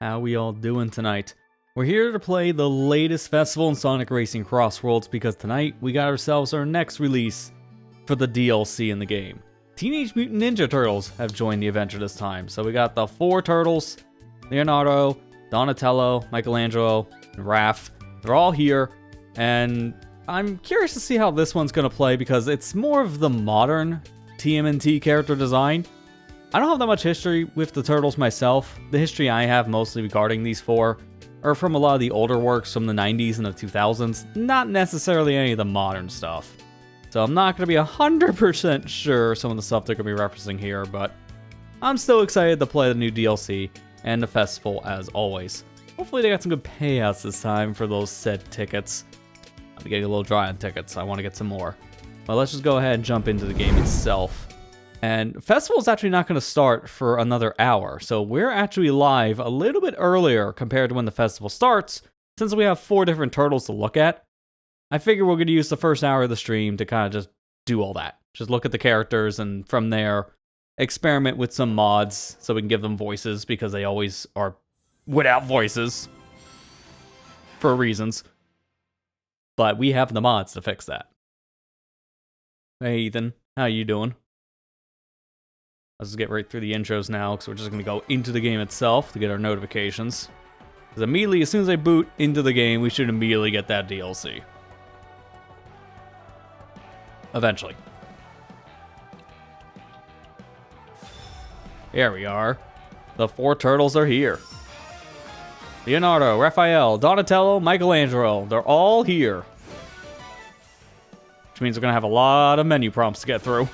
How we all doing tonight? We're here to play the latest festival in Sonic Racing CrossWorlds because tonight we got ourselves our next release for the DLC in the game. Teenage Mutant Ninja Turtles have joined the adventure this time. So we got the 4 turtles, Leonardo, Donatello, Michelangelo, and Raph. They're all here, and I'm curious to see how this one's going to play because it's more of the modern TMNT character design. I don't have that much history with the turtles myself. The history I have mostly regarding these 4 are from a lot of the older works from the 90s and the 2000s, not necessarily any of the modern stuff. So I'm not going to be 100% sure some of the stuff they're going to be referencing here, but I'm still excited to play the new DLC and the festival as always. Hopefully they got some good payouts this time for those said tickets. I'm getting a little dry on tickets, I want to get some more. But let's just go ahead and jump into the game itself. And festival is actually not going to start for another hour, so we're actually live a little bit earlier compared to when the festival starts, since we have 4 different turtles to look at. I figure we're going to use the first hour of the stream to kind of just do all that. Just look at the characters, and from there, experiment with some mods so we can give them voices, because they always are without voices for reasons. But we have the mods to fix that. Hey Ethan, how you doing? Let's just get right through the intros now, because we're just going to go into the game itself to get our notifications. Because immediately, as soon as I boot into the game, we should immediately get that DLC. Eventually. Here we are. The 4 turtles are here. Leonardo, Raphael, Donatello, Michelangelo. They're all here. Which means we're going to have a lot of menu prompts to get through.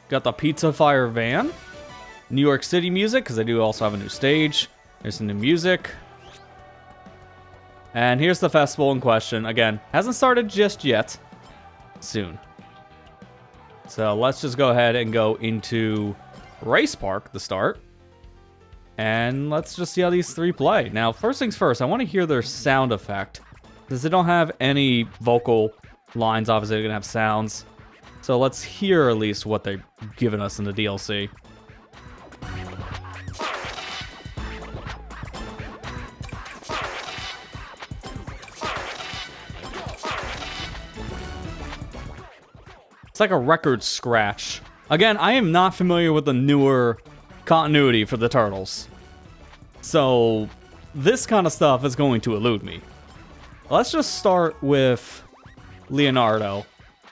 Got the Pizza Fire van. New York City music, because I do also have a new stage. There's some new music. And here's the festival in question. Again, hasn't started just yet. Soon. So let's just go ahead and go into Race Park to start. And let's just see how these 3 play. Now, first things first, I want to hear their sound effect. Because they don't have any vocal lines, obviously they're going to have sounds. So let's hear at least what they've given us in the DLC. It's like a record scratch. Again, I am not familiar with the newer continuity for the Turtles. So this kind of stuff is going to elude me. Let's just start with Leonardo.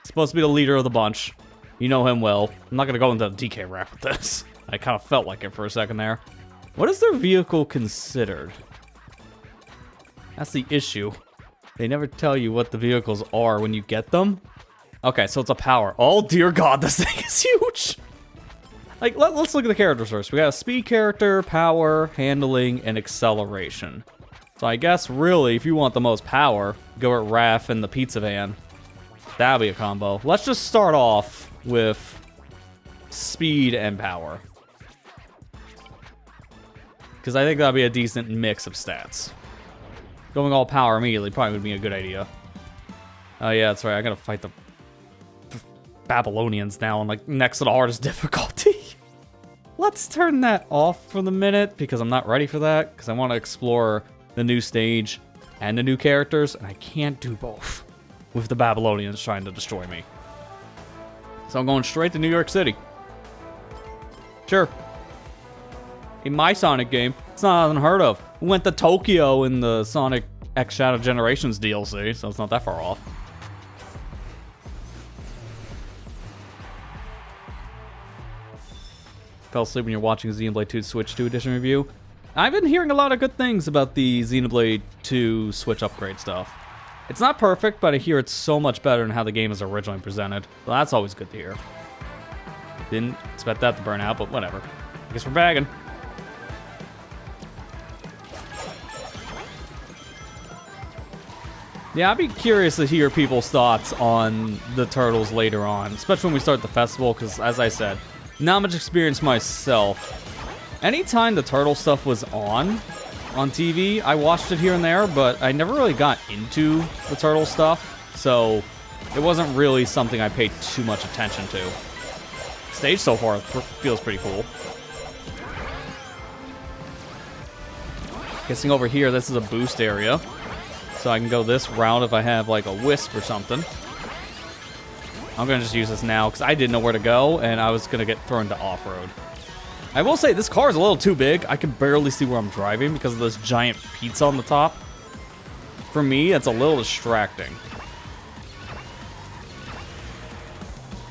Supposed to be the leader of the bunch. You know him well. I'm not going to go into the DK rap with this. I kind of felt like it for a second there. What is their vehicle considered? That's the issue. They never tell you what the vehicles are when you get them. Okay, so it's a power. Oh, dear God, this thing is huge. Like, let's look at the characters first. We got a speed character, power, handling, and acceleration. So I guess, really, if you want the most power, go at Raph and the pizza van. That'll be a combo. Let's just start off with speed and power. Because I think that'll be a decent mix of stats. Going all power immediately probably would be a good idea. Oh yeah, that's right. I gotta fight the Babylonians now on like next to the hardest difficulty. Let's turn that off for the minute because I'm not ready for that. Because I want to explore the new stage and the new characters. And I can't do both with the Babylonians trying to destroy me. So I'm going straight to New York City. Sure. In my Sonic game, it's not unheard of. We went to Tokyo in the Sonic X Shadow Generations DLC, so it's not that far off. Fell asleep when you're watching Xenoblade 2 Switch 2 Edition review. I've been hearing a lot of good things about the Xenoblade 2 Switch upgrade stuff. It's not perfect, but I hear it's so much better than how the game is originally presented. Well, that's always good to hear. Didn't expect that to burn out, but whatever. I guess we're bagging. Yeah, I'd be curious to hear people's thoughts on the Turtles later on, especially when we start the festival, because as I said, not much experience myself. Anytime the Turtle stuff was on TV, I watched it here and there, but I never really got into the Turtle stuff, so it wasn't really something I paid too much attention to. Stage so far feels pretty cool. Guessing over here, this is a boost area. So I can go this route if I have like a wisp or something. I'm gonna just use this now because I didn't know where to go and I was gonna get thrown to off-road. I will say this car is a little too big. I can barely see where I'm driving because of this giant pizza on the top. For me, it's a little distracting.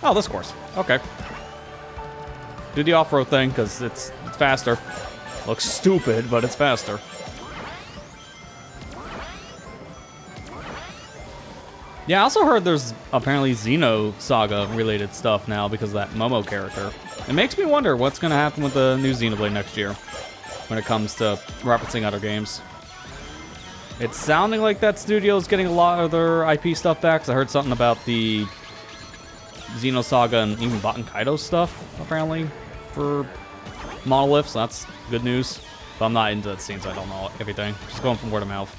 Oh, this course. Okay. Do the off-road thing because it's faster. Looks stupid, but it's faster. Yeah, I also heard there's apparently Xenosaga related stuff now because of that Momo character. It makes me wonder what's going to happen with the new Xenoblade next year when it comes to referencing other games. It's sounding like that studio is getting a lot of their IP stuff back, because I heard something about the Xenosaga and even Baten Kaido stuff, apparently, for Monolith, so that's good news. But I'm not into that scene, so I don't know everything. Just going from word of mouth.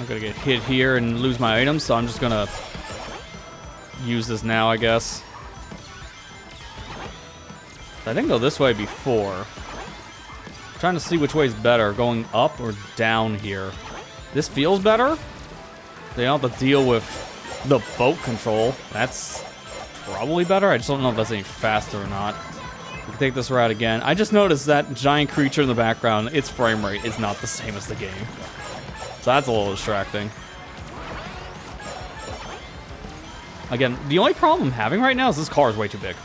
I'm gonna get hit here and lose my items, so I'm just gonna use this now, I guess. I didn't go this way before. I'm trying to see which way is better, going up or down here. This feels better. They don't have to deal with the boat control. That's probably better. I just don't know if that's any faster or not. We can take this route again. I just noticed that giant creature in the background, its frame rate is not the same as the game. So that's a little distracting. Again, the only problem I'm having right now is this car is way too big.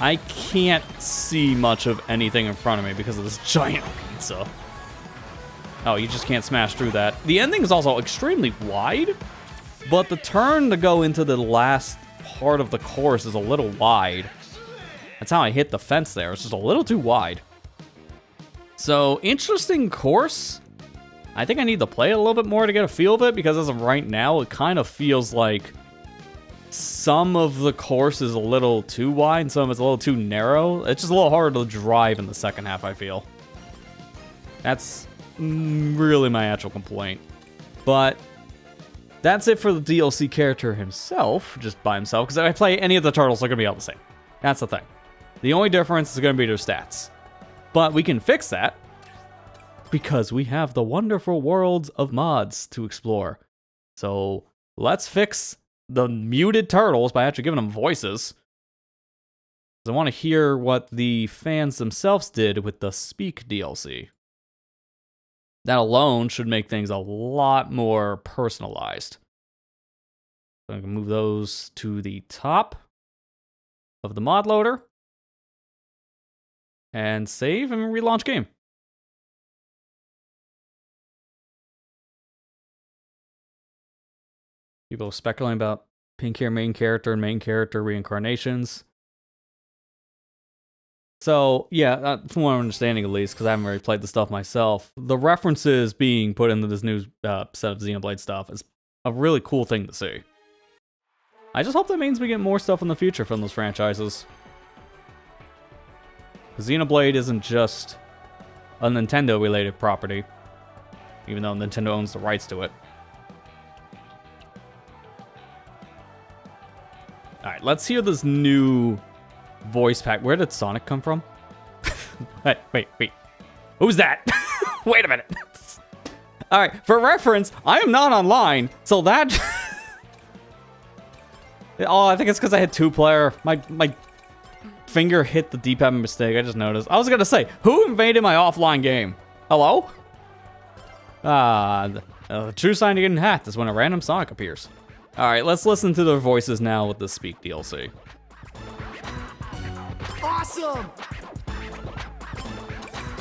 I can't see much of anything in front of me because of this giant pizza. Oh, you just can't smash through that. The ending is also extremely wide, but the turn to go into the last part of the course is a little wide. That's how I hit the fence there. It's just a little too wide. So, interesting course. I think I need to play it a little bit more to get a feel of it, because as of right now, it kind of feels like some of the course is a little too wide and some of it's a little too narrow. It's just a little harder to drive in the second half, I feel. That's really my actual complaint. But that's it for the DLC character himself, just by himself, because if I play any of the turtles, they're going to be all the same. That's the thing. The only difference is going to be their stats. But we can fix that, because we have the wonderful worlds of mods to explore. So let's fix the muted turtles by actually giving them voices. I want to hear what the fans themselves did with the Speak DLC. That alone should make things a lot more personalized. So I'm going to move those to the top of the mod loader. And save and relaunch game. People are speculating about pink hair main character and main character reincarnations. So, yeah, from what I'm understanding at least, because I haven't really played the stuff myself, the references being put into this new set of Xenoblade stuff is a really cool thing to see. I just hope that means we get more stuff in the future from those franchises. Xenoblade isn't just a Nintendo-related property, even though Nintendo owns the rights to it. Alright, let's hear this new voice pack. Where did Sonic come from? Wait. Who's that? Wait a minute. Alright, for reference, I am not online, so that... Oh, I think it's because I had two-player. My finger hit the D-pad by mistake, I just noticed. I was gonna say, who invaded my offline game? Hello? The true sign of getting hacked is when a random Sonic appears. Alright, let's listen to their voices now with the Speak DLC. Awesome!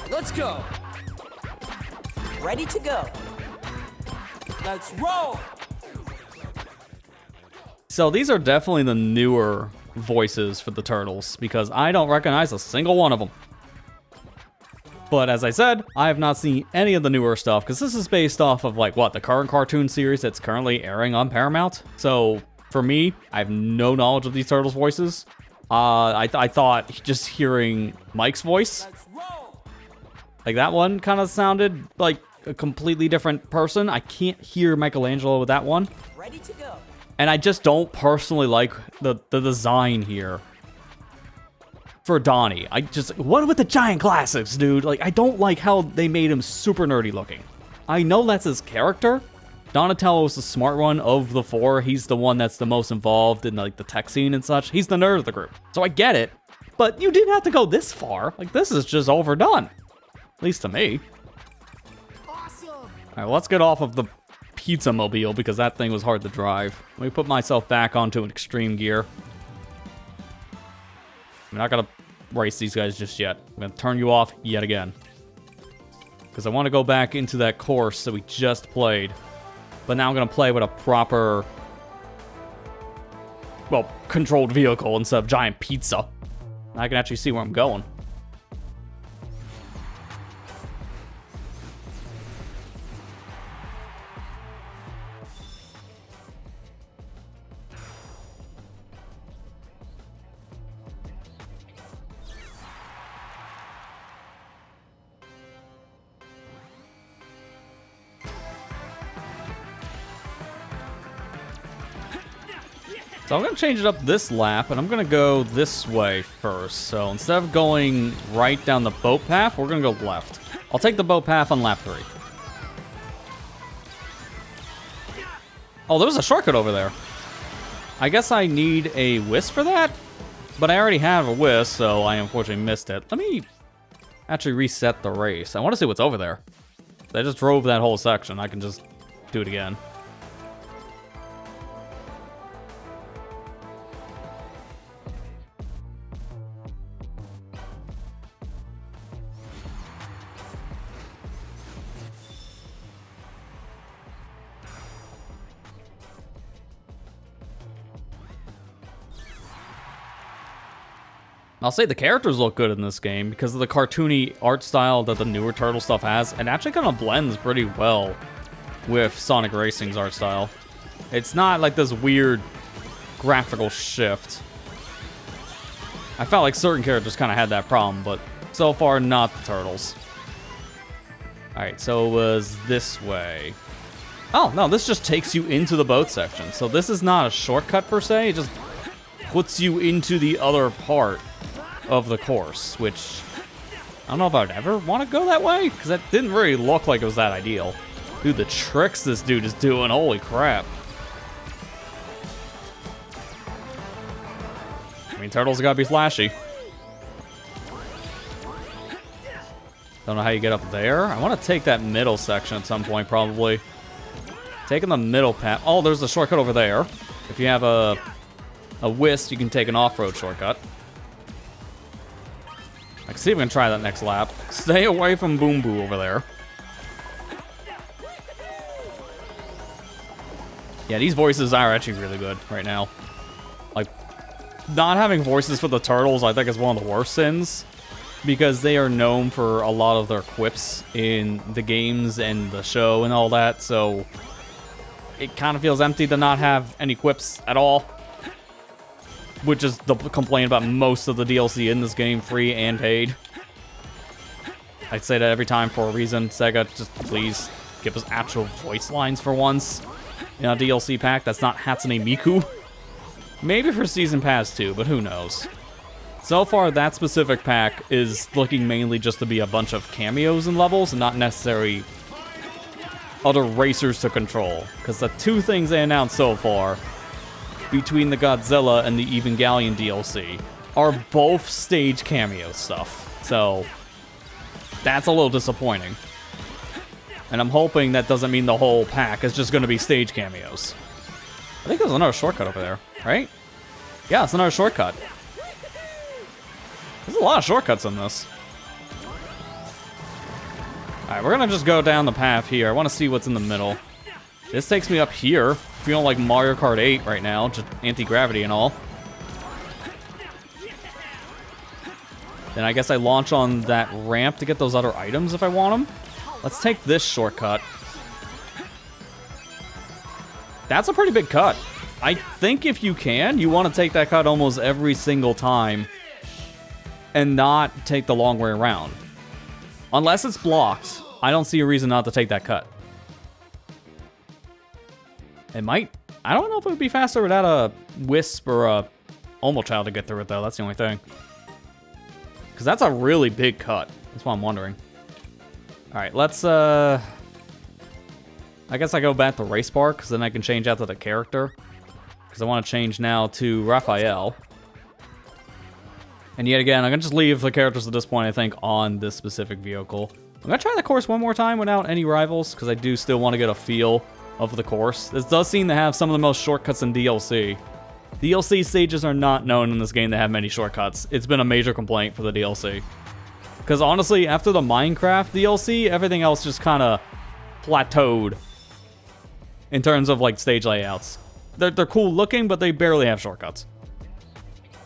Let's go! Ready to go. Let's roll! So these are definitely the newer voices for the Turtles, because I don't recognize a single one of them. But as I said, I have not seen any of the newer stuff, because this is based off of, like, what, the current cartoon series that's currently airing on Paramount? So, for me, I have no knowledge of these Turtles' voices. I thought just hearing Mike's voice, like, that one kind of sounded like a completely different person. I can't hear Michelangelo with that one. Ready to go. And I just don't personally like the design here for Donnie. What with the giant classics, dude? Like, I don't like how they made him super nerdy looking. I know that's his character. Donatello is the smart one of the four. He's the one that's the most involved in like the tech scene and such. He's the nerd of the group. So I get it. But you didn't have to go this far. Like, this is just overdone. At least to me. Awesome. All right, well, let's get off of the pizza mobile because that thing was hard to drive. Let me put myself back onto an extreme gear. I'm not gonna race these guys just yet. I'm gonna turn you off yet again. Because I want to go back into that course that we just played. But now I'm gonna play with a proper, well, controlled vehicle instead of giant pizza. I can actually see where I'm going. So I'm going to change it up this lap, and I'm going to go this way first. So instead of going right down the boat path, we're going to go left. I'll take the boat path on lap 3. Oh, there was a shortcut over there. I guess I need a whisk for that, but I already have a whisk, so I unfortunately missed it. Let me actually reset the race. I want to see what's over there. I just drove that whole section. I can just do it again. I'll say the characters look good in this game because of the cartoony art style that the newer Turtle stuff has. It actually kind of blends pretty well with Sonic Racing's art style. It's not like this weird graphical shift. I felt like certain characters kind of had that problem, but so far not the Turtles. Alright, so it was this way. Oh, no, this just takes you into the boat section. So this is not a shortcut per se, it just puts you into the other part of the course, which I don't know if I would ever want to go that way, because that didn't really look like it was that ideal. Dude, the tricks this dude is doing, holy crap. I mean, Turtles gotta be flashy. Don't know how you get up there. I want to take that middle section at some point, probably. Taking the middle path. Oh, there's a shortcut over there. If you have a whisk, you can take an off-road shortcut. I can see if we can try that next lap. Stay away from Boom Boo over there. Yeah, these voices are actually really good right now. Like, not having voices for the Turtles, I think, is one of the worst sins. Because they are known for a lot of their quips in the games and the show and all that, so it kind of feels empty to not have any quips at all. Which is the complaint about most of the DLC in this game, free and paid. I'd say that every time for a reason. Sega, just please give us actual voice lines for once in a DLC pack that's not Hatsune Miku. Maybe for Season Pass 2, but who knows. So far, that specific pack is looking mainly just to be a bunch of cameos and levels, and not necessarily other racers to control. Because the two things they announced so far, between the Godzilla and the Evangelion DLC, are both stage cameo stuff. So, that's a little disappointing. And I'm hoping that doesn't mean the whole pack is just going to be stage cameos. I think there's another shortcut over there, right? Yeah, it's another shortcut. There's a lot of shortcuts in this. Alright, we're going to just go down the path here. I want to see what's in the middle. This takes me up here. Feeling like Mario Kart 8 right now, just anti-gravity and all. Then I guess I launch on that ramp to get those other items if I want them. Let's take this shortcut. That's a pretty big cut. I think if you can, you want to take that cut almost every single time and not take the long way around. Unless it's blocked, I don't see a reason not to take that cut. It might I don't know if it would be faster without a Wisp or a Omochild to get through it, though. That's the only thing. Because that's a really big cut. That's what I'm wondering. Alright, let's, I guess I go back to Race Bar, because then I can change out to the character. Because I want to change now to Raphael. And yet again, I'm going to just leave the characters at this point, I think, on this specific vehicle. I'm going to try the course one more time without any rivals, because I do still want to get a feel of the course. This does seem to have some of the most shortcuts in DLC. DLC stages are not known in this game to have many shortcuts. It's been a major complaint for the DLC. Because honestly, after the Minecraft DLC, everything else just kind of plateaued in terms of like stage layouts. They're cool looking, but they barely have shortcuts.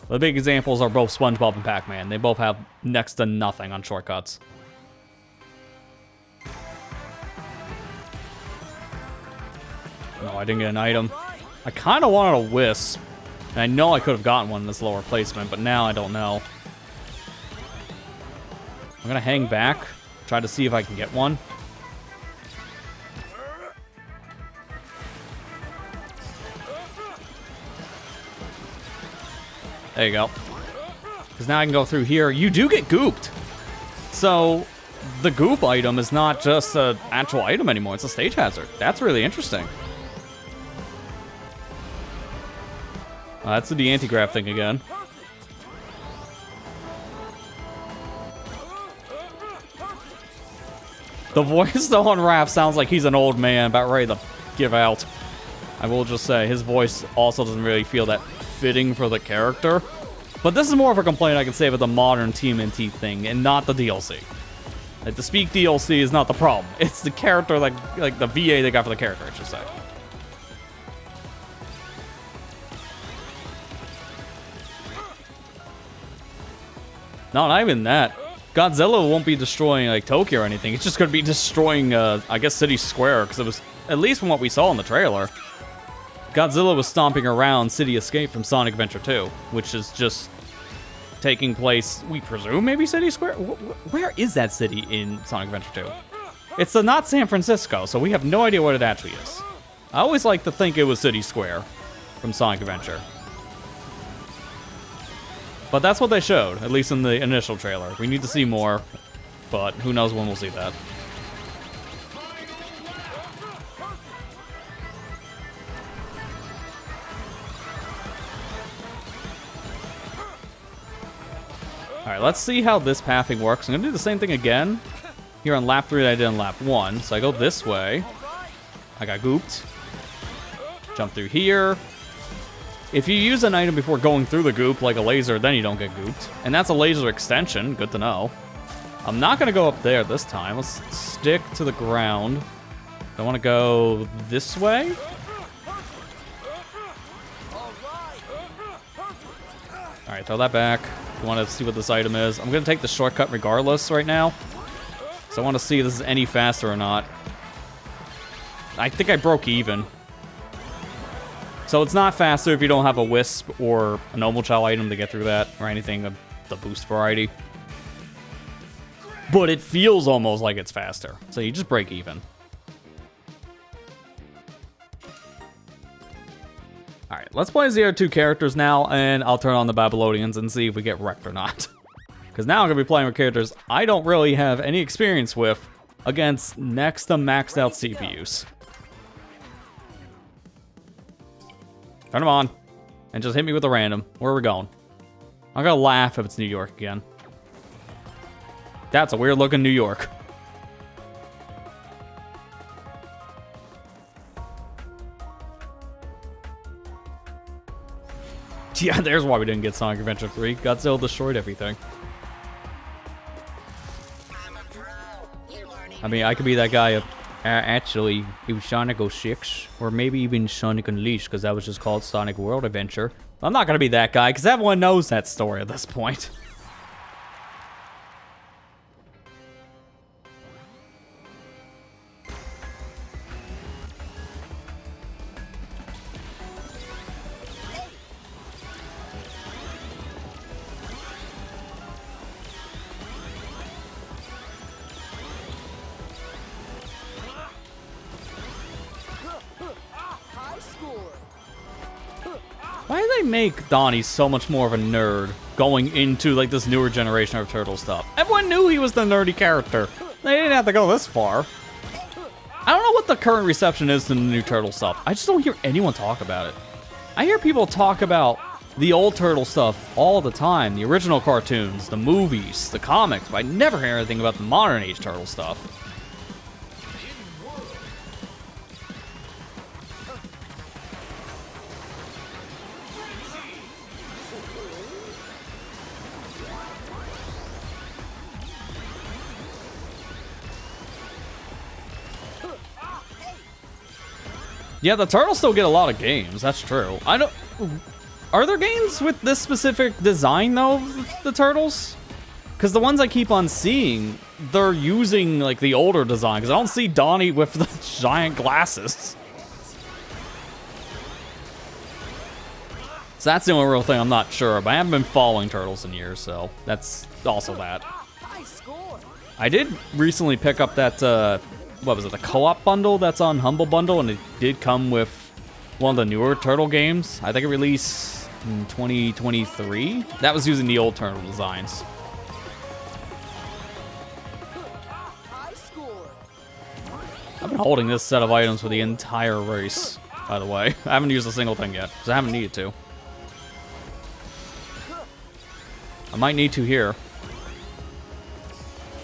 The big examples are both SpongeBob and Pac-Man. They both have next to nothing on shortcuts. No, I didn't get an item. I kind of wanted a Wisp. And I know I could have gotten one in this lower placement, but now I don't know. I'm going to hang back, try to see if I can get one. There you go. Because now I can go through here. You do get gooped. So the goop item is not just an actual item anymore. It's a stage hazard. That's really interesting. That's the anti-grav thing again. The voice though on Raph sounds like he's an old man about ready to give out. I will just say, his voice also doesn't really feel that fitting for the character. But this is more of a complaint I can say about the modern TMNT thing, and not the DLC. Like, the Speak DLC is not the problem. It's the character, like the VA they got for the character, I should say. No, not even that. Godzilla won't be destroying, like, Tokyo or anything. It's just going to be destroying, I guess, City Square, because it was, at least from what we saw in the trailer, Godzilla was stomping around City Escape from Sonic Adventure 2, which is just taking place, we presume, maybe City Square? Where is that city in Sonic Adventure 2? It's not San Francisco, so we have no idea what it actually is. I always like to think it was City Square from Sonic Adventure. But that's what they showed, at least in the initial trailer. We need to see more, but who knows when we'll see that. Alright, let's see how this pathing works. I'm going to do the same thing again here on lap 3 that I did on lap 1. So I go this way. I got gooped. Jump through here. If you use an item before going through the goop, like a laser, then you don't get gooped. And that's a laser extension. Good to know. I'm not going to go up there this time. Let's stick to the ground. I want to go this way. Alright, throw that back. You want to see what this item is. I'm going to take the shortcut regardless right now. So I want to see if this is any faster or not. I think I broke even. So it's not faster if you don't have a Wisp or an Omochild item to get through that, or anything of the boost variety. But it feels almost like it's faster. So you just break even. Alright, let's play as the other two characters now, and I'll turn on the Babylonians and see if we get wrecked or not. Because now I'm going to be playing with characters I don't really have any experience with against next to maxed out CPUs. Turn them on, and just hit me with a random. Where are we going? I'm going to laugh if it's New York again. That's a weird looking New York. Yeah, there's why we didn't get Sonic Adventure 3. Godzilla destroyed everything. I mean, I could be that guy of... actually, it was Sonic 06, or maybe even Sonic Unleashed, because that was just called Sonic World Adventure. I'm not going to be that guy, because everyone knows that story at this point. High score. they make Donnie so much more of a nerd going into like this newer generation of Turtle stuff? Everyone knew he was the nerdy character. They didn't have to go this far. I don't know what the current reception is to the new Turtle stuff. I just don't hear anyone talk about it. I hear people talk about the old Turtle stuff all the time. The original cartoons, the movies, the comics, but I never hear anything about the modern age Turtle stuff. Yeah, the Turtles still get a lot of games, that's true. I don't... Are there games with this specific design, though, the Turtles? Because the ones I keep on seeing, they're using, like, the older design, because I don't see Donnie with the giant glasses. So that's the only real thing I'm not sure of. I haven't been following Turtles in years, so that's also that. I did recently pick up that, what was it, the co-op bundle that's on Humble Bundle, and it did come with one of the newer Turtle games. I think it released in 2023. That was using the old Turtle designs. I've been holding this set of items for the entire race, by the way. I haven't used a single thing yet, because I haven't needed to. I might need to here.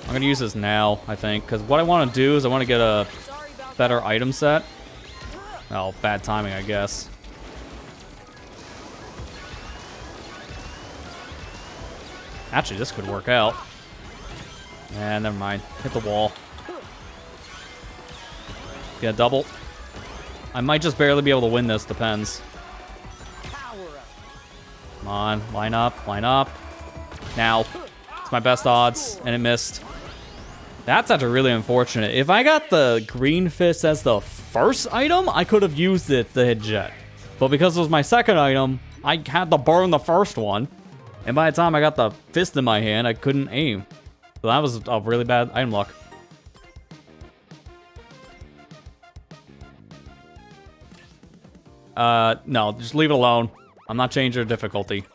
I'm gonna use this now, I think, because what I want to do is I want to get a better item set. Oh, bad timing, I guess. Actually, this could work out. And never mind. Hit the wall. Get a double. I might just barely be able to win this, depends. Come on, line up, line up. Now. It's my best odds, and it missed. That's actually really unfortunate. If I got the green fist as the first item, I could have used it to hit Jet. But because it was my second item, I had to burn the first one. And by the time I got the fist in my hand, I couldn't aim. So that was a really bad item luck. No, just leave it alone. I'm not changing the difficulty.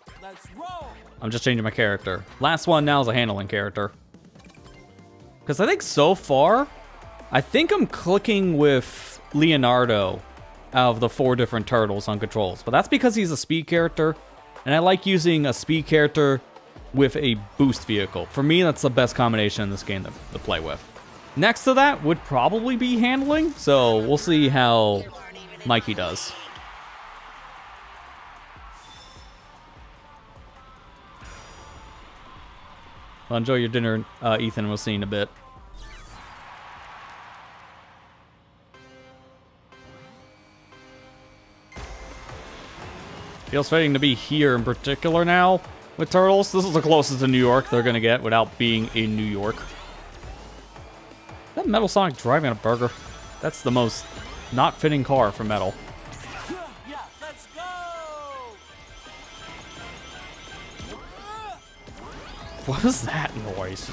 I'm just changing my character. Last one now is a handling character. Because I think so far, I think I'm clicking with Leonardo out of the 4 different Turtles on controls. But that's because he's a speed character, and I like using a speed character with a boost vehicle. For me, that's the best combination in this game to play with. Next to that would probably be handling, so we'll see how Mikey does. Well, enjoy your dinner, Ethan. We'll see you in a bit. Feels fitting to be here in particular now with Turtles. This is the closest to New York they're gonna get without being in New York. That Metal Sonic driving a burger. That's the most not fitting car for Metal. What was that noise?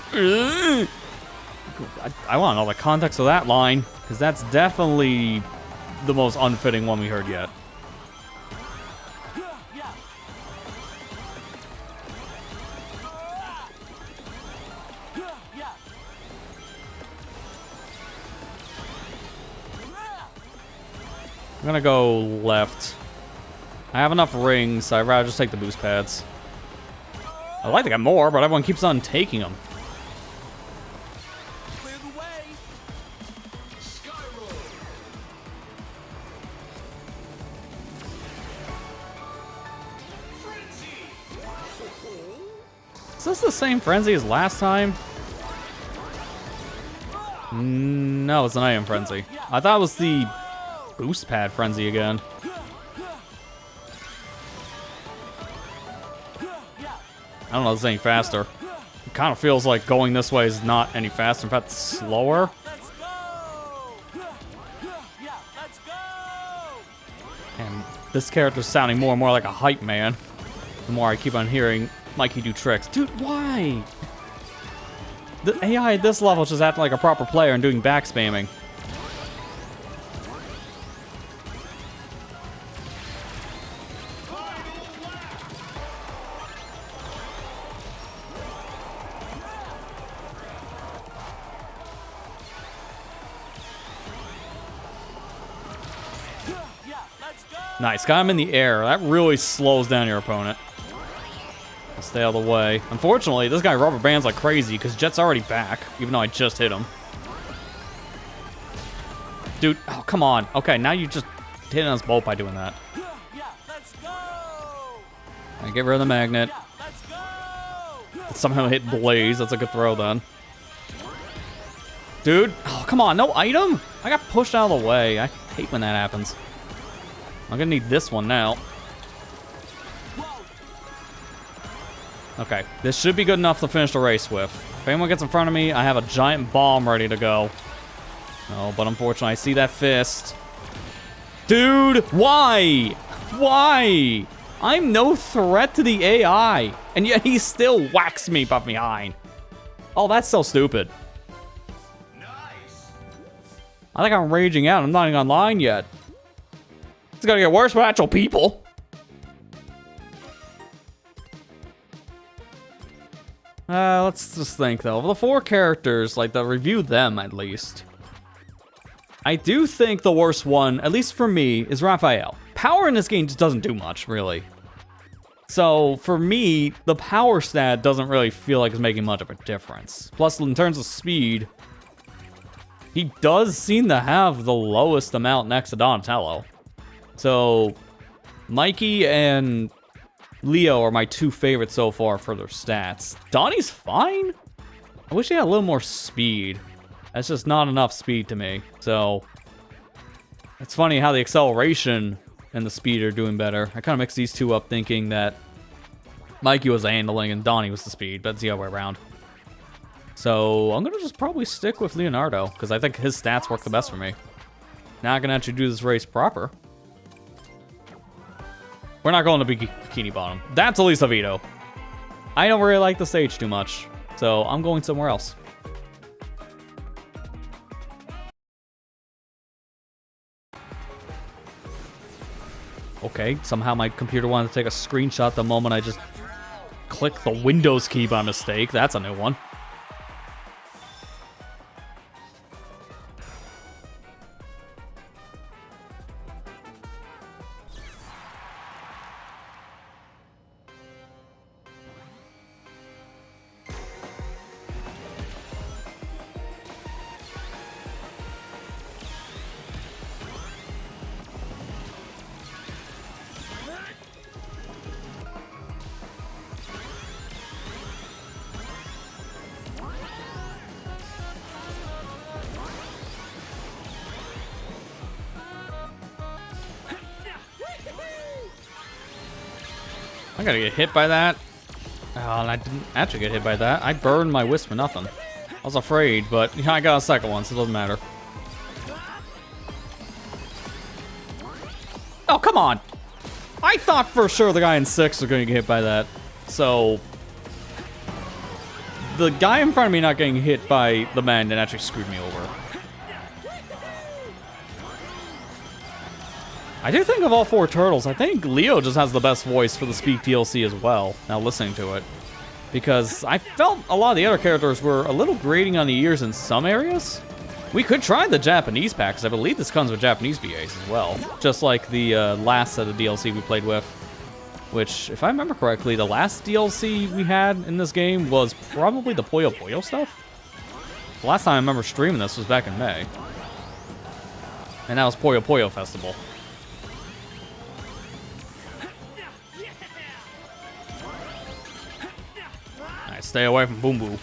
I want to know the context of that line, because that's definitely the most unfitting one we heard yet. I'm gonna go left. I have enough rings, so I'd rather just take the boost pads. I'd like to get more, but everyone keeps on taking them. Clear the way. Is this the same frenzy as last time? No, it's an item frenzy. I thought it was the boost pad frenzy again. I don't know if it's any faster. It kind of feels like going this way is not any faster. In fact, it's slower. And this character's sounding more and more like a hype man. The more I keep on hearing Mikey do tricks. Dude, why? The AI at this level is just acting like a proper player and doing back spamming. Nice, got him in the air. That really slows down your opponent. I'll stay out of the way. Unfortunately, this guy rubber bands like crazy because Jet's already back, even though I just hit him. Dude, oh, come on. Okay, now you just hit us both by doing that. I get rid of the magnet. Somehow hit Blaze. That's a good throw then. Dude, oh, come on. No item? I got pushed out of the way. I hate when that happens. I'm gonna need this one now. Okay, this should be good enough to finish the race with. If anyone gets in front of me, I have a giant bomb ready to go. Oh, but unfortunately, I see that fist. Dude, why? Why? I'm no threat to the AI, and yet he still whacks me from behind. Oh, that's so stupid. Nice. I think I'm raging out. I'm not even online yet. It's gonna get worse with actual people. Let's just think though. Of the 4 characters, like to review them at least. I do think the worst one, at least for me, is Raphael. Power in this game just doesn't do much, really. So, for me, the power stat doesn't really feel like it's making much of a difference. Plus, in terms of speed, he does seem to have the lowest amount next to Donatello. So, Mikey and Leo are my 2 favorites so far for their stats. Donnie's fine. I wish he had a little more speed. That's just not enough speed to me. So, it's funny how the acceleration and the speed are doing better. I kind of mixed these 2 up thinking that Mikey was the handling and Donnie was the speed, but it's the other way around. So, I'm going to just probably stick with Leonardo, because I think his stats work the best for me. Now I can actually do this race proper. We're not going to Bikini Bottom. That's at least a veto. I don't really like the stage too much, so I'm going somewhere else. Okay, somehow my computer wanted to take a screenshot the moment I just clicked the Windows key by mistake. That's a new one. I gotta get hit by that. Oh, and I didn't actually get hit by that. I burned my wisp for nothing. I was afraid, but I got a second one, so it doesn't matter. Oh, come on! I thought for sure the guy in 6 was gonna get hit by that. So, the guy in front of me not getting hit by the man that actually screwed me over. I do think of all 4 turtles, I think Leo just has the best voice for the Speak DLC as well, now listening to it. Because I felt a lot of the other characters were a little grating on the ears in some areas. We could try the Japanese pack, because I believe this comes with Japanese VAs as well. Just like the last set of DLC we played with. Which, if I remember correctly, the last DLC we had in this game was probably the Puyo Puyo stuff. The last time I remember streaming this was back in May. And that was Puyo Puyo Festival. Alright, stay away from Boom Boo.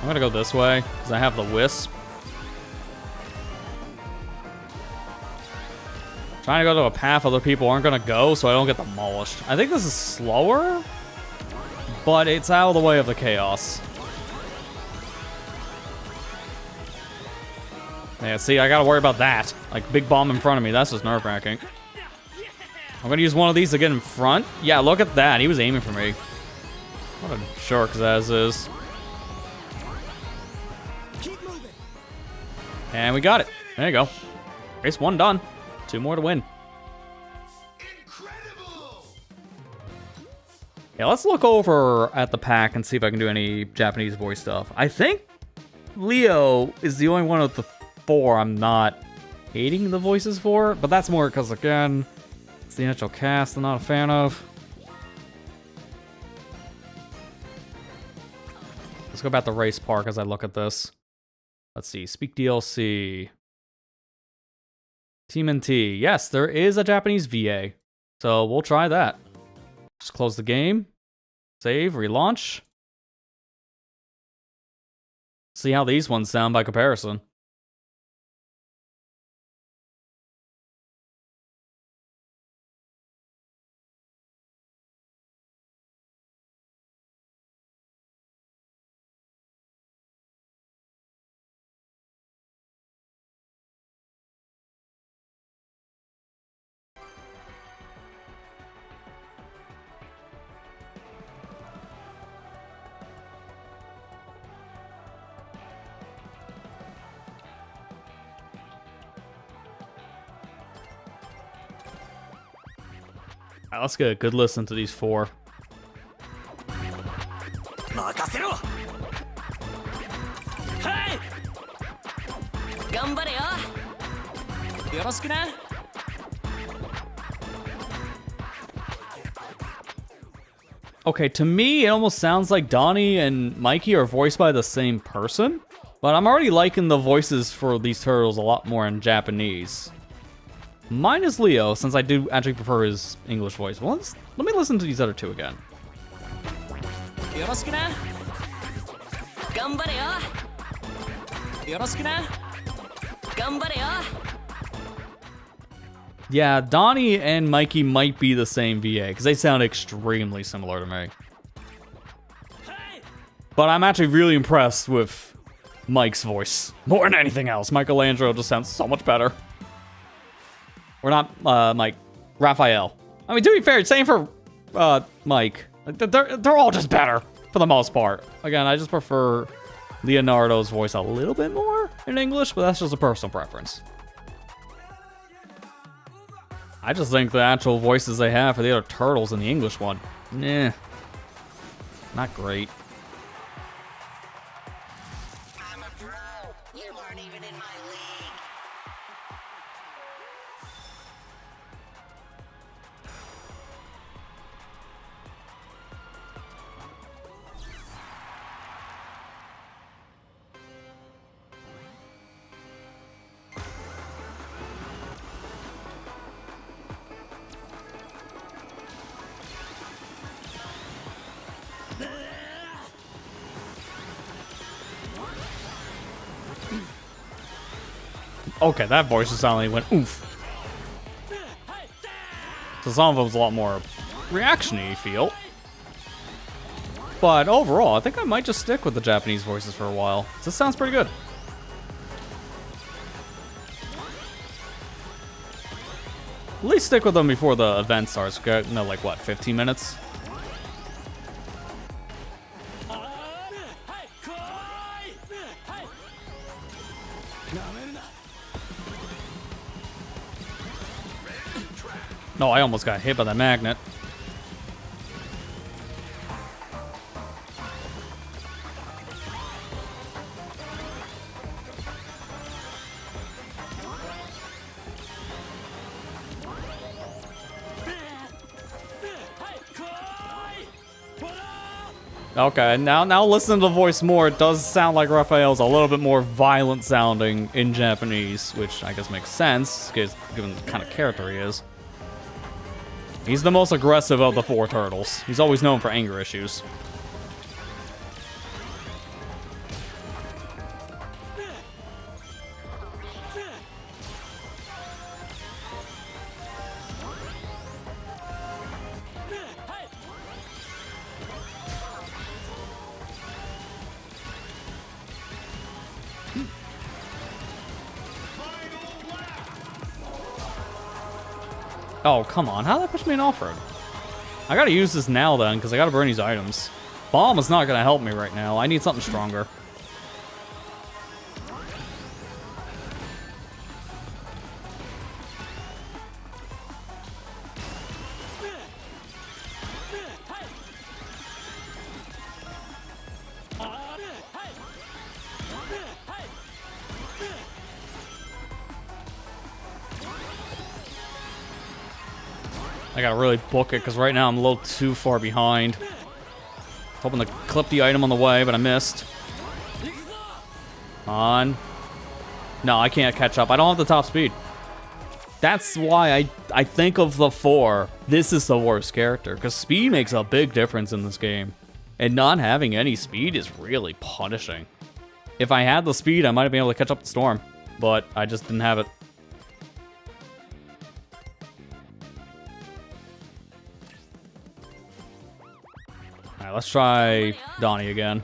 I'm gonna go this way, because I have the Wisp. Trying to go to a path other people aren't gonna go, so I don't get demolished. I think this is slower, but it's out of the way of the chaos. Yeah, see, I gotta worry about that. Like, big bomb in front of me, that's just nerve-wracking. I'm gonna use one of these to get in front. Yeah, look at that, he was aiming for me. What a shark as is. And we got it. There you go. Race 1 done. 2 more to win. Incredible. Yeah, let's look over at the pack and see if I can do any Japanese voice stuff. I think Leo is the only one of the 4 I'm not hating the voices for, but that's more because, again, it's the actual cast I'm not a fan of. Let's go back to Race Park as I look at this. Let's see, Speak DLC. TMNT. Yes, there is a Japanese VA, so we'll try that. Just close the game, save, relaunch. See how these ones sound by comparison. Alright, let's get a good listen to these 4. 任せろ。はい。頑張れよ。よろしくな。Okay, to me, it almost sounds like Donnie and Mikey are voiced by the same person, but I'm already liking the voices for these turtles a lot more in Japanese. Mine is Leo, since I do actually prefer his English voice. Well, let me listen to these other 2 again. よろしくな。頑張れよ。よろしくな。頑張れよ。 Yeah, Donnie and Mikey might be the same VA, because they sound extremely similar to me. But I'm actually really impressed with Mike's voice, more than anything else. Michelangelo just sounds so much better. Or not Mike, Raphael. I mean, to be fair, same for Mike. They're all just better, for the most part. Again, I just prefer Leonardo's voice a little bit more in English, but that's just a personal preference. I just think the actual voices they have for the other turtles in the English one, nah, not great. I'm a pro. You aren't even in my league. Okay, that voice just suddenly went oof. So some of them was a lot more reaction-y feel. But overall, I think I might just stick with the Japanese voices for a while. This sounds pretty good. At least stick with them before the event starts. Got, no, like what, 15 minutes? No, I almost got hit by that magnet. Okay, now listen to the voice more. It does sound like Raphael's a little bit more violent sounding in Japanese, which I guess makes sense, given the kind of character he is. He's the most aggressive of the 4 turtles. He's always known for anger issues. Oh, come on. How did that push me in off-road? I gotta use this now, then, because I gotta burn these items. Bomb is not gonna help me right now. I need something stronger. I gotta really book it, because right now I'm a little too far behind. Hoping to clip the item on the way, but I missed. On. No, I can't catch up. I don't have the top speed. That's why I think of the 4. This is the worst character, because speed makes a big difference in this game. And not having any speed is really punishing. If I had the speed, I might have been able to catch up the storm, but I just didn't have it. Alright, let's try Donnie again.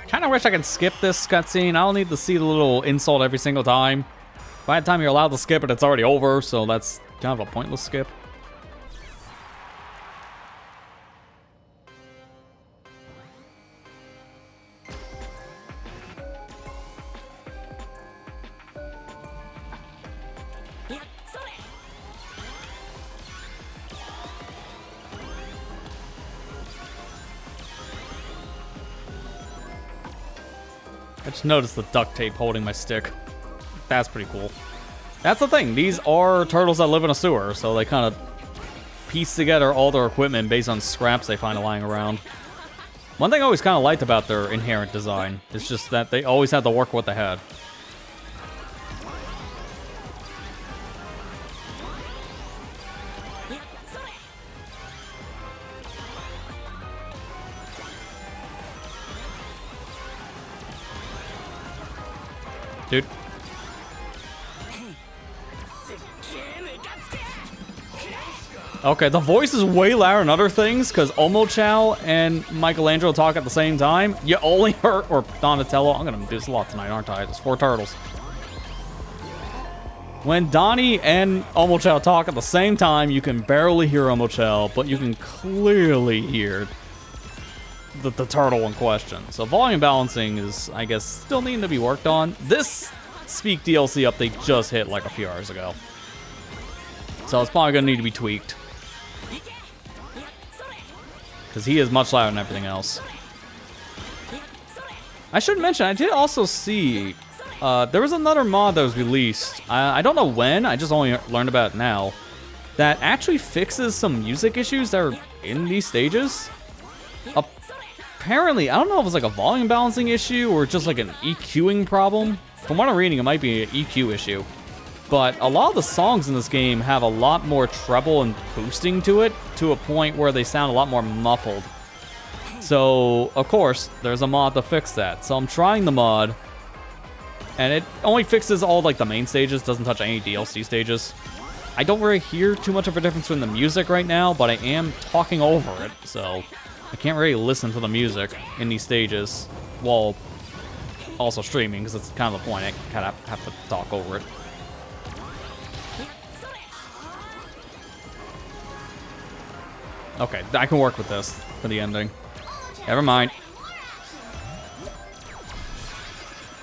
Kinda wish I could skip this cutscene. I don't need to see the little insult every single time. By the time you're allowed to skip it, it's already over, so that's kind of a pointless skip. I just noticed the duct tape holding my stick. That's pretty cool. That's the thing. These are turtles that live in a sewer, so they kind of piece together all their equipment based on scraps they find lying around. One thing I always kind of liked about their inherent design is just that they always had to work what they had. Dude. Okay, the voice is way louder than other things, because Omochao and Michelangelo talk at the same time. You only heard, or Donatello, I'm gonna do this a lot tonight, aren't I? There's 4 turtles. When Donnie and Omochao talk at the same time, you can barely hear Omochao, but you can clearly hear the turtle in question. So volume balancing is, I guess, still needing to be worked on. This Speak DLC update just hit like a few hours ago, so it's probably gonna need to be tweaked, because he is much louder than everything else. I should mention, I did also see there was another mod that was released. I don't know when, I just only learned about it now, that actually fixes some music issues that are in these stages. Apparently, I don't know if it's like a volume balancing issue or just like an EQing problem. From what I'm reading, it might be an EQ issue. But a lot of the songs in this game have a lot more treble and boosting to it, to a point where they sound a lot more muffled. So, of course, there's a mod to fix that. So I'm trying the mod, and it only fixes all like the main stages, doesn't touch any DLC stages. I don't really hear too much of a difference in the music right now, but I am talking over it, so I can't really listen to the music in these stages while also streaming, because that's kind of the point. I kind of have to talk over it. Okay, I can work with this for the ending. Never mind.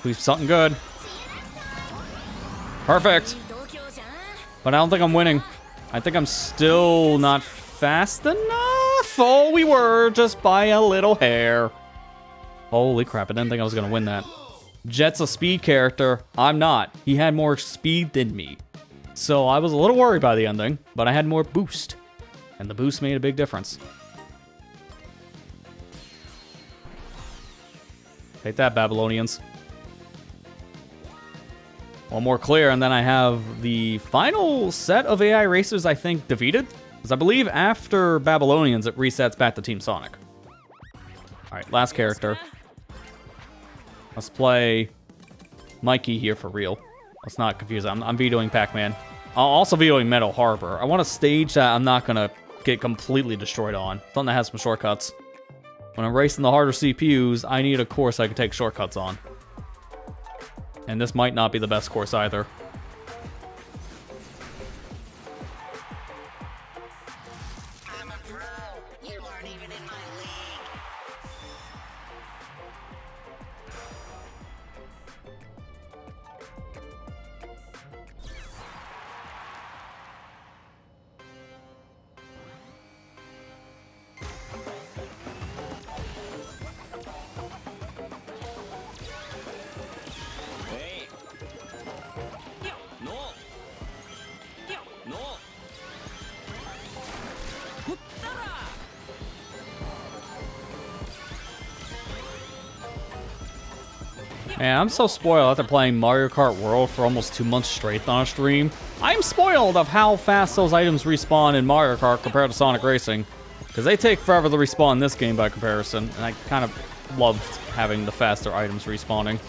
Please, something good. Perfect. But I don't think I'm winning. I think I'm still not fast enough. Oh, we were, just by a little hair. Holy crap, I didn't think I was going to win that. Jet's a speed character. I'm not. He had more speed than me. So I was a little worried by the ending, but I had more boost. And the boost made a big difference. Take that, Babylonians. One more clear, and then I have the final set of AI racers, I think, defeated. Because I believe after Babylonians, it resets back to Team Sonic. Alright, last character. Let's play Mikey here for real. Let's not confuse it. I'm vetoing Pac-Man. I'll also vetoing Meadow Harbor. I want a stage that I'm not going to get completely destroyed on. Something that has some shortcuts. When I'm racing the harder CPUs, I need a course I can take shortcuts on. And this might not be the best course either. I'm a pro. You aren't even in my league. Man, I'm so spoiled after playing Mario Kart World for almost 2 months straight on a stream. I'm spoiled of how fast those items respawn in Mario Kart compared to Sonic Racing. Because they take forever to respawn in this game by comparison. And I kind of loved having the faster items respawning.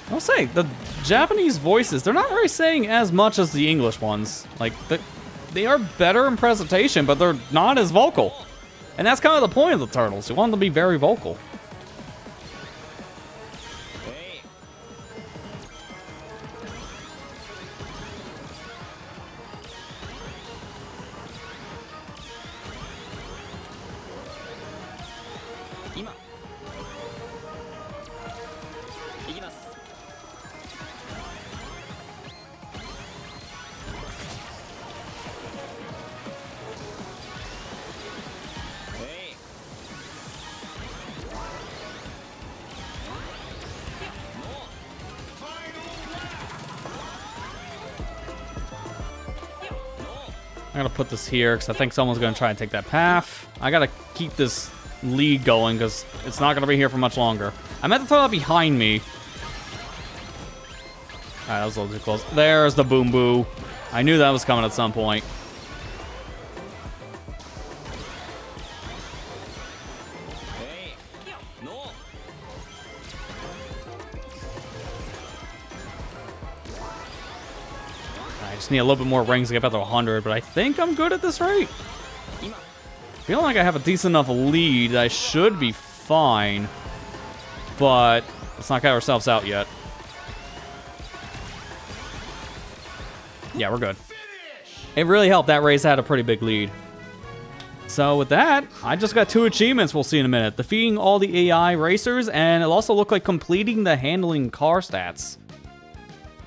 I'll say, the Japanese voices, they're not really saying as much as the English ones. Like, they are better in presentation, but they're not as vocal. And that's kind of the point of the turtles. You want them to be very vocal. I'm gonna put this here because I think someone's gonna try and take that path. I gotta keep this lead going because it's not gonna be here for much longer. I meant to throw that behind me. Alright, that was a little too close. There's the boom boo. I knew that was coming at some point. I just need a little bit more rings to get back to 100, but I think I'm good at this rate. Feeling like I have a decent enough lead. I should be fine, but let's not count ourselves out yet. Yeah, we're good. It really helped that race had a pretty big lead. So with that, I just got 2 achievements we'll see in a minute. Defeating all the AI racers, and it'll also look like completing the handling car stats.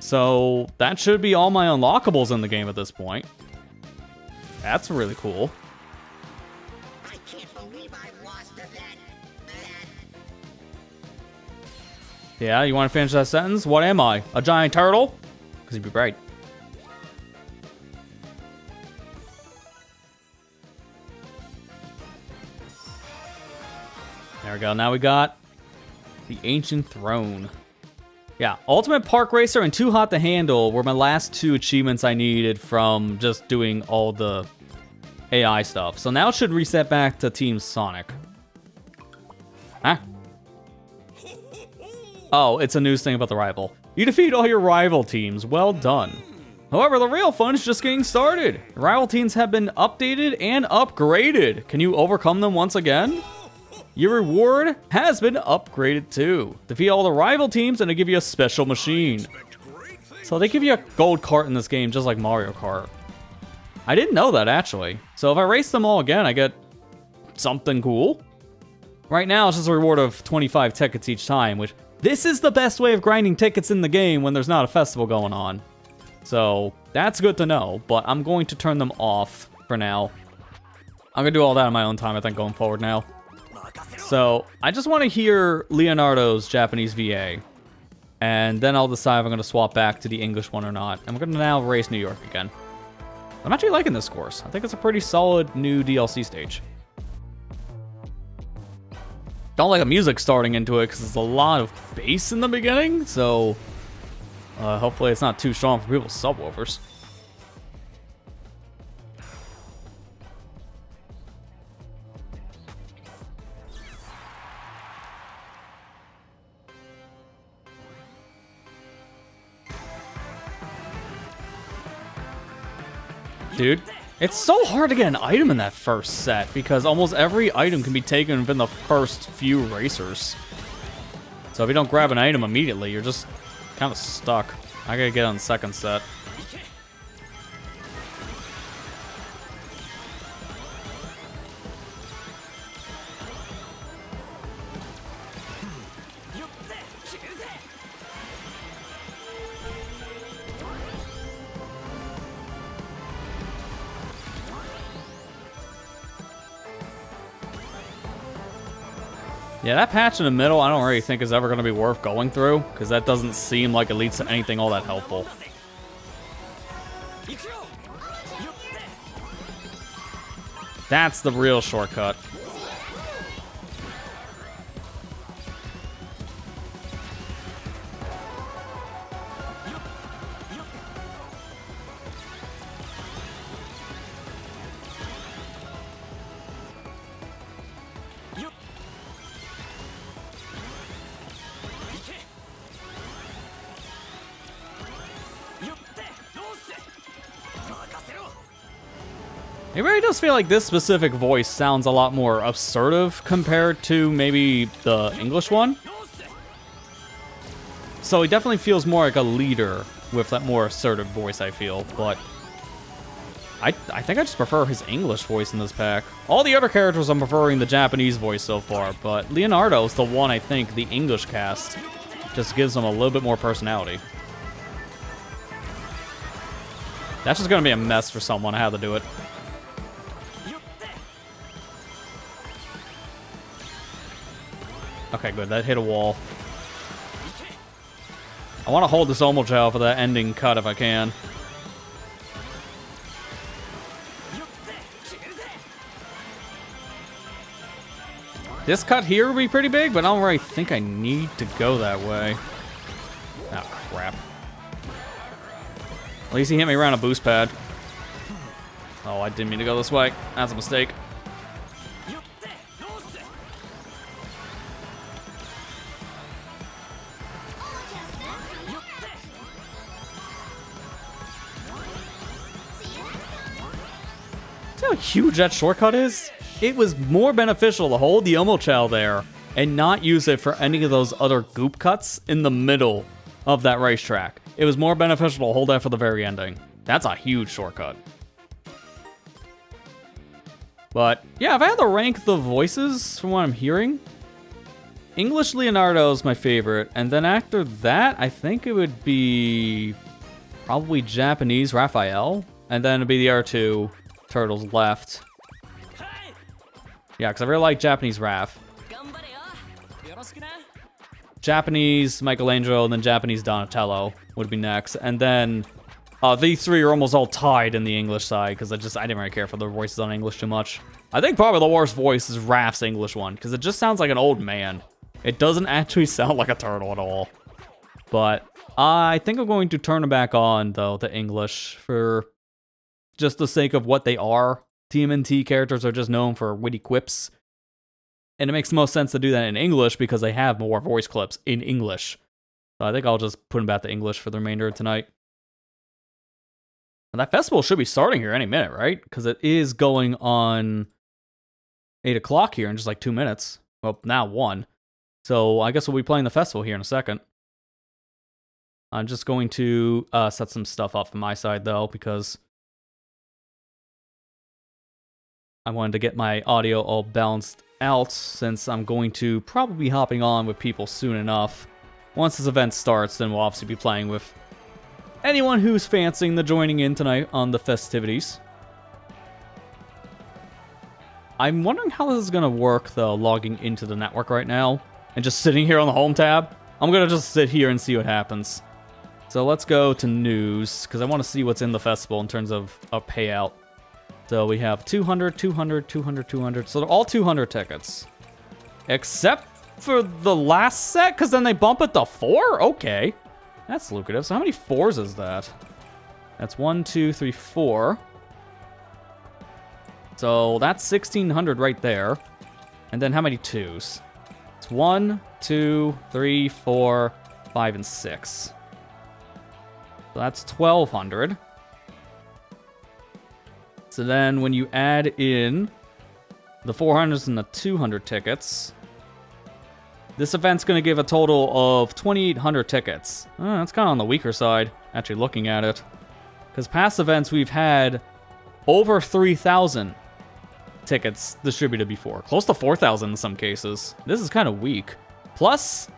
So that should be all my unlockables in the game at this point. That's really cool. I can't believe I lost to that. Yeah, you want to finish that sentence? What am I? A giant turtle? Because you'd be right. There we go. Now we got the Ancient Throne. Yeah, Ultimate Park Racer and Too Hot to Handle were my last 2 achievements I needed from just doing all the AI stuff. So now it should reset back to Team Sonic. Huh? Oh, it's a news thing about the rival. You defeat all your rival teams. Well done. However, the real fun is just getting started. Rival teams have been updated and upgraded. Can you overcome them once again? Your reward has been upgraded too. Defeat all the rival teams and they give you a special machine. So they give you a gold cart in this game just like Mario Kart. I didn't know that actually. So if I race them all again, I get something cool. Right now it's just a reward of 25 tickets each time, which this is the best way of grinding tickets in the game when there's not a festival going on. So that's good to know, but I'm going to turn them off for now. I'm gonna do all that on my own time, I think, going forward now. So, I just want to hear Leonardo's Japanese VA. And then I'll decide if I'm going to swap back to the English one or not. And we're going to now race New York again. I'm actually liking this course. I think it's a pretty solid new DLC stage. Don't like the music starting into it because there's a lot of bass in the beginning. So, hopefully it's not too strong for people's subwoofers. Dude, it's so hard to get an item in that first set because almost every item can be taken within the first few racers. So if you don't grab an item immediately, you're just kind of stuck. I gotta get on the second set. Yeah, that patch in the middle I don't really think is ever going to be worth going through, because that doesn't seem like it leads to anything all that helpful. That's the real shortcut. It really does feel like this specific voice sounds a lot more assertive compared to maybe the English one. So he definitely feels more like a leader with that more assertive voice, I feel. But I think I just prefer his English voice in this pack. All the other characters I'm preferring the Japanese voice so far, but Leonardo's the one I think the English cast just gives him a little bit more personality. That's just going to be a mess for someone how to do it. Okay, good. That hit a wall. I want to hold this Omochao for that ending cut if I can. This cut here would be pretty big, but I don't really think I need to go that way. Oh, crap. At least he hit me around a boost pad. Oh, I didn't mean to go this way. That's a mistake. See how huge that shortcut is? It was more beneficial to hold the Omochao there and not use it for any of those other goop cuts in the middle of that racetrack. It was more beneficial to hold that for the very ending. That's a huge shortcut. But yeah, if I had to rank the voices from what I'm hearing, English Leonardo is my favorite. And then after that, I think it would be probably Japanese Raphael. And then it'd be the R2 turtles left. Yeah, because I really like Japanese Raph. Japanese Michelangelo, and then Japanese Donatello would be next. And then these three are almost all tied in the English side, because I didn't really care for the voices on English too much. I think probably the worst voice is Raph's English one, because it just sounds like an old man. It doesn't actually sound like a turtle at all. But I think I'm going to turn it back on, though, the English, for just the sake of what they are. TMNT characters are just known for witty quips. And it makes the most sense to do that in English because they have more voice clips in English. So I think I'll just put them back to English for the remainder of tonight. And that festival should be starting here any minute, right? Because it is going on 8 o'clock here in just like 2 minutes. Well, now 1. So I guess we'll be playing the festival here in a second. I'm just going to set some stuff up from my side, though, because I wanted to get my audio all balanced out, since I'm going to probably be hopping on with people soon enough. Once this event starts, then we'll obviously be playing with anyone who's fancying the joining in tonight on the festivities. I'm wondering how this is going to work, though, logging into the network right now and just sitting here on the home tab. I'm going to just sit here and see what happens. So let's go to news, because I want to see what's in the festival in terms of a payout. So we have 200, 200, 200, 200. So they're all 200 tickets. Except for the last set, because then they bump it to 4? Okay. That's lucrative. So how many 4s is that? That's 1, 2, 3, 4. So that's 1,600 right there. And then how many 2s? It's 1, 2, 3, 4, 5, and 6. So that's 1,200. So then when you add in the 400s and the 200 tickets, this event's going to give a total of 2,800 tickets. That's kind of on the weaker side, actually looking at it. Because past events, we've had over 3,000 tickets distributed before. Close to 4,000 in some cases. This is kind of weak. Plus,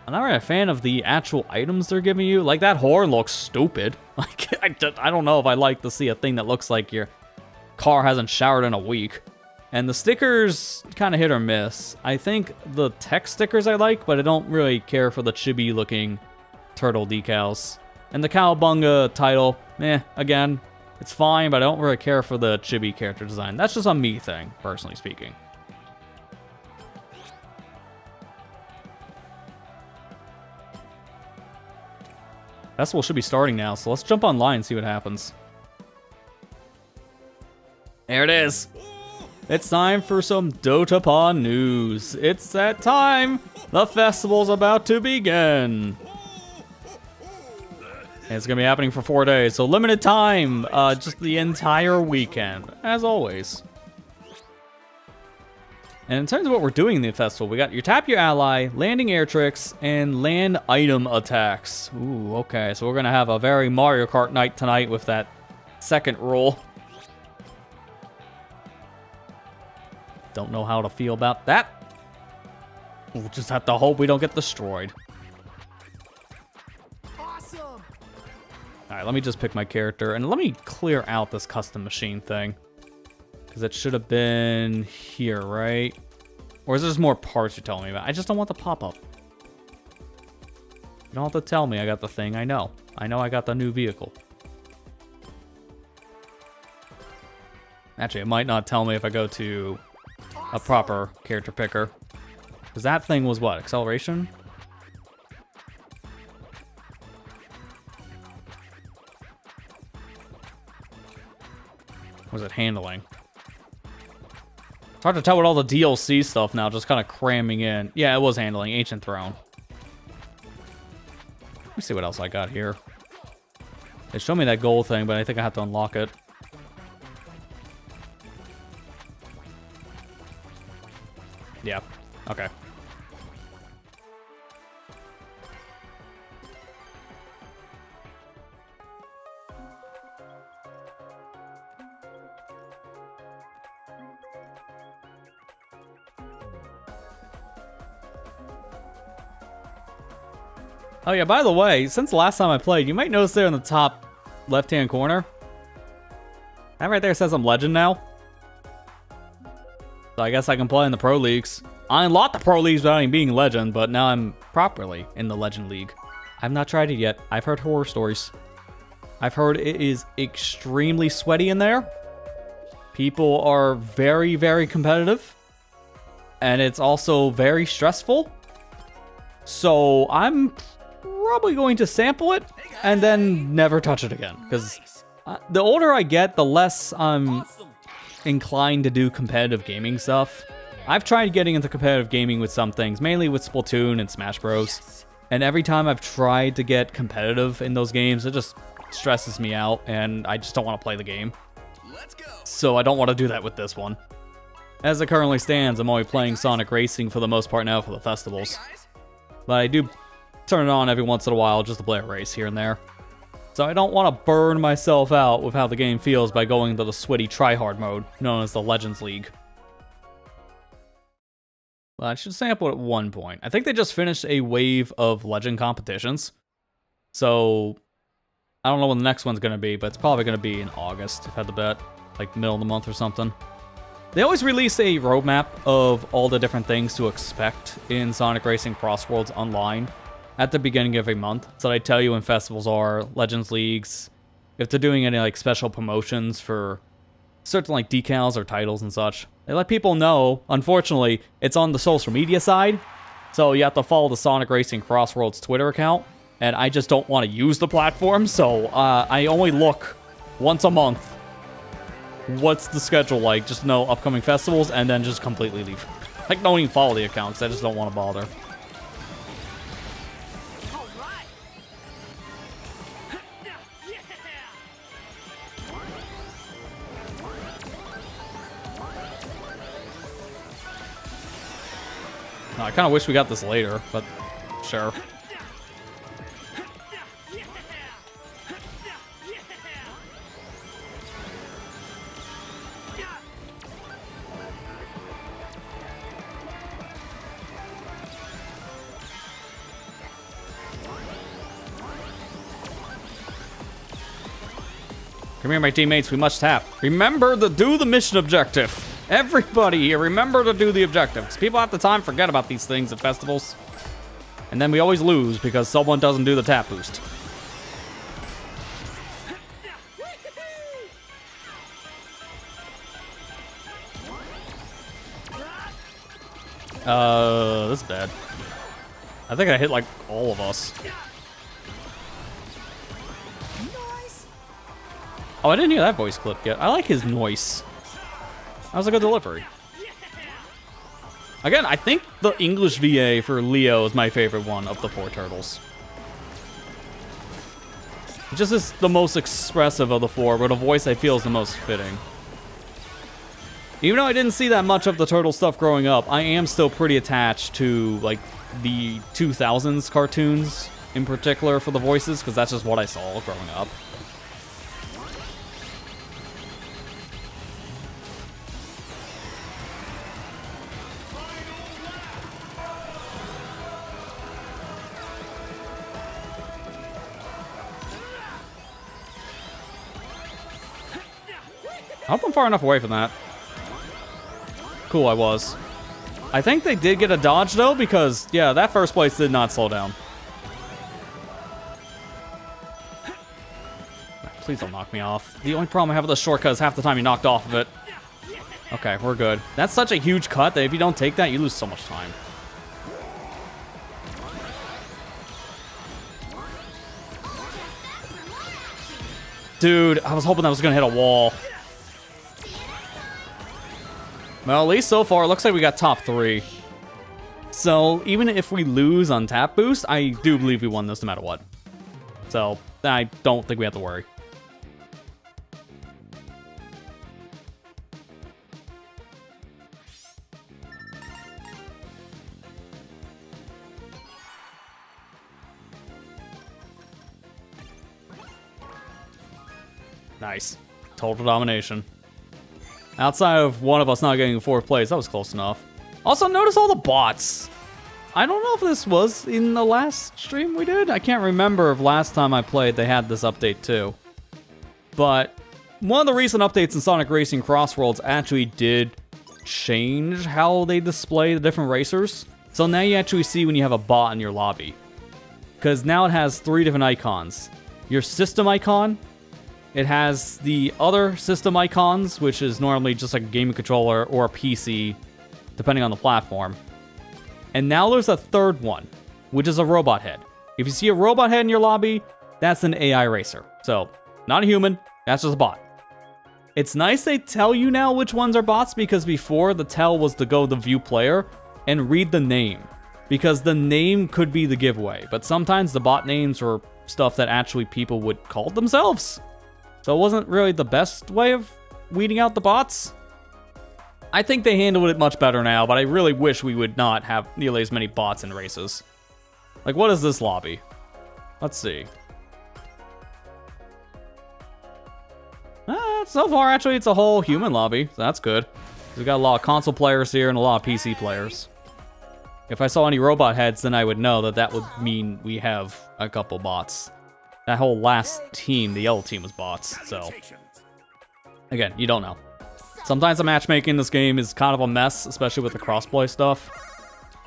I'm not really a fan of the actual items they're giving you. Like, that horn looks stupid. Like, I don't know if I like to see a thing that looks like your car hasn't showered in a week. And the stickers kind of hit or miss. I think the text stickers I like, but I don't really care for the chibi looking turtle decals. And the Cowabunga title, again, it's fine, but I don't really care for the chibi character design. That's just a me thing, personally speaking. Festival should be starting now, so let's jump online and see what happens. There it is. It's time for some Dotapon news. It's that time. The festival's about to begin. And it's going to be happening for 4 days, so limited time. Just the entire weekend, as always. And in terms of what we're doing in the festival, we got your tap your ally, landing air tricks, and land item attacks. Ooh, okay, so we're going to have a very Mario Kart night tonight with that second rule. Don't know how to feel about that. We'll just have to hope we don't get destroyed. Awesome. All right, let me just pick my character, and let me clear out this custom machine thing. Because it should have been here, right? Or is there just more parts you're telling me about? I just don't want the pop-up. You don't have to tell me I got the thing. I know. I know I got the new vehicle. Actually, it might not tell me if I go to a proper character picker. Because that thing was what? Acceleration? Or was it handling? It's hard to tell with all the DLC stuff now, just kind of cramming in. Yeah, it was handling. Ancient Throne. Let me see what else I got here. They showed me that gold thing, but I think I have to unlock it. Yeah. Okay. Oh yeah, by the way, since the last time I played, you might notice there in the top left-hand corner, that right there says I'm Legend now. So I guess I can play in the Pro Leagues. I unlocked the Pro Leagues without even being Legend, but now I'm properly in the Legend League. I've not tried it yet. I've heard horror stories. I've heard it is extremely sweaty in there. People are very, very competitive. And it's also very stressful. So I'm probably going to sample it and then never touch it again. Because the older I get, the less I'm inclined to do competitive gaming stuff. I've tried getting into competitive gaming with some things, mainly with Splatoon and Smash Bros. And every time I've tried to get competitive in those games, it just stresses me out and I just don't want to play the game. Let's go. So I don't want to do that with this one. As it currently stands, I'm only playing Sonic Racing for the most part now for the festivals. But I do turn it on every once in a while just to play a race here and there. So I don't want to burn myself out with how the game feels by going to the sweaty tryhard mode, known as the Legends League. Well, I should sample it at one point. I think they just finished a wave of Legend competitions. So I don't know when the next one's going to be, but it's probably going to be in August, if I had to bet. Like middle of the month or something. They always release a roadmap of all the different things to expect in Sonic Racing CrossWorlds Online at the beginning of every month. So they tell you when festivals are, Legends Leagues, if they're doing any like special promotions for certain like decals or titles and such. They let people know. Unfortunately, it's on the social media side, so you have to follow the Sonic Racing CrossWorlds Twitter account, and I just don't want to use the platform, so I only look once a month. What's the schedule like? Just know upcoming festivals, and then just completely leave. Like, don't even follow the account, because I just don't want to bother. No, I kind of wish we got this later, but sure. Come here, my teammates. We must tap. Remember to do the mission objective. Everybody here, remember to do the objectives. People at the time forget about these things at festivals. And then we always lose because someone doesn't do the tap boost. This is bad. I think I hit like all of us. Oh, I didn't hear that voice clip yet. I like his noise. That was a good delivery. Again, I think the English VA for Leo is my favorite one of the 4 turtles. It just is the most expressive of the 4, but a voice I feel is the most fitting. Even though I didn't see that much of the turtle stuff growing up, I am still pretty attached to, like, the 2000s cartoons in particular for the voices, because that's just what I saw growing up. I hope I'm far enough away from that. Cool, I was. I think they did get a dodge, though, because, yeah, that first place did not slow down. Please don't knock me off. The only problem I have with the shortcut is half the time you knocked off of it. Okay, we're good. That's such a huge cut that if you don't take that, you lose so much time. Dude, I was hoping that was going to hit a wall. Well, at least so far, it looks like we got top 3. So, even if we lose on tap boost, I do believe we won this no matter what. So, I don't think we have to worry. Nice. Total domination. Outside of one of us not getting 4th place, that was close enough. Also, notice all the bots. I don't know if this was in the last stream we did. I can't remember if last time I played they had this update too. But one of the recent updates in Sonic Racing CrossWorlds actually did change how they display the different racers. So now you actually see when you have a bot in your lobby. Because now it has 3 different icons. Your system icon. It has the other system icons, which is normally just like a gaming controller or a PC, depending on the platform. And now there's a 3rd one, which is a robot head. If you see a robot head in your lobby, that's an AI racer. So, not a human, that's just a bot. It's nice they tell you now which ones are bots, because before the tell was to go to view player and read the name. Because the name could be the giveaway, but sometimes the bot names were stuff that actually people would call themselves. So it wasn't really the best way of weeding out the bots. I think they handled it much better now, but I really wish we would not have nearly as many bots in races. Like, what is this lobby? Let's see. So far, actually, it's a whole human lobby, so that's good. We've got a lot of console players here and a lot of PC players. If I saw any robot heads, then I would know that that would mean we have a couple bots. That whole last team, the yellow team, was bots, so... Again, you don't know. Sometimes the matchmaking in this game is kind of a mess, especially with the crossplay stuff.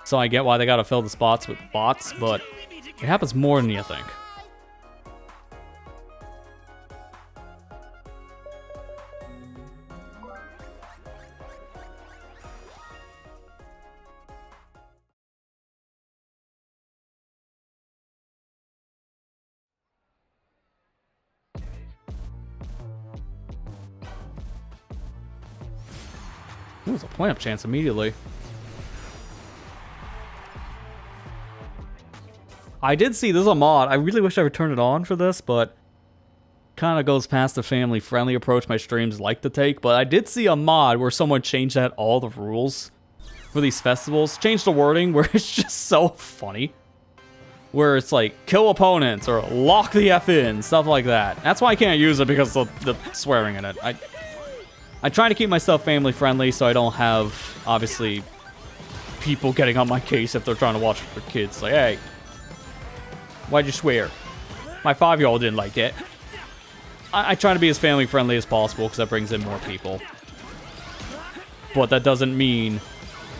So I get why they gotta fill the spots with bots, but it happens more than you think. Ooh, it's a point-up chance immediately. I did see, this is a mod. I really wish I would turn it on for this, but kind of goes past the family-friendly approach my streams like to take. But I did see a mod where someone changed out all the rules for these festivals. Changed the wording where it's just so funny. Where it's like, kill opponents, or lock the F in, stuff like that. That's why I can't use it, because of the swearing in it. I try to keep myself family friendly so I don't have, obviously, people getting on my case if they're trying to watch for kids. Like, hey, why'd you swear? My 5-year-old didn't like it. I try to be as family friendly as possible because that brings in more people. but that doesn't mean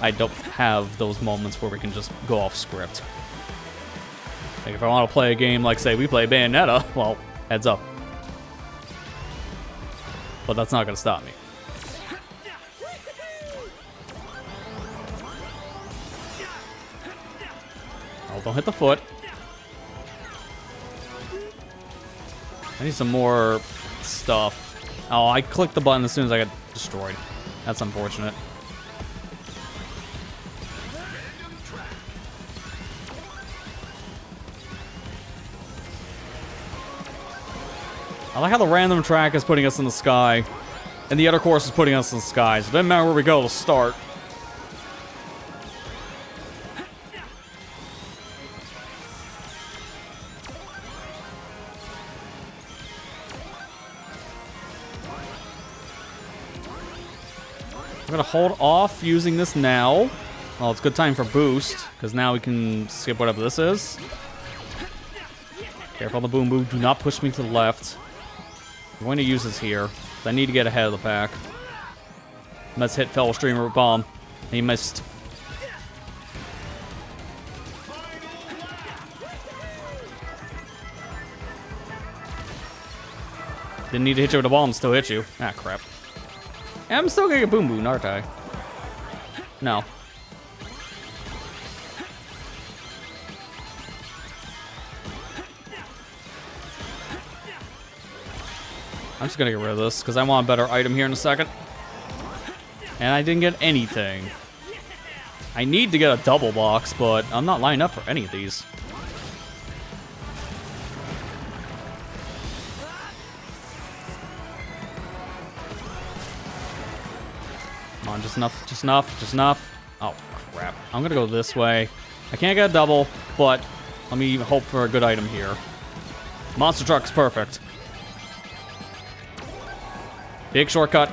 I don't have those moments where we can just go off script. Like if I want to play a game like, say, we play Bayonetta, well, heads up. But that's not going to stop me. Oh, don't hit the foot. I need some more stuff. Oh, I clicked the button as soon as I got destroyed. That's unfortunate. I like how the random track is putting us in the sky, and the other course is putting us in the sky, so it doesn't matter where we go to start. I'm gonna hold off using this now. Well, it's a good time for boost, because now we can skip whatever this is. Careful on the boom boom. Do not push me to the left. I'm going to use this here. I need to get ahead of the pack. Let's hit Fellow Streamer with Bomb. And he missed. Didn't need to hit you with a bomb, still hit you. Ah, crap. I'm still gonna get boom boom, aren't I? No. I'm just gonna get rid of this, because I want a better item here in a second. And I didn't get anything. I need to get a double box, but I'm not lining up for any of these. Come on, just enough, just enough, just enough. Oh, crap. I'm gonna go this way. I can't get a double, but let me hope for a good item here. Monster Truck's perfect. Big shortcut.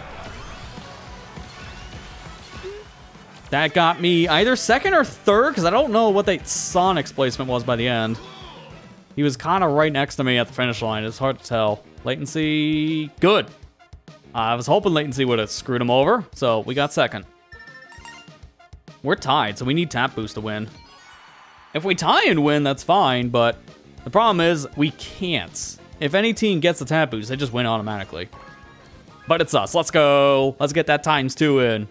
That got me either second or third, because I don't know what that Sonic's placement was by the end. He was kind of right next to me at the finish line. It's hard to tell. Latency, good. I was hoping latency would have screwed him over, so we got second. We're tied, so we need tap boost to win. If we tie and win, that's fine, but the problem is we can't. If any team gets the tap boost, they just win automatically. But it's us. Let's go. Let's get that ×2 in.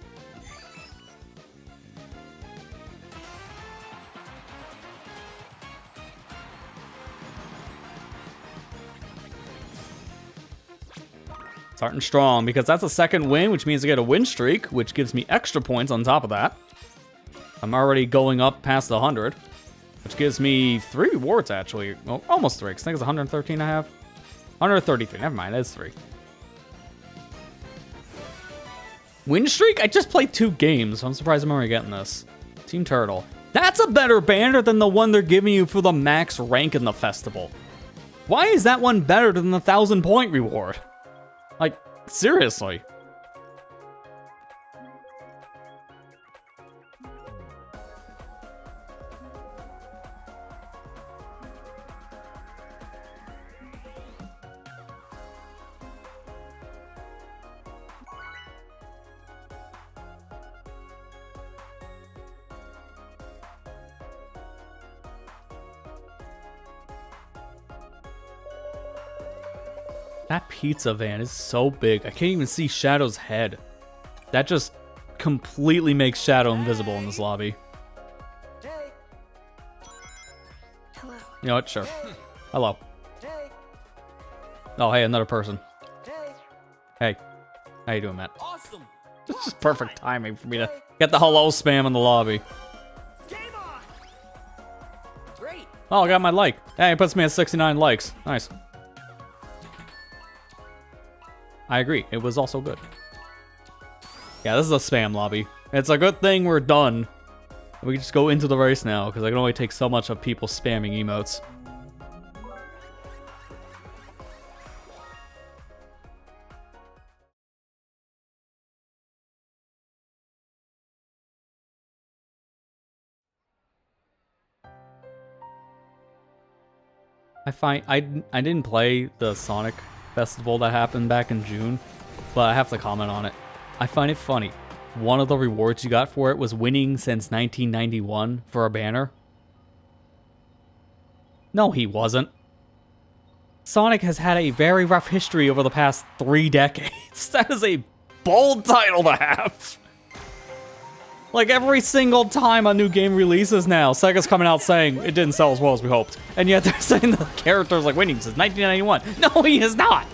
Starting strong, because that's a second win, which means I get a win streak, which gives me extra points on top of that. I'm already going up past the 100, which gives me 3 rewards, actually. Well, almost 3, because I think it's 113 I have. 133. Never mind, that's 3. Win streak? I just played 2 games, so I'm surprised I'm already getting this. Team Turtle. That's a better banner than the one they're giving you for the max rank in the festival. Why is that one better than the 1,000-point reward? Like, seriously. That pizza van is so big. I can't even see Shadow's head. That just completely makes Shadow invisible in this lobby. Hello. You know what? Sure. Hello. Oh, hey, another person. Hey. How you doing, Matt? Awesome. This is just perfect timing for me to get the hello spam in the lobby. Game on. Great. Oh, I got my like. Hey, it puts me at 69 likes. Nice. I agree. It was also good. Yeah, this is a spam lobby. It's a good thing we're done. We can just go into the race now, because I can only take so much of people spamming emotes. I didn't play the Sonic Festival that happened back in June, but I have to comment on it. I find it funny one of the rewards you got for it was winning since 1991 for a banner? No, he wasn't. Sonic has had a very rough history over the past 3 decades. That is a bold title to have. Like, every single time a new game releases now, Sega's coming out saying it didn't sell as well as we hoped. And yet they're saying the character's like winning since 1991. No, he is not.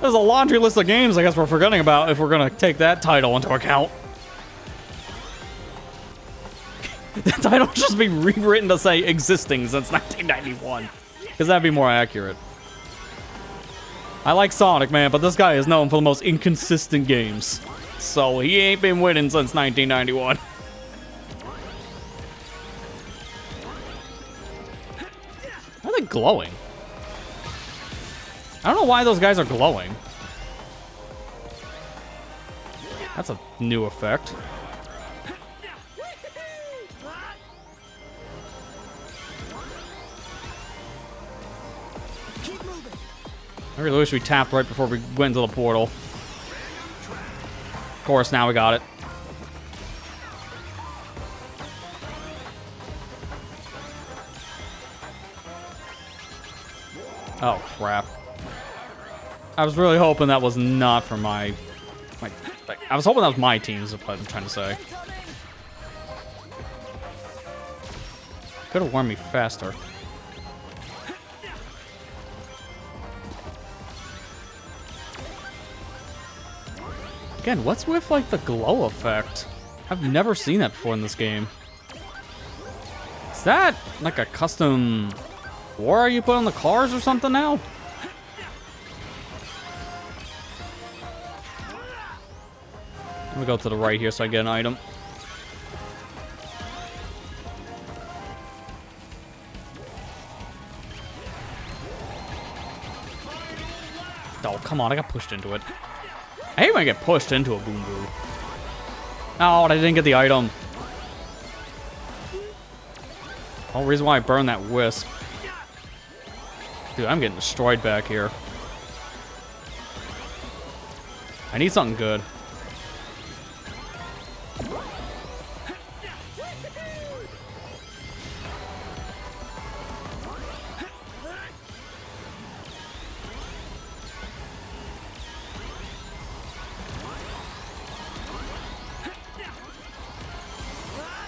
There's a laundry list of games I guess we're forgetting about if we're gonna take that title into account. The title should just be rewritten to say existing since 1991. Because that'd be more accurate. I like Sonic, man, but this guy is known for the most inconsistent games. So he ain't been winning since 1991. Why are they glowing? I don't know why those guys are glowing. That's a new effect. I really wish we tapped right before we went into the portal. Of course, now we got it. Oh, crap. I was really hoping that was not for my I was hoping that was my team, is what I'm trying to say. Could have warned me faster. Again, what's with, like, the glow effect? I've never seen that before in this game. Is that, like, a custom aura you put on the cars or something now? Let me go to the right here so I get an item. Oh, come on, I got pushed into it. I hate when I get pushed into a Boom Boo. Oh, I didn't get the item. Whole reason why I burned that wisp. Dude, I'm getting destroyed back here. I need something good.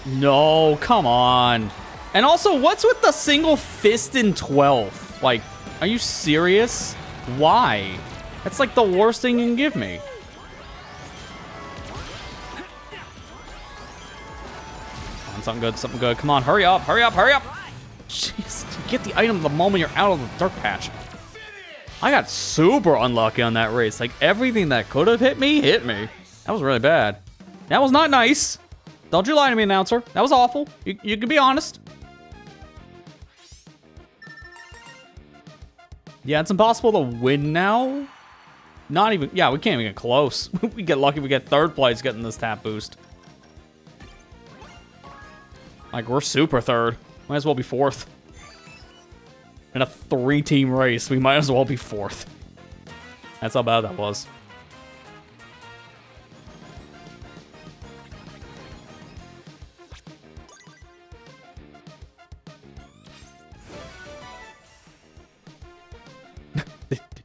No, come on. And also, what's with the single fist in 12? Like, are you serious? Why? That's like the worst thing you can give me. Come on, something good, something good. Come on, hurry up, hurry up, hurry up. Jeez, get the item the moment you're out of the dirt patch. I got super unlucky on that race. Like, everything that could have hit me, hit me. That was really bad. That was not nice. Don't you lie to me, announcer. That was awful. You can be honest. Yeah, it's impossible to win now. Not even... Yeah, we can't even get close. We get lucky if we get third place getting this tap boost. Like, we're super third. Might as well be fourth. In a 3-team race, we might as well be fourth. That's how bad that was.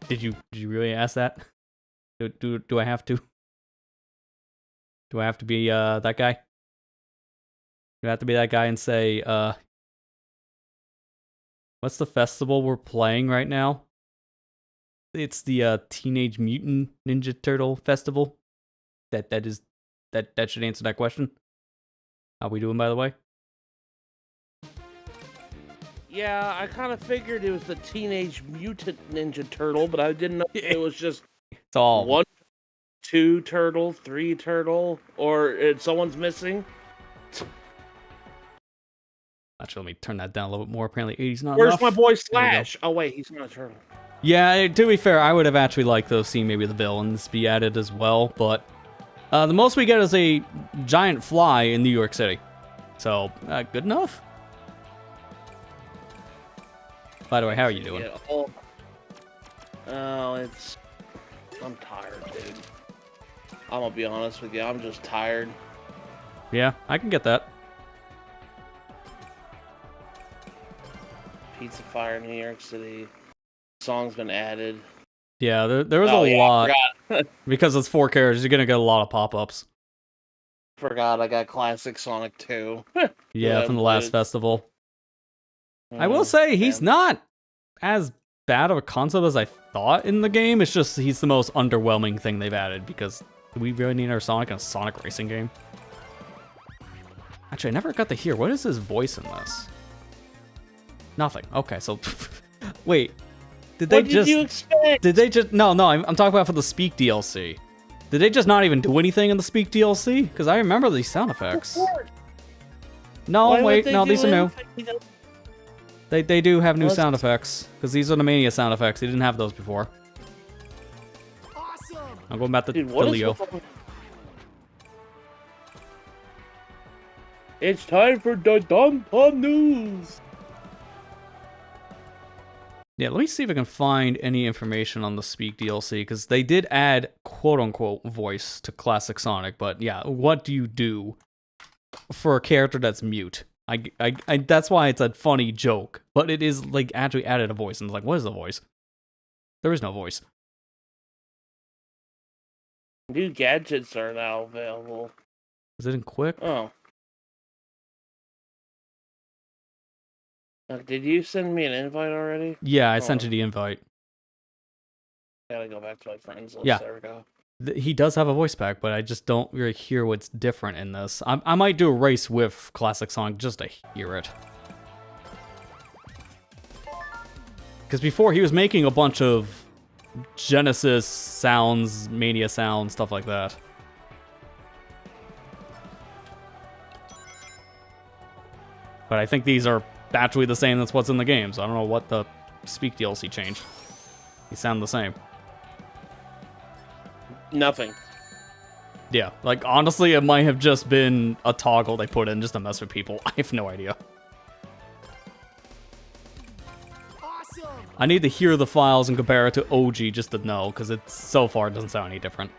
Did you really ask that? Do I have to? Do I have to be that guy? Do I have to be that guy and say what's the festival we're playing right now? It's the Teenage Mutant Ninja Turtle Festival. That should answer that question. How we doing, by the way? Yeah, I kind of figured it was the Teenage Mutant Ninja Turtle, but I didn't know it was just It's all 1, 2 turtle, 3 turtle, or someone's missing. Actually, let me turn that down a little bit more. Apparently 80's not Where's enough. my boy There we Slash? Oh wait, he's not a turtle. Yeah, to be fair, I would have actually liked to see maybe the villains be added as well, but the most we get is a giant fly in New York City. So, good enough. By the way, how are you doing? Yeah, I'm tired, dude. I'm gonna be honest with you. I'm just tired. Yeah, I can get that. Pizza Fire, New York City. Song's been added. Yeah, there was Oh, a yeah, lot. I Because it's 4 characters, you're gonna get a lot of pop-ups. forgot I got classic Sonic 2. Yeah, from the last festival. I will Mm, say, he's yeah. not as bad of a concept as I thought in the game. It's just he's the most underwhelming thing they've added, because do we really need our Sonic in a Sonic racing game? Actually, I never got to hear. What is his voice in this? Nothing. Okay, so... Wait. Did What did you expect? Did they just... No, I'm talking about for the Speak DLC. Did they just not even do anything in the Speak DLC? Because I remember these sound effects. No, Why would wait, they no, do these are new. anything? They do have new Well, sound effects. Because these are the Mania sound effects. They didn't have those before. Awesome. I'm going back to Dude, what is Leo. with all- It's time for the Dum Dum News. Yeah, let me see if I can find any information on the Speak DLC, because they did add quote-unquote voice to Classic Sonic, but yeah, what do you do for a character that's mute? I that's why it's a funny joke, but it is, like, actually added a voice, and it's like, what is the voice? There is no voice. New gadgets are now available. Is it in quick? Oh. Did you send me an invite already? Yeah, I sent you the invite. Gotta go back to my friends list. Yeah. There we go. He does have a voice pack, but I just don't really hear what's different in this. I might do a race with Classic Sonic just to hear it. Because before, he was making a bunch of Genesis sounds, Mania sounds, stuff like that. But I think these are actually the same as what's in the game, so I don't know what the Speak DLC changed. They sound the same. Nothing. Yeah, like, honestly, it might have just been a toggle they put in just to mess with people. I have no idea. Awesome. I need to hear the files and compare it to OG just to know, because it so far doesn't sound any different.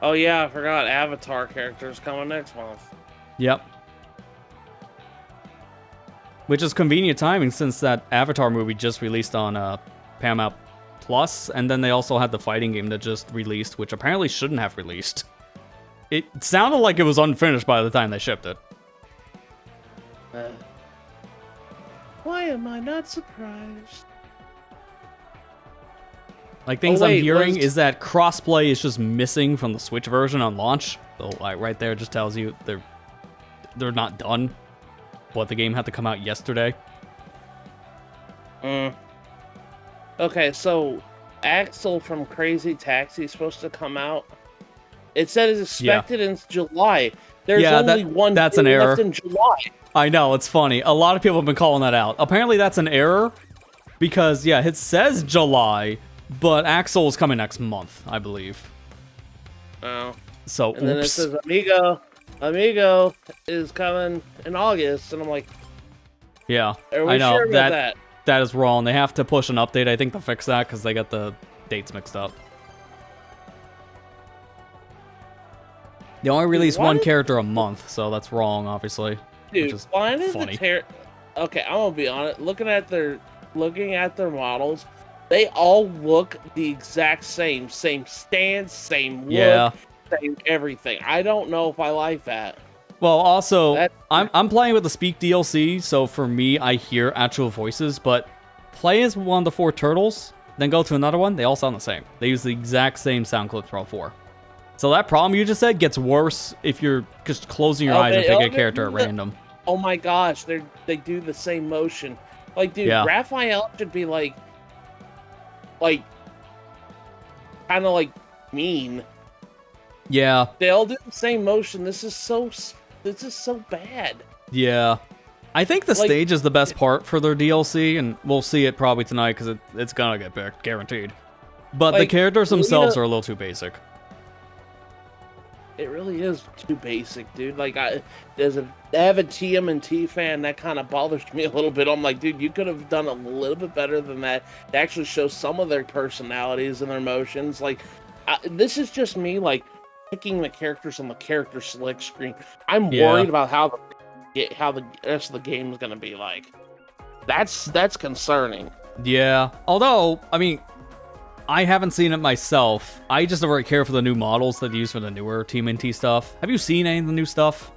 Oh yeah, I forgot. Avatar characters coming next month. Yep. Which is convenient timing, since that Avatar movie just released on Paramount Plus, and then they also had the fighting game that just released, which apparently shouldn't have released. It sounded like it was unfinished by the time they shipped it. Why am I not surprised? Like, things Oh, wait, I'm hearing was- is that crossplay is just missing from the Switch version on launch. So, like, right there just tells you they're not done. But the game had to come out yesterday. Okay, so Axel from Crazy Taxi is supposed to come out. It said it's expected in July. There's Yeah, only one that's day an error. left in July. I know, it's funny. A lot of people have been calling that out. Apparently that's an error. Because, yeah, it says July, but Axel is coming next month, I believe. Oh. So, And then it oops. says Amigo is coming in August, and I'm like, Yeah, are we I know. sure about that? That is wrong. They have to push an update, I think, to fix that, because they got the dates mixed up. They only release why one did- character a month, so that's wrong, obviously. which Dude, is why did funny. Okay, I'm gonna be honest. Looking at their models, they all look the exact same. Same stance, same look, Yeah. same everything. I don't know if I like that. Well, also, That- I'm playing with the Speak DLC, so for me, I hear actual voices, but play as one of the 4 turtles, then go to another one, they all sound the same. They use the exact same sound clips for all 4. So that problem you just said gets worse if you're just closing your eyes and picking a character at random. Oh my gosh, they do the same motion. Like, dude, Yeah. Raphael should be like kind of like mean. Yeah, They all do the same motion. This is so bad. yeah. I think the Like- stage is the best part for their DLC, and we'll see it probably tonight because it's gonna get picked, guaranteed. But the Like, characters themselves Lena- are a little too basic. It really is too basic, dude. Like, as an avid TMNT fan, that kind of bothers me a little bit. I'm like, dude, you could have done a little bit better than that to actually show some of their personalities and their emotions. Like, this is just me, like, picking the characters on the character select screen. I'm worried about how the rest of the game is going to be like. That's concerning. Yeah. Although, I mean, I haven't seen it myself. I just don't really care for the new models that they use for the newer TMNT stuff. Have you seen any of the new stuff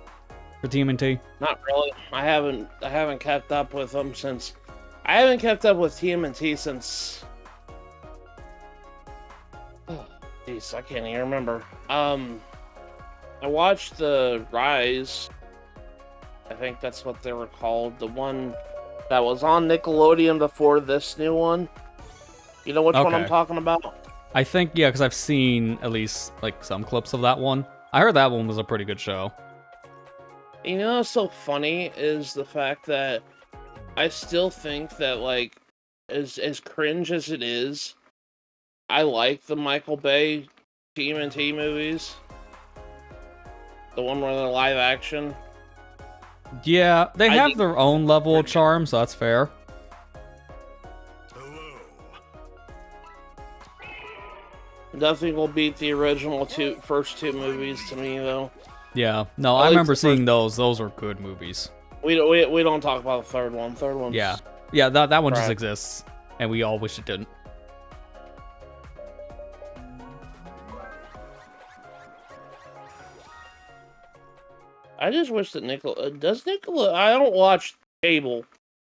for TMNT? Not really. I haven't kept up with them since. I haven't kept up with TMNT since. Oh, jeez, I can't even remember. I watched the Rise. I think that's what they were called. The one that was on Nickelodeon before this new one. You know which one I'm talking about? I think, yeah, because I've seen at least, like, some clips of that one. I heard that one was a pretty good show. You know what's so funny is the fact that I still think that, like, as cringe as it is, I like the Michael Bay TMNT movies. The one where they're live action. Yeah, they have their own level of charm, so that's fair. Nothing will beat the original first two movies to me, though. Yeah, no, I remember seeing those. Those were good movies. We don't talk about the third one. Third one. Yeah, that one just exists, and we all wish it didn't. I just wish that does Nickelodeon. I don't watch cable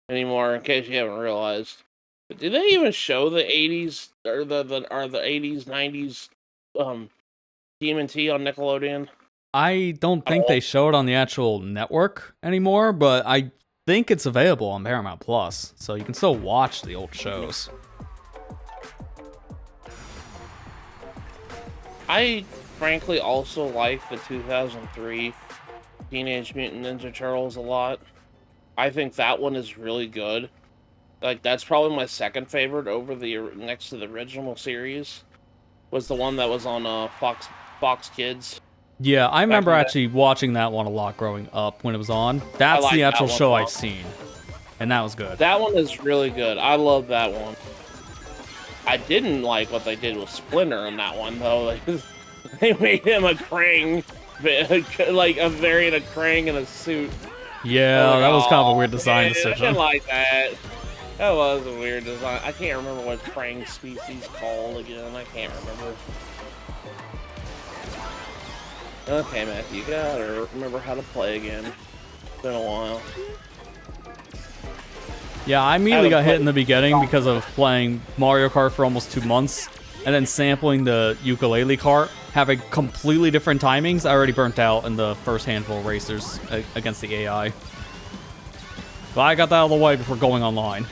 anymore, in case you haven't realized. But do they even show the 80s or the 80s 90s TMNT on Nickelodeon? I don't think they show it on the actual network anymore, but I think it's available on Paramount Plus, so you can still watch the old shows. I frankly also like the 2003 Teenage Mutant Ninja Turtles a lot. I think that one is really good. Like, that's probably my second favorite over next to the original series. Was the one that was on Fox Kids. Yeah, I remember actually watching that one a lot growing up when it was on. That's the actual show I've seen, and that was good. That one is really good. I love that one. I didn't like what they did with Splinter in that one, though. Like, they made him a Krang, like a variant of Krang in a suit. Yeah, that was kind of a weird design decision. I didn't like that. That was a weird design. I can't remember what Krang species called again. I can't remember. Okay, Matthew, you gotta remember how to play again. It's been a while. Yeah, I immediately got hit in the beginning because of playing Mario Kart for almost 2 months, and then sampling the ukulele cart, having completely different timings. I already burnt out in the first handful of racers against the AI. But I got that out of the way before going online.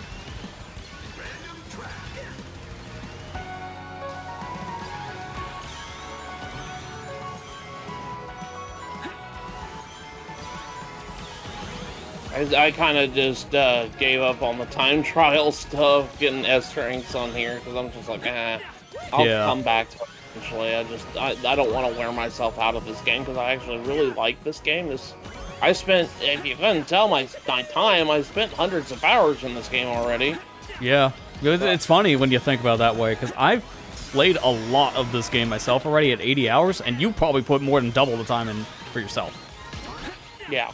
I kind of just gave up on the time trial stuff, getting S ranks on here, because I'm just like, I'll come back to it eventually. I don't want to wear myself out of this game, because I actually really like this game. I spent, if you couldn't tell my time, I spent hundreds of hours in this game already. Yeah, it's funny when you think about it that way, because I've played a lot of this game myself already at 80 hours, and you probably put more than double the time in for yourself. Yeah.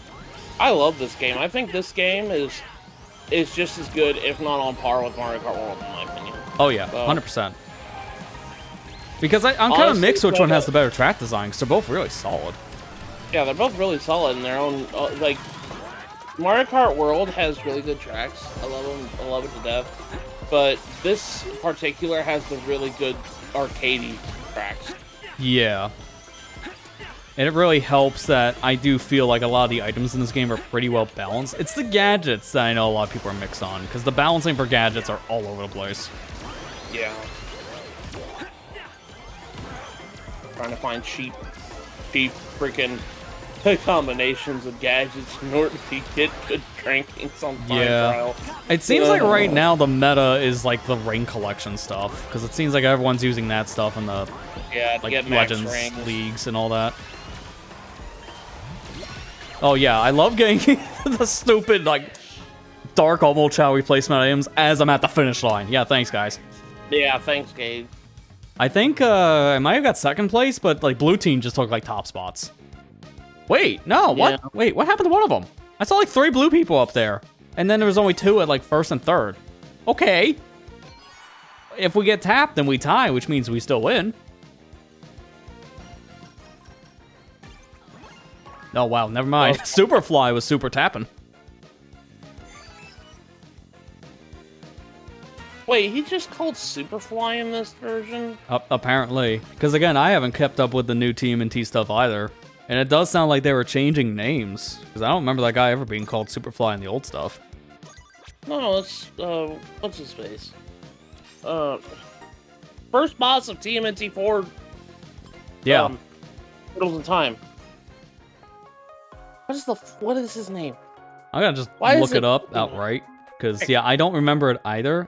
I love this game. I think this game is just as good, if not on par, with Mario Kart World, in my opinion. Oh yeah, 100%. Because I'm kind of mixed which one has the better track design, because they're both really solid. Yeah, they're both really solid in their own, like, Mario Kart World has really good tracks. I love them. I love it to death. But this particular has the really good arcadey tracks. Yeah. And it really helps that I do feel like a lot of the items in this game are pretty well balanced. It's the gadgets that I know a lot of people are mixed on, because the balancing for gadgets are all over the place. Yeah. Trying to find cheap freaking combinations of gadgets in order to get good rankings on time trial. It seems like right now the meta is like the ring collection stuff, because it seems like everyone's using that stuff in the like Legends leagues and all that. Oh yeah, I love getting the stupid, like, Dark Almost Chow replacement items as I'm at the finish line. Yeah, thanks, guys. Yeah, thanks, Gabe. I think I might have got second place, but, like, blue team just took, like, top spots. Wait, no, what? Yeah. Wait, what happened to one of them? I saw, like, 3 blue people up there. And then there was only 2 at, like, first and third. Okay. If we get tapped, then we tie, which means we still win. Oh, wow, never mind. Superfly was super tapping. Wait, he just called Superfly in this version? Apparently. Because, again, I haven't kept up with the new TMNT stuff either. And it does sound like they were changing names. Because I don't remember that guy ever being called Superfly in the old stuff. No, it's, what's his face? First boss of TMNT 4. Yeah. Riddles in Time. What is his name? I'm gonna just Why is look it it- up outright. Because, yeah, I don't remember it either.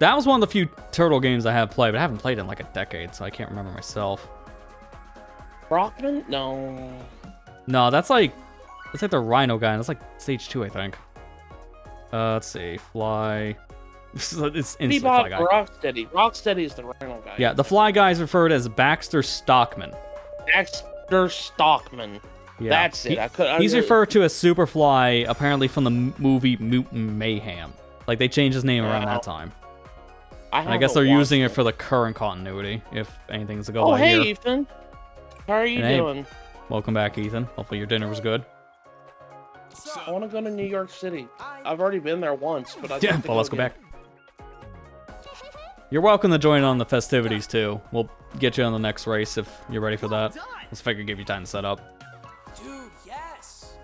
That was one of the few Turtle games I have played, but I haven't played in like a decade, so I can't remember myself. Brockman? No. No, that's like the Rhino guy, and that's like stage 2, I think. Let's see. Fly. It's instantly Fly Bebop guy. or Rocksteady. Rocksteady is the Rhino guy. Yeah, the Fly guy is referred as Baxter Stockman. Baxter Stockman. Yeah. That's it. He's referred to as Superfly, apparently from the movie Mutant Mayhem. Like, they changed his name around that time. And I guess they're using it for the current continuity, if anything's to go by hey, here. Ethan. How are you doing? Welcome back, Ethan. Hopefully your dinner was good. I want to go to New York City. I've already been there once, but Yeah, well, let's go back. You're welcome to join on the festivities, too. We'll get you on the next race if you're ready for that. Let's figure give you time to set up. Dude, yes.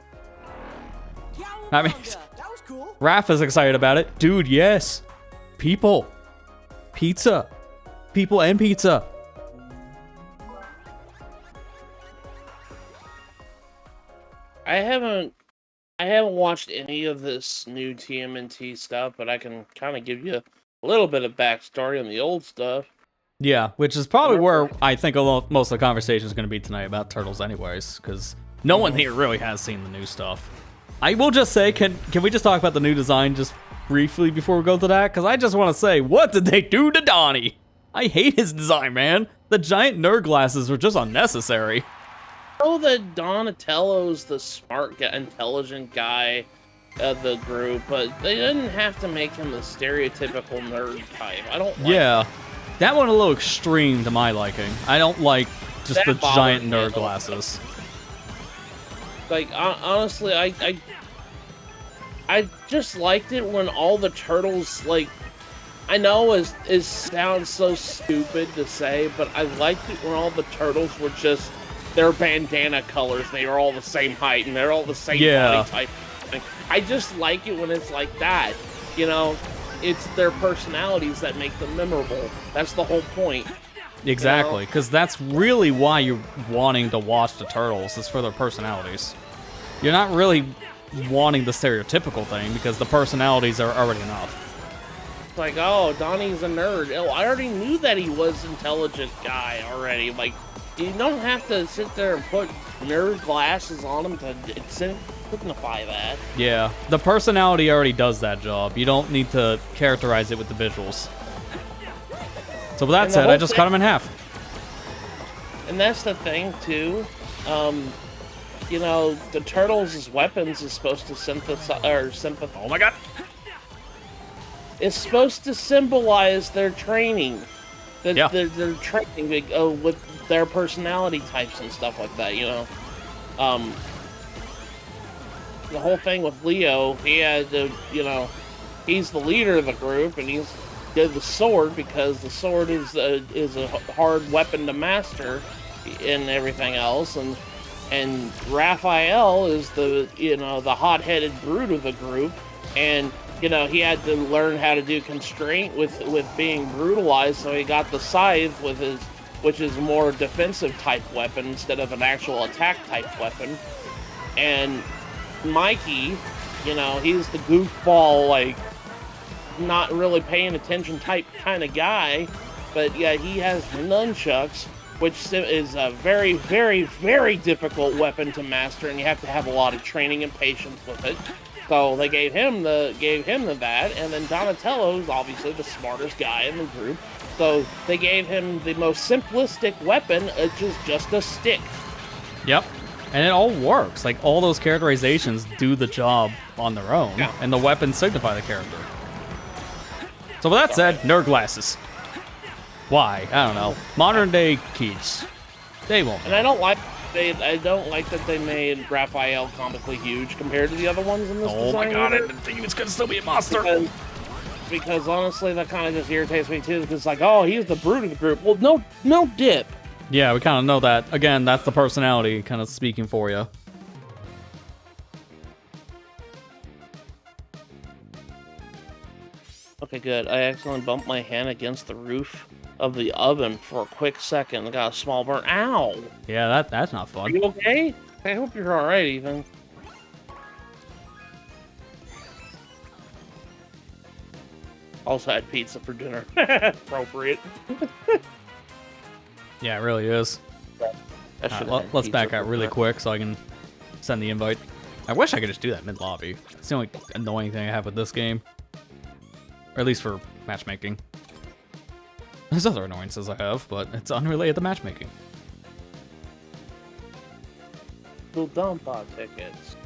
I mean, That was cool. Raph is excited about it. Dude, yes. People. Pizza. People and pizza. I haven't watched any of this new TMNT stuff, but I can kind of give you a little bit of backstory on the old stuff. Yeah, which is probably where I think most of the conversation is going to be tonight about Turtles anyways, because no one here really has seen the new stuff. I will just say, can we just talk about the new design just briefly before we go to that? Because I just want to say, what did they do to Donnie? I hate his design, man. The giant nerd glasses were just unnecessary. I know that Donatello's the smart, intelligent guy of the group, but they didn't have to make him the stereotypical nerd type. I don't like Yeah, that one a little extreme to my liking. I don't like just That the bothers giant me a nerd little. glasses. Like, honestly, I just liked it when all the turtles, like, I know it sounds so stupid to say, but I liked it when all the turtles were just their bandana colors. They were all the same height and they're all the same Yeah. body type. I just like it when it's like that. You know, it's their personalities that make them memorable. That's the whole point. Exactly, because that's really why you're wanting to watch the Turtles, is for their personalities. You're not really wanting the stereotypical thing, because the personalities are already enough. It's like, oh, Donnie's a nerd. Oh, I already knew that he was an intelligent guy already. Like, you don't have to sit there and put nerd glasses on him to signify that. Yeah, the personality already does that job. You don't need to characterize it with the visuals. So with that And the said, I whole just thing- cut him in half. And that's the thing, too. You know, the Turtles' weapons is supposed to Oh my god! It's supposed to symbolize their training. Yeah. Their training with their personality types and stuff like that, you know. The whole thing with Leo, he had to, you know, he's the leader of the group, and he's did the sword because the sword is a hard weapon to master, and everything else, and Raphael is the, you know, the hot-headed brute of the group, and you know, he had to learn how to do constraint with being brutalized, so he got the scythe which is a more defensive type weapon instead of an actual attack type weapon. And Mikey, you know, he's the goofball, like, not really paying attention type kind of guy, but yeah, he has nunchucks, which is a very, very, very difficult weapon to master, and you have to have a lot of training and patience with it. So they gave him that, and then Donatello's obviously the smartest guy in the group. So they gave him the most simplistic weapon, which is just a stick. Yep. And it all works. Like, all those characterizations do the job on their own, Yeah. and the weapons signify the character. So with that said, nerd glasses. Why? I don't know. Modern day kids. They won't. And I don't like that they made Raphael comically huge compared to the other ones in this Oh my design. god, I didn't think he was gonna still be a monster. Because honestly, that kind of just irritates me too. Because it's like, oh, he's the brute of the group. Well, no dip. Yeah, we kind of know that. Again, that's the personality kind of speaking for you. Okay, good. I accidentally bumped my hand against the roof of the oven for a quick second. I got a small burn. Ow! Yeah, that's not Are fun. you okay? I hope you're alright, Ethan. Also had pizza for dinner. Appropriate. Yeah, it really is. Let's back out really quick so I can send the invite. I wish I could just do that mid-lobby. It's the only annoying thing I have with this game. Or at least for matchmaking. There's other annoyances I have, but it's unrelated to matchmaking. Little dump tickets.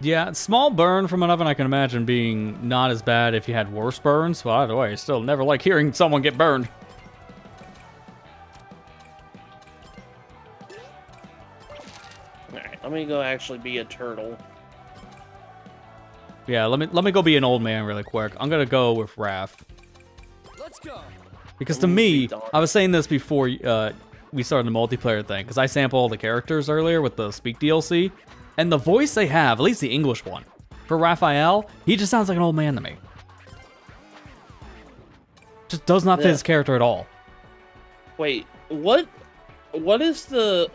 Yeah, small burn from an oven I can imagine being not as bad if you had worse burns. But either way, I still never like hearing someone get burned. Alright, let me go actually be a turtle. Yeah, let me go be an old man really quick. I'm gonna go with Raph. Let's go. Because to Ooh, me, be darned. I was saying this before we started the multiplayer thing, because I sampled all the characters earlier with the Speak DLC, and the voice they have, at least the English one, for Raphael, he just sounds like an old man to me. Just does not fit his character at all. Wait, what is their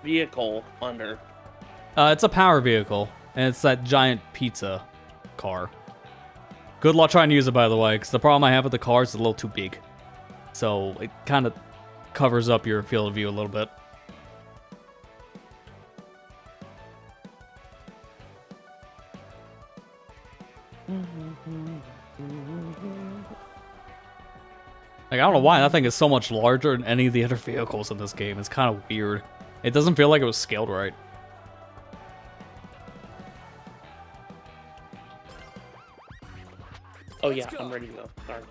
vehicle under? It's a power vehicle, and it's that giant pizza car. Good luck trying to use it, by the way, because the problem I have with the car is it's a little too big. So it kind of covers up your field of view a little bit. Like, I don't know why that thing is so much larger than any of the other vehicles in this game. It's kind of weird. It doesn't feel like it was scaled right. Oh yeah, I'm ready to go. Sorry.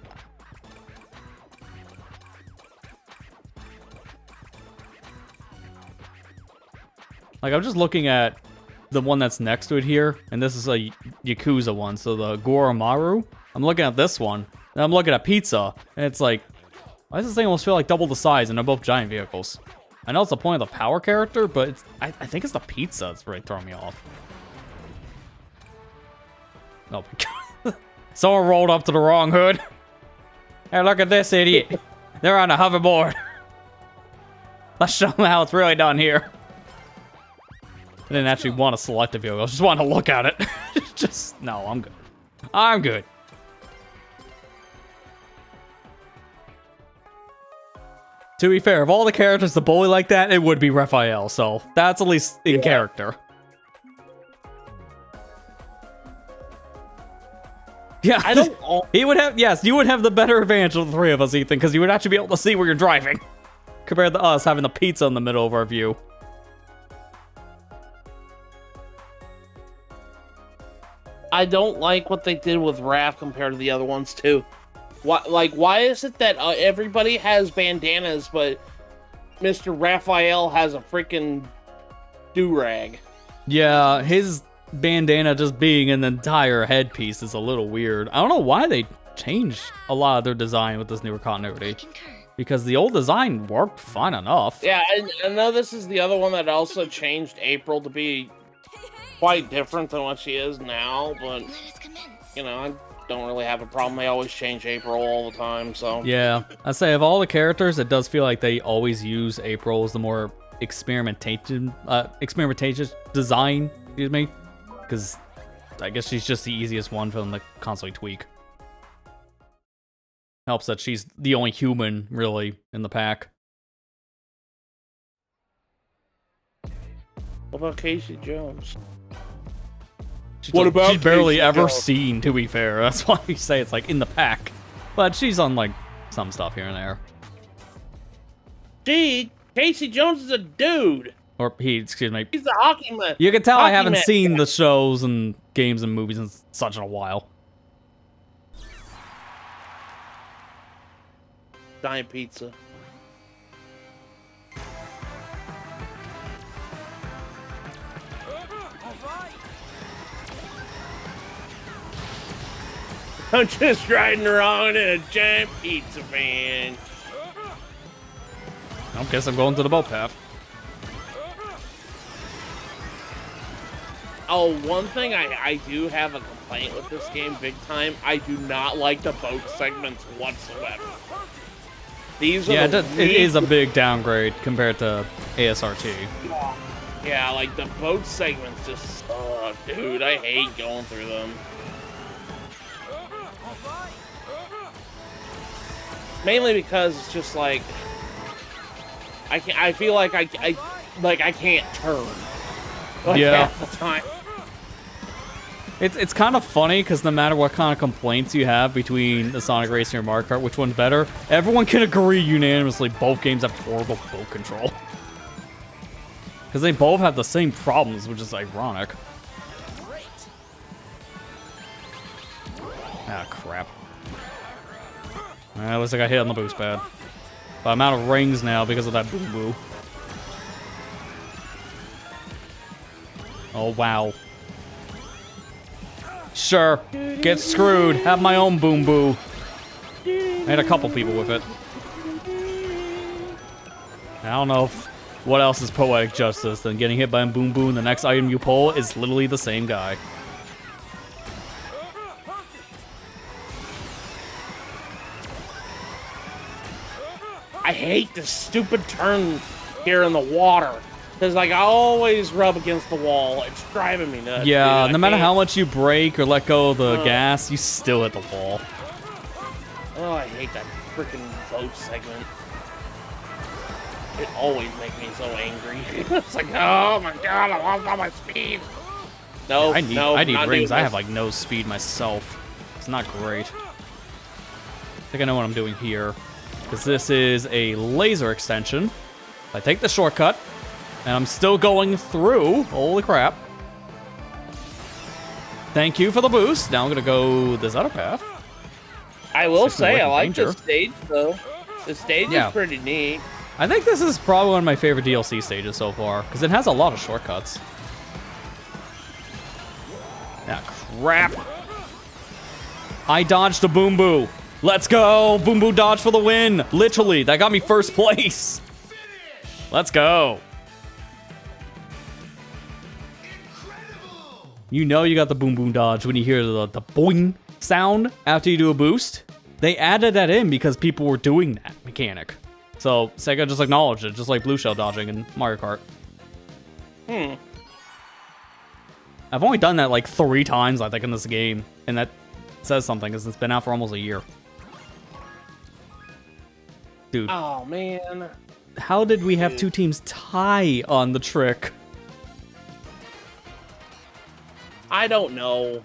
Like, I'm just looking at the one that's next to it here, and this is a Yakuza one, so the Goromaru. I'm looking at this one, and I'm looking at Pizza, and it's like, why does this thing almost feel like double the size, and they're both giant vehicles? I know it's the point of the power character, but it's, I think it's the pizza that's really throwing me off. Oh my god. Someone rolled up to the wrong hood. Hey, look at this idiot. They're on a hoverboard. Let's show them how it's really done here. I didn't actually want to select a vehicle. I just wanted to look at it. Just, no, I'm good. I'm good. To be fair, of all the characters to bully like that, it would be Raphael, so that's at least in character. Yeah, I don't. he would have, yes, you would have the better advantage of the three of us, Ethan, because you would actually be able to see where you're driving, compared to us having the pizza in the middle of our view. I don't like what they did with Raph compared to the other ones too. Why is it that everybody has bandanas, but Mr. Raphael has a freaking do-rag? Yeah, his bandana just being an entire headpiece is a little weird. I don't know why they changed a lot of their design with this newer continuity. Because the old design worked fine enough. Yeah, I know this is the other one that also changed April to be quite different than what she is now, but, you know, don't really have a problem. They always change April all the time, so. Yeah, I say of all the characters, it does feel like they always use April as the more experimentation design. Excuse me, because I guess she's just the easiest one for them to constantly tweak. Helps that she's the only human really in the pack. What about Casey Jones? She's barely ever seen, to be fair. That's why we say it's like in the pack. But she's on like some stuff here and there. Gee, Casey Jones is a dude. Or excuse me. He's a hockey man. You can tell I haven't man. seen the shows and games and movies in such a while. Giant pizza. I'm just riding around in a giant pizza van. I guess I'm going to the boat path. Oh, one thing I do have a complaint with this game big time. I do not like the boat segments whatsoever. These are Yeah, it is a big downgrade compared to ASRT. Yeah, like the boat segments just suck, dude. I hate going through them. Mainly because it's just like I feel like I can't turn. Like, Yeah. half the time. It's kind of funny because no matter what kind of complaints you have between the Sonic Racing or Mario Kart, which one's better, everyone can agree unanimously both games have horrible boat control. Because they both have the same problems, which is ironic. Ah, crap. At least I got hit on the boost pad. But I'm out of rings now because of that boom-boo. Oh, wow. Sure. Get screwed. Have my own boom-boo. I had a couple people with it. I don't know what else is poetic justice than getting hit by a boom-boo and the next item you pull is literally the same guy. I hate this stupid turn here in the water. Because, like, I always rub against the wall. It's driving me nuts. Yeah, dude. no matter how much you brake or let go of the gas, you still hit the wall. Oh, I hate that freaking boat segment. It always makes me so angry. It's like, oh my god, I lost all my speed. No, I need not rings. doing I this. have like no speed myself. It's not great. I think I know what I'm doing here. Because this is a laser extension. I take the shortcut, and I'm still going through. Holy crap. Thank you for the boost. Now I'm going to go this other path. I will Sticking away say, I from like danger. this stage, though. The stage Yeah. is pretty neat. I think this is probably one of my favorite DLC stages so far, because it has a lot of shortcuts. Ah, crap. I dodged a Boom Boo. Let's go. Boom Boo dodge for the win. Literally, that got me first place. Let's go. You know you got the Boom Boom dodge when you hear the boing sound after you do a boost. They added that in because people were doing that mechanic. So Sega just acknowledged it, just like Blue Shell dodging in Mario Kart. I've only done that like 3 times, I think, in this game. And that says something, because it's been out for almost a year. Dude, Oh, man. how did we have 2 teams tie on the trick? I don't know.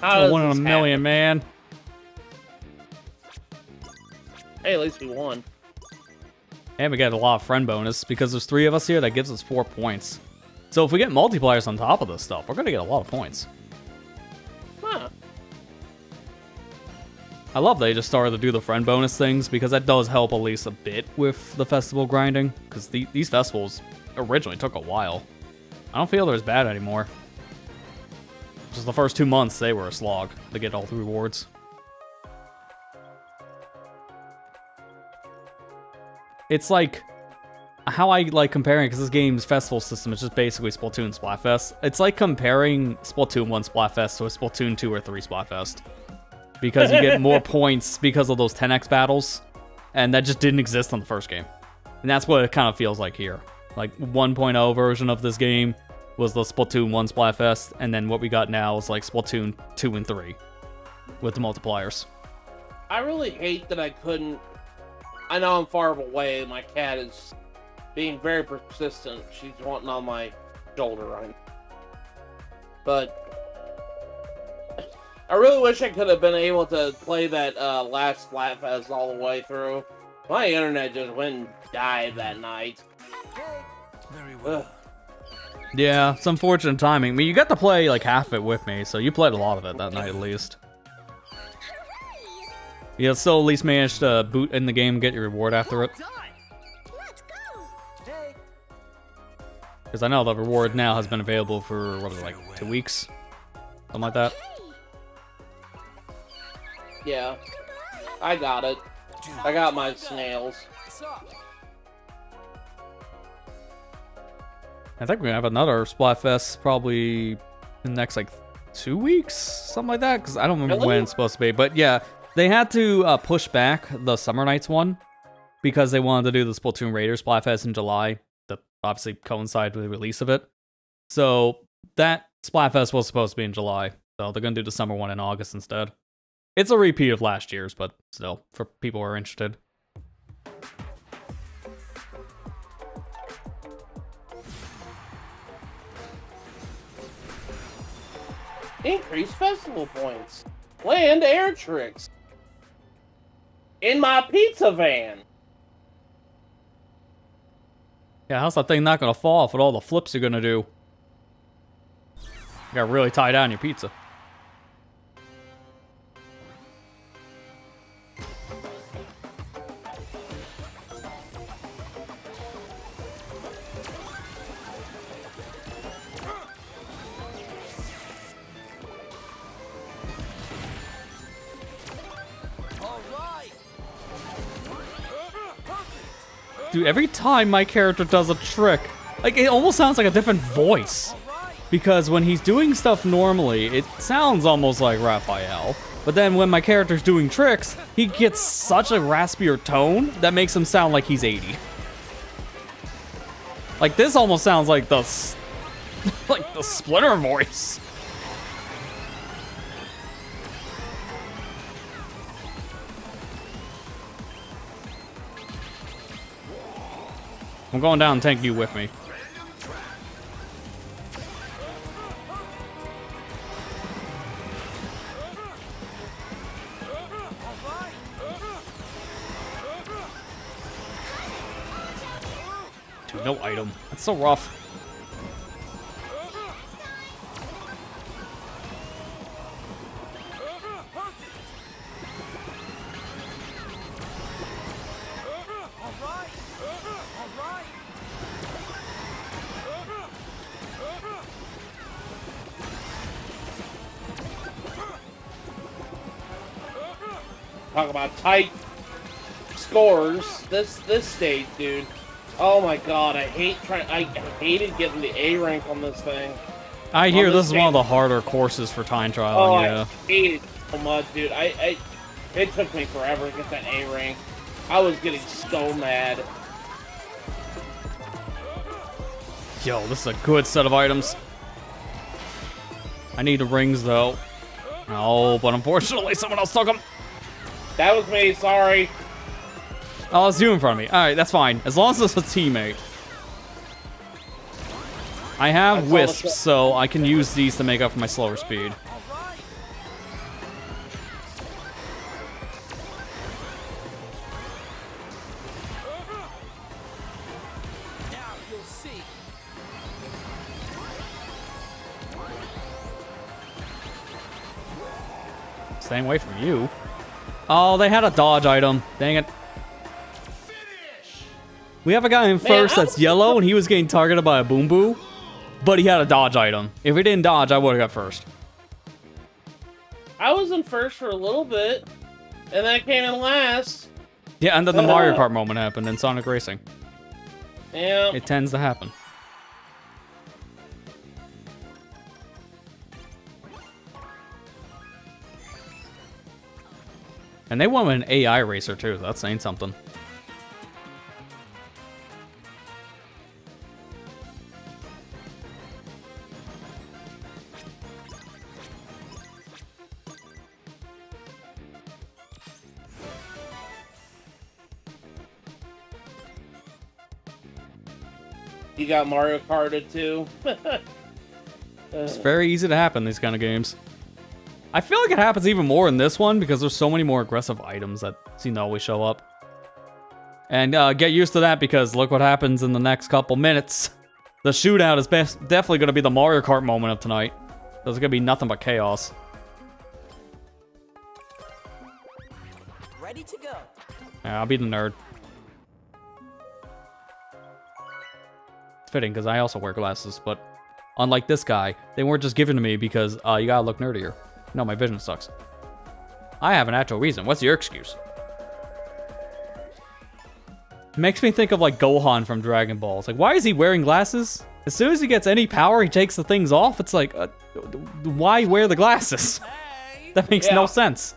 How does One in a this million, man. happen? Hey, at least we won. And we get a lot of friend bonus, because there's 3 of us here, that gives us 4 points. So if we get multipliers on top of this stuff, we're gonna get a lot of points. Huh. I love that they just started to do the friend bonus things, because that does help at least a bit with the festival grinding, because these festivals originally took a while. I don't feel they're as bad anymore. Just the first 2 months, they were a slog to get all the rewards. It's like, how I like comparing, because this game's festival system is just basically Splatoon Splatfest. It's like comparing Splatoon 1 Splatfest to a Splatoon 2 or 3 Splatfest. Because you get more points because of those 10x battles, and that just didn't exist on the first game. And that's what it kind of feels like here. Like 1.0 version of this game was the Splatoon 1 Splatfest, and then what we got now is like Splatoon 2 and 3 with the multipliers. I really hate that I couldn't. I know I'm far away. My cat is being very persistent. She's wanting on my shoulder right now. But I really wish I could have been able to play that last Splatfest all the way through. My internet just went and died that night. Very well. Ugh. Yeah, it's unfortunate timing. I mean, you got to play like half of it with me, so you played a lot of it that night at least. You still at least managed to boot in the game and get your reward after it. Let's go. Because I know the reward now has been available for, what is it, like 2 weeks? Something like that. Yeah, I got it. I got my snails. I think we're gonna have another Splatfest probably in the next like 2 weeks, something like that. Because I don't remember Really? when it's supposed to be, but yeah, they had to push back the Summer Nights one because they wanted to do the Splatoon Raiders Splatfest in July to obviously coincide with the release of it. So that Splatfest was supposed to be in July, so they're gonna do the summer one in August instead. It's a repeat of last year's, but still, for people who are interested. Increase festival points. Land air tricks. In my pizza van. Yeah, how's that thing not gonna fall off with all the flips you're gonna do? You gotta really tie down your pizza. Dude, every time my character does a trick, like, it almost sounds like a different voice. Because when he's doing stuff normally, it sounds almost like Raphael. But then when my character's doing tricks, he gets such a raspier tone that makes him sound like he's 80. Like, this almost sounds like the Splinter voice. I'm going down and tank you with me. Dude, no item. That's so rough. Talk about tight scores. This stage, dude. Oh my god, I hated getting the A rank on this thing. I hear this is one of the harder courses for time trial. Oh, Yeah. I hate it so much, dude. It took me forever to get that A rank. I was getting so mad. Yo, this is a good set of items. I need the rings though. Oh, but unfortunately someone else took them. That was me, sorry. Oh, it's you in front of me. Alright, that's fine. As long as it's a teammate. I have wisps, so I can use these to make up for my slower speed. Staying away from you. Oh, they had a dodge item. Dang it. We have a guy in first that's yellow, and he was getting targeted by a Boom Boo, but he had a dodge item. If he didn't dodge, I would have got first. I was in first for a little bit, and then I came in last. Yeah, and then the Mario Kart moment happened in Sonic Racing. Yeah. It tends to happen. And they went with an AI racer too. That's saying something. You got Mario Kart too. It's very easy to happen, these kind of games. I feel like it happens even more in this one because there's so many more aggressive items that seem to always show up. And get used to that because look what happens in the next couple minutes. The shootout is definitely going to be the Mario Kart moment of tonight. There's going to be nothing but chaos. Ready to go. Yeah, I'll be the nerd. It's fitting because I also wear glasses, but unlike this guy, they weren't just given to me because you gotta look nerdier. No, my vision sucks. I have an actual reason. What's your excuse? Makes me think of like Gohan from Dragon Ball. It's like, why is he wearing glasses? As soon as he gets any power, he takes the things off. It's like, why wear the glasses? That makes no sense.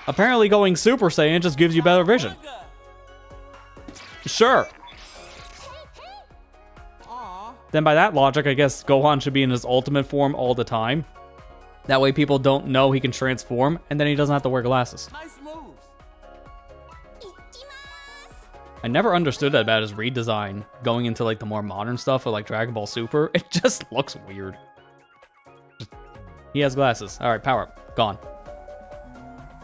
Apparently going Super Saiyan just gives you better vision. Sure. Then by that logic, I guess Gohan should be in his ultimate form all the time. That way people don't know he can transform, and then he doesn't have to wear glasses. Nice moves. I never understood that about his redesign, going into like the more modern stuff with like Dragon Ball Super. It just looks weird. He has glasses. Alright, power up. Gone.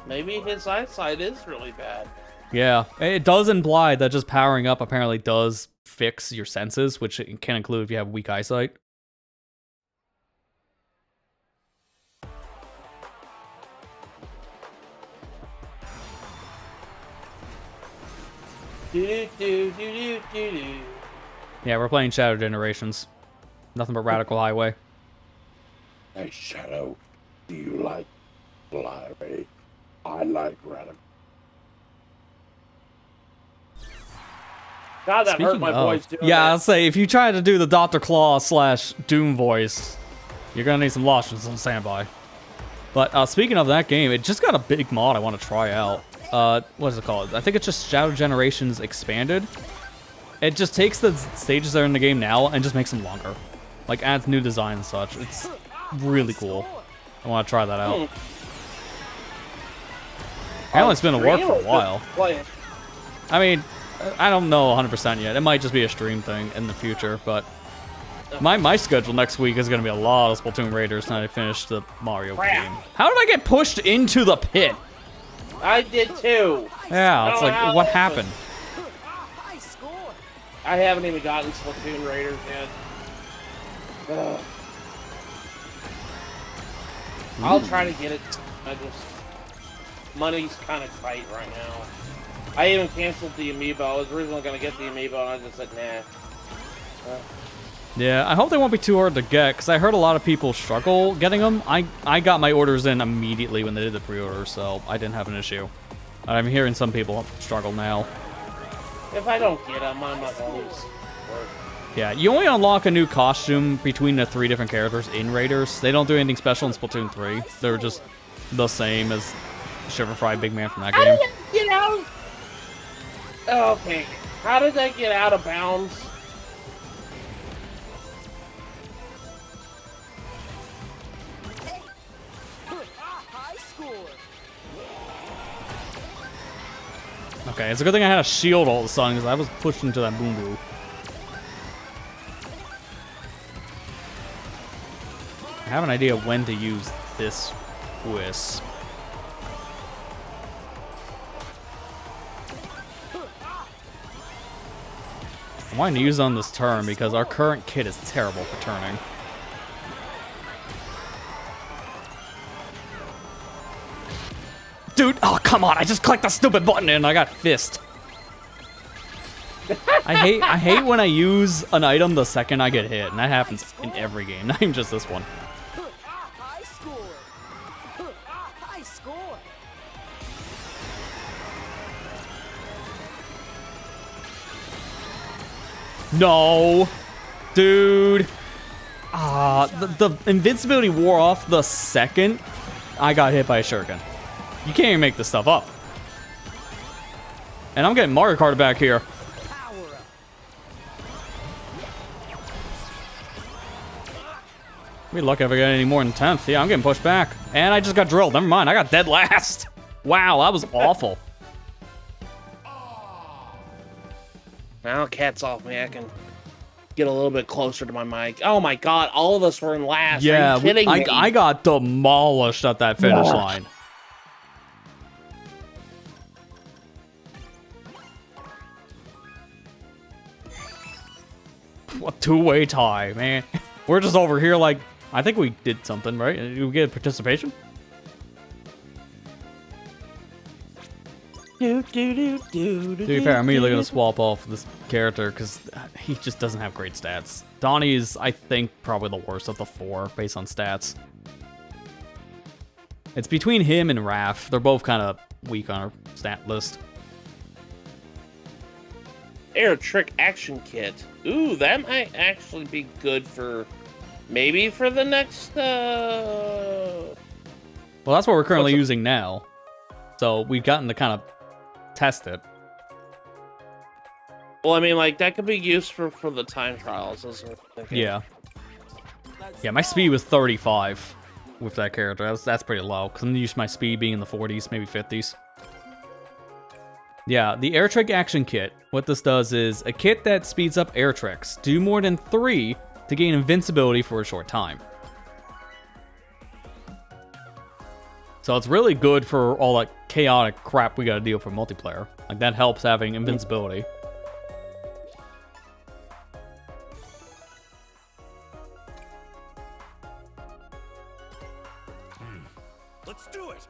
Maybe his eyesight is really bad. Yeah, it does imply that just powering up apparently does fix your senses, which it can include if you have weak eyesight. Yeah, we're playing Shadow Generations. Nothing but Radical Highway. Hey, Shadow, do you like Larry? I like Radical. God, that hurt Speaking my of- voice doing Yeah, that. I'll say, if you try to do the Dr. Claw / Doom voice, you're gonna need some lotions on standby. But speaking of that game, it just got a big mod I want to try out. What is it called? I think it's just Shadow Generations Expanded. It just takes the stages that are in the game now and just makes them longer. Like, adds new design and such. It's really cool. I want to try that out. Apparently it's been at work for a while. I mean, I don't know 100% yet. It might just be a stream thing in the future, but my schedule next week is going to be a lot of Splatoon Raiders when I finish the Mario game. How did I get pushed into the pit? I did too. Yeah, it's like, what happened? I haven't even gotten Splatoon Raiders yet. Ugh. I'll try to get it. Money's kind of tight right now. I even canceled the amiibo. I was originally going to get the amiibo, and I was just like, nah. Yeah, I hope they won't be too hard to get, because I heard a lot of people struggle getting them. I got my orders in immediately when they did the pre-order, so I didn't have an issue. I'm hearing some people struggle now. If I don't get them, I'm not going to lose. Yeah, you only unlock a new costume between the 3 different characters in Raiders. They don't do anything special in Splatoon 3. They're just the same as Shiver Fry Big Man from that game. Get out! Okay, how did I get out of bounds? Okay, it's a good thing I had a shield all of a sudden, because I was pushed into that boom boom. I have an idea of when to use this wisp. I wanted to use it on this turn because our current kit is terrible for turning. Dude, oh come on! I just clicked the stupid button and I got fist. I hate when I use an item the second I get hit, and that happens in every game, not even just this one. High score. High score. No. Dude. The invincibility wore off the second I got hit by a shuriken. You can't even make this stuff up. And I'm getting Mario Kart back here. Be lucky if I get any more than 10th. Yeah, I'm getting pushed back. And I just got drilled. Never mind. I got dead last. Wow, that was awful. Now, cat's off me. I can get a little bit closer to my mic. Oh my god, all of us were in last. Yeah, Are you kidding me? I got demolished at that finish line. What two-way tie, man. We're just over here like, I think we did something, right? Did we get participation? To be fair, I'm immediately going to swap off this character because he just doesn't have great stats. Donnie is, I think, probably the worst of the four based on stats. It's between him and Raph. They're both kind of weak on our stat list. Air Trick Action Kit. Ooh, that might actually be good for... maybe for the next, Well, that's what we're currently using now. So we've gotten to kind of test it. Well, I mean, like, that could be used for the time trials. Yeah. Yeah, my speed was 35 with that character. That's pretty low, because I'm used to my speed being in the 40s, maybe 50s. Yeah, the Air Trick Action Kit. What this does is a kit that speeds up air tricks. Do more than 3 to gain invincibility for a short time. So it's really good for all that chaotic crap we gotta deal for multiplayer. Like, that helps having invincibility. Let's do it.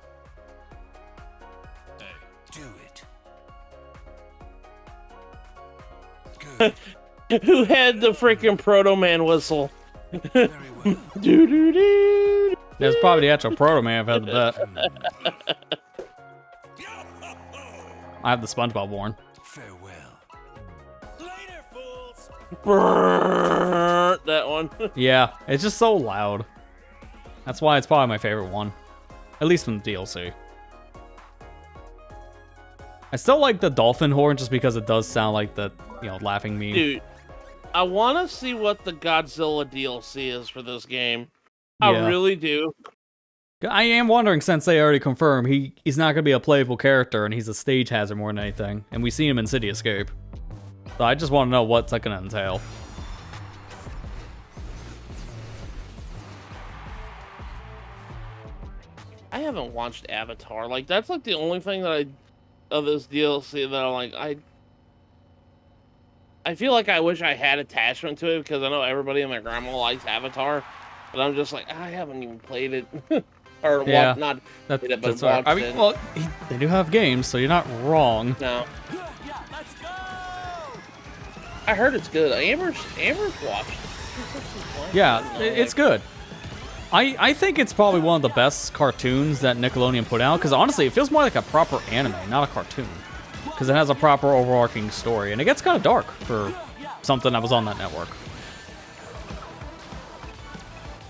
Hey, do it. Good. Who had the freaking Proto Man whistle? Very well. Doo-doo-doo. That's probably the actual Proto Man if I had the bet. I have the SpongeBob one. Farewell. Later, fools. Brrr, that one. Yeah, it's just so loud. That's why it's probably my favorite one. At least from the DLC. I still like the dolphin horn just because it does sound like the, laughing meme. Dude, I want to see what the Godzilla DLC is for this game. Yeah. I really do. I am wondering, since they already confirmed he's not going to be a playable character and he's a stage hazard more than anything. And we see him in City Escape. So I just want to know what's that going to entail. I haven't watched Avatar. Like, that's like the only thing that of this DLC that I'm like, I feel like I wish I had attachment to it because I know everybody and my grandma likes Avatar, but I'm just like, I haven't even played it. Or Yeah, not That, played it, but that's right. watched I mean, it. well, they do have games, so you're not wrong. No. I heard it's good. Amber's watched it. Yeah, it's good. I think it's probably one of the best cartoons that Nickelodeon put out, because honestly, it feels more like a proper anime, not a cartoon. Because it has a proper overarching story, and it gets kind of dark for something that was on that network.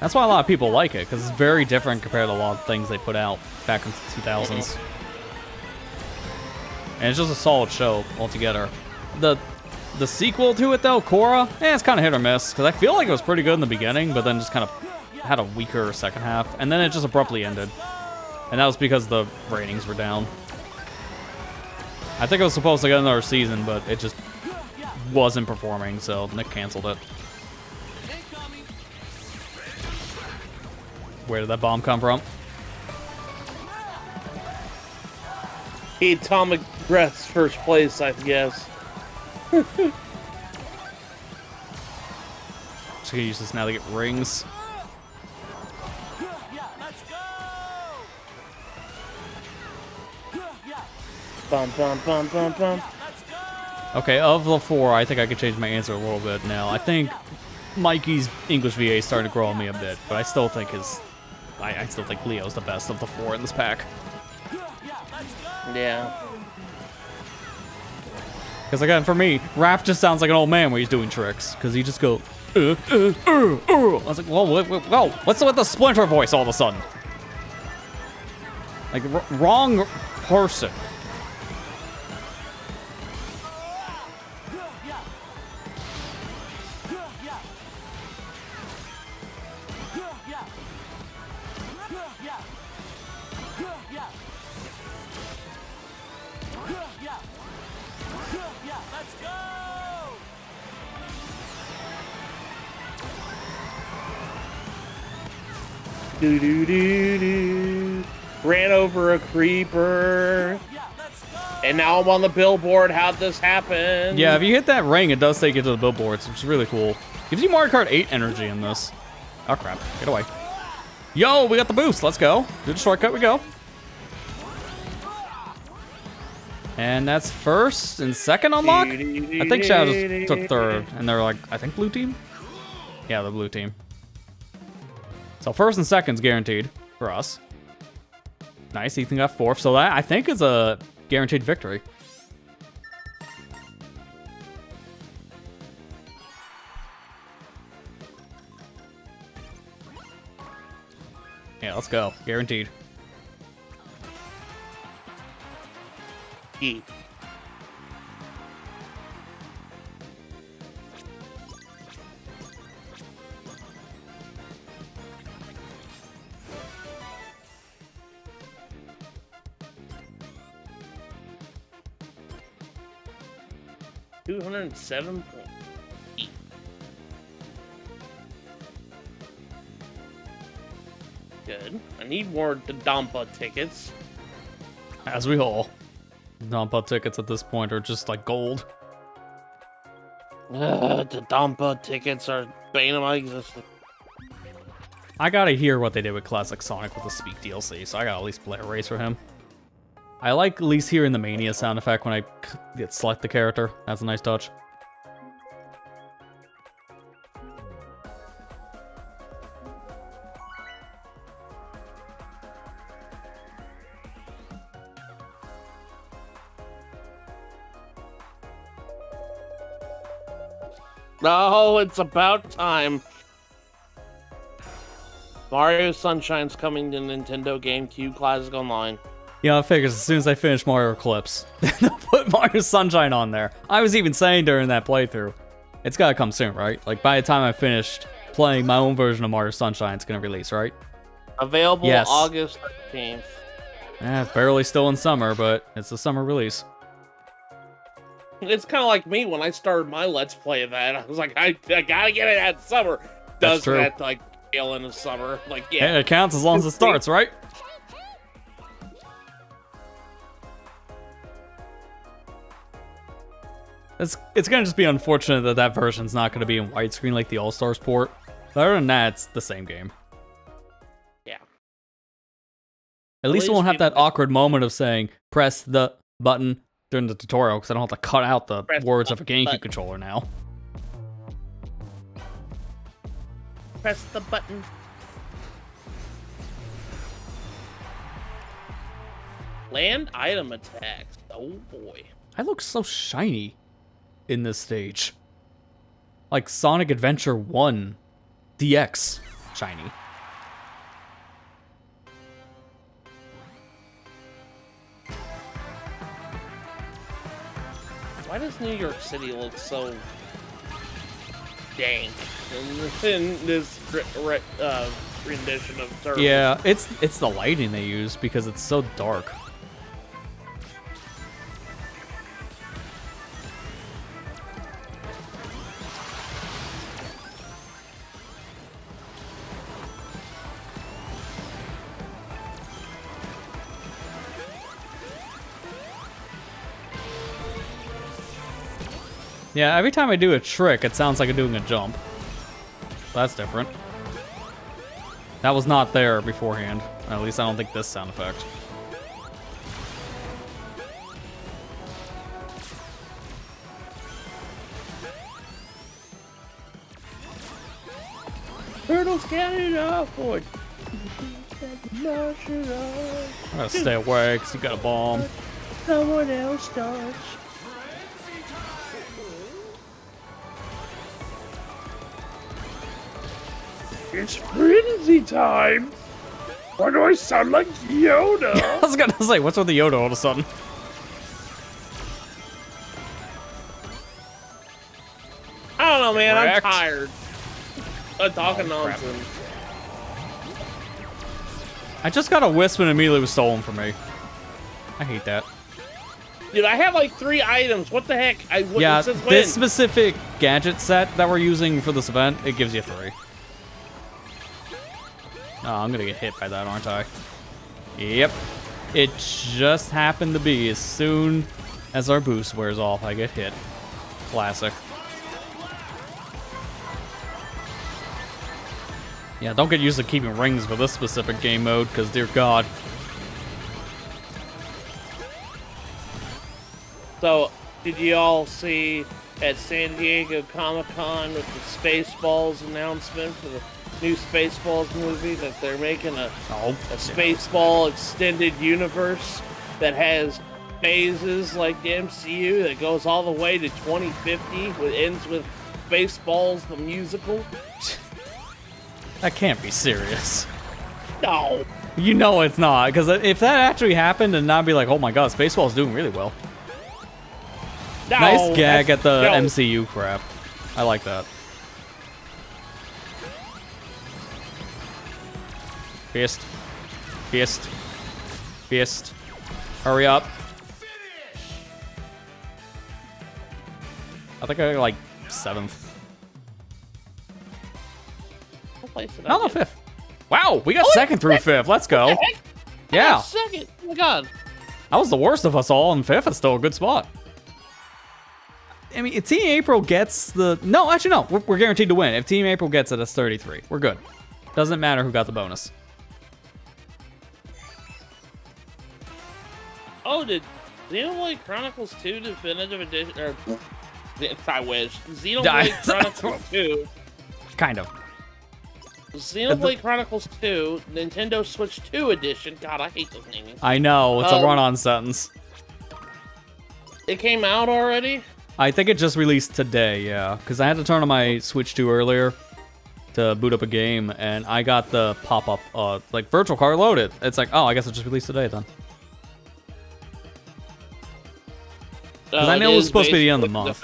That's why a lot of people like it, because it's very different compared to a lot of things they put out back in the 2000s. And it's just a solid show altogether. The sequel to it, though, Korra, it's kind of hit or miss, because I feel like it was pretty good in the beginning, but then just kind of had a weaker second half, and then it just abruptly ended. And that was because the ratings were down. I think it was supposed to get another season, but it just wasn't performing, so Nick canceled it. Where did that bomb come from? Atomic Breath's first place, I guess. Just gonna use this now to get rings. Bum, bum, bum, bum, bum. Okay, of the 4, I think I could change my answer a little bit now. I think Mikey's English VA is starting to grow on me a bit, but I still think I still think Leo's the best of the 4 in this pack. Yeah. Because again, for me, Raph just sounds like an old man when he's doing tricks. Because he just goes, I was like, whoa, what's with the Splinter voice all of a sudden? Like, wrong person. Do. Ran over a creeper. And now I'm on the billboard. How'd this happen? Yeah, if you hit that ring, it does take you to the billboards, which is really cool. Gives you Mario Kart 8 energy in this. Oh, crap. Get away. Yo, we got the boost. Let's go. Through the shortcut we go. And that's first and second unlock? I think Shadow just took third. And they're like, I think blue team? Yeah, the blue team. So first and second's guaranteed for us. Nice, Ethan got fourth. So that, I think, is a guaranteed victory. Yeah, let's go. Guaranteed. E. $207. Good. I need more Dampa tickets. As we all. Nampa tickets at this point are just like gold. The Dampa tickets are bane of my existence. I gotta hear what they did with Classic Sonic with the Speak DLC, so I gotta at least play a race for him. I like at least hearing the Mania sound effect when I select the character. That's a nice touch. Oh, it's about time. Mario Sunshine's coming to Nintendo GameCube Classic Online. Yeah, I figures as soon as I finish Mario Eclipse, they'll put Mario Sunshine on there. I was even saying during that playthrough, it's gotta come soon, right? Like, by the time I finished playing my own version of Mario Sunshine, it's gonna release, right? Available Yes. August 13th. It's barely still in summer, but it's a summer release. It's kind of like me when I started my Let's Play of that. I was like, I gotta get it at summer. Doesn't true. that like fail in the summer? Like, yeah. Hey, it counts as long as it starts, right? It's gonna just be unfortunate that that version's not gonna be in widescreen like the All-Stars port. But other than that, it's the same game. Yeah. At least it least won't have we- that awkward moment of saying, press the button during the tutorial, because I don't have to cut out the Press words the of a GameCube button. controller now. Press the button. Land item attacks. Oh boy. I look so shiny in this stage. Like Sonic Adventure 1 DX shiny. Why does New York City look so dank in this rendition of Turtles? Yeah, it's the lighting they use because it's so dark. Yeah, every time I do a trick, it sounds like I'm doing a jump. That's different. That was not there beforehand. At least I don't think this sound effect. Turtles get it off, boy. I gotta stay away because you got a bomb. Someone else starts. It's frenzy time. Why do I sound like Yoda? I was gonna say, what's with the Yoda all of a sudden? I don't know, man. Correct. I'm tired of talking crap. nonsense. I just got a wisp and immediately was stolen from me. I hate that. Dude, I have like 3 items. What the heck? Yeah, since when? this specific gadget set that we're using for this event, it gives you 3. Oh, I'm gonna get hit by that, aren't I? Yep. It just happened to be as soon as our boost wears off, I get hit. Classic. Yeah, don't get used to keeping rings for this specific game mode, because dear God. So, did you all see at San Diego Comic-Con with the Spaceballs announcement for the new Spaceballs movie that they're making a Spaceball extended universe that has phases like the MCU that goes all the way to 2050, which ends with Spaceballs the musical? That can't be serious. No. You know it's not, because if that actually happened, and I'd be like, oh my God, Spaceball's doing really well. No, Nice gag at the no. MCU crap. I like that. Fist. Fist. Fist. Hurry up. I think I got like 7th. What place did I No, get? 5th. Wow, we got 2nd through 5th. Let's go. What the heck? I Yeah. got 2nd. Oh my God. I was the worst of us all, and 5th is still a good spot. I mean, if Team April gets the... No, actually, no. We're guaranteed to win. If Team April gets it, it's 33. We're good. Doesn't matter who got the bonus. Oh, did Xenoblade Chronicles 2 Definitive Edition... Or, I wish. Xenoblade Chronicles 2... Kind of. Xenoblade Chronicles 2 Nintendo Switch 2 Edition. God, I hate those names. I know. It's a run-on sentence. It came out already? I think it just released today, yeah. Because I had to turn on my Switch 2 earlier to boot up a game, and I got the pop-up, like, virtual card loaded. It's like, oh, I guess it just released today, then. Because I know it was supposed to be the end of the month.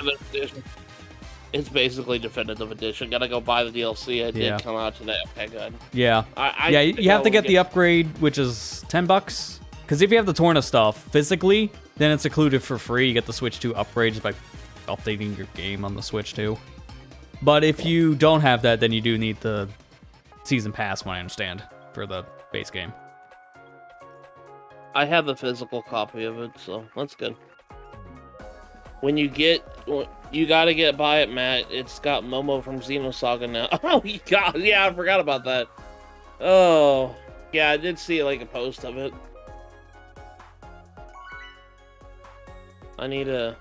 It's basically Definitive Edition. Gotta go buy the DLC. It did come out today. Okay, good. Yeah. Yeah, you have to get the upgrade, which is $10. Because if you have the Torna stuff physically, then it's included for free. You get the Switch 2 upgrades by updating your game on the Switch 2. But if you don't have that, then you do need the Season Pass, when I understand, for the base game. I have the physical copy of it, so that's good. When you gotta buy it, Matt. It's got Momo from Xenosaga now. Oh, God, yeah, I forgot about that. Oh, yeah, I did see like a post of it. I need to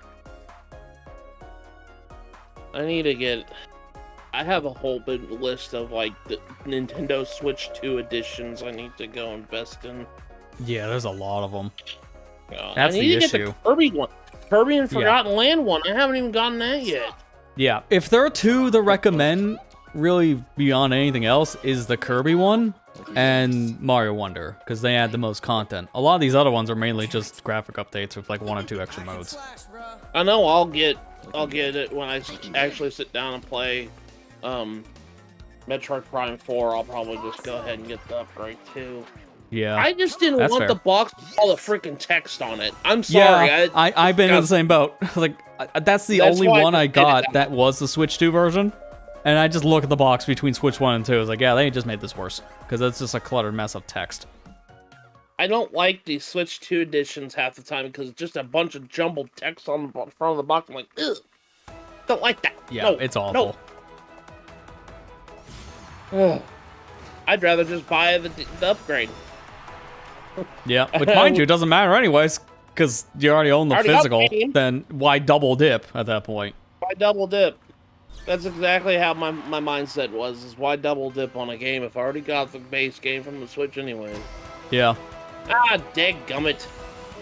get... I have a whole big list of, like, the Nintendo Switch 2 editions I need to go invest in. Yeah, there's a lot of them. God, That's I the need to issue. get the Kirby one. Kirby and Forgotten Land one. I haven't even gotten that yet. Yeah, if there are 2 to recommend, really beyond anything else, is the Kirby one and Mario Wonder, because they add the most content. A lot of these other ones are mainly just graphic updates with like 1 or 2 extra modes. I know I'll get it when I actually sit down and play Metroid Prime 4. I'll probably just go ahead and get the upgrade too. Yeah, I just didn't that's want fair. the box with all the freaking text on it. I'm sorry. Yeah, I've been in the same boat. Like, that's the only why I one I just did it got that that was the Switch 2 version. And I just look at the box between Switch 1 and 2. I was like, yeah, they just made this worse. Because it's just a cluttered mess of text. I don't like the Switch 2 editions half the time because it's just a bunch of jumbled text on the front of the box. I'm like, ugh. Don't like that. Yeah, No, it's awful. No. Ugh. I'd rather just buy the upgrade. Yeah, but mind you, it doesn't matter anyways. Because you already own the Already got physical. the game. Then why double dip at that point? Why double dip? That's exactly how my mindset was, is why double dip on a game if I already got the base game from the Switch anyway. Yeah. Ah, dadgummit.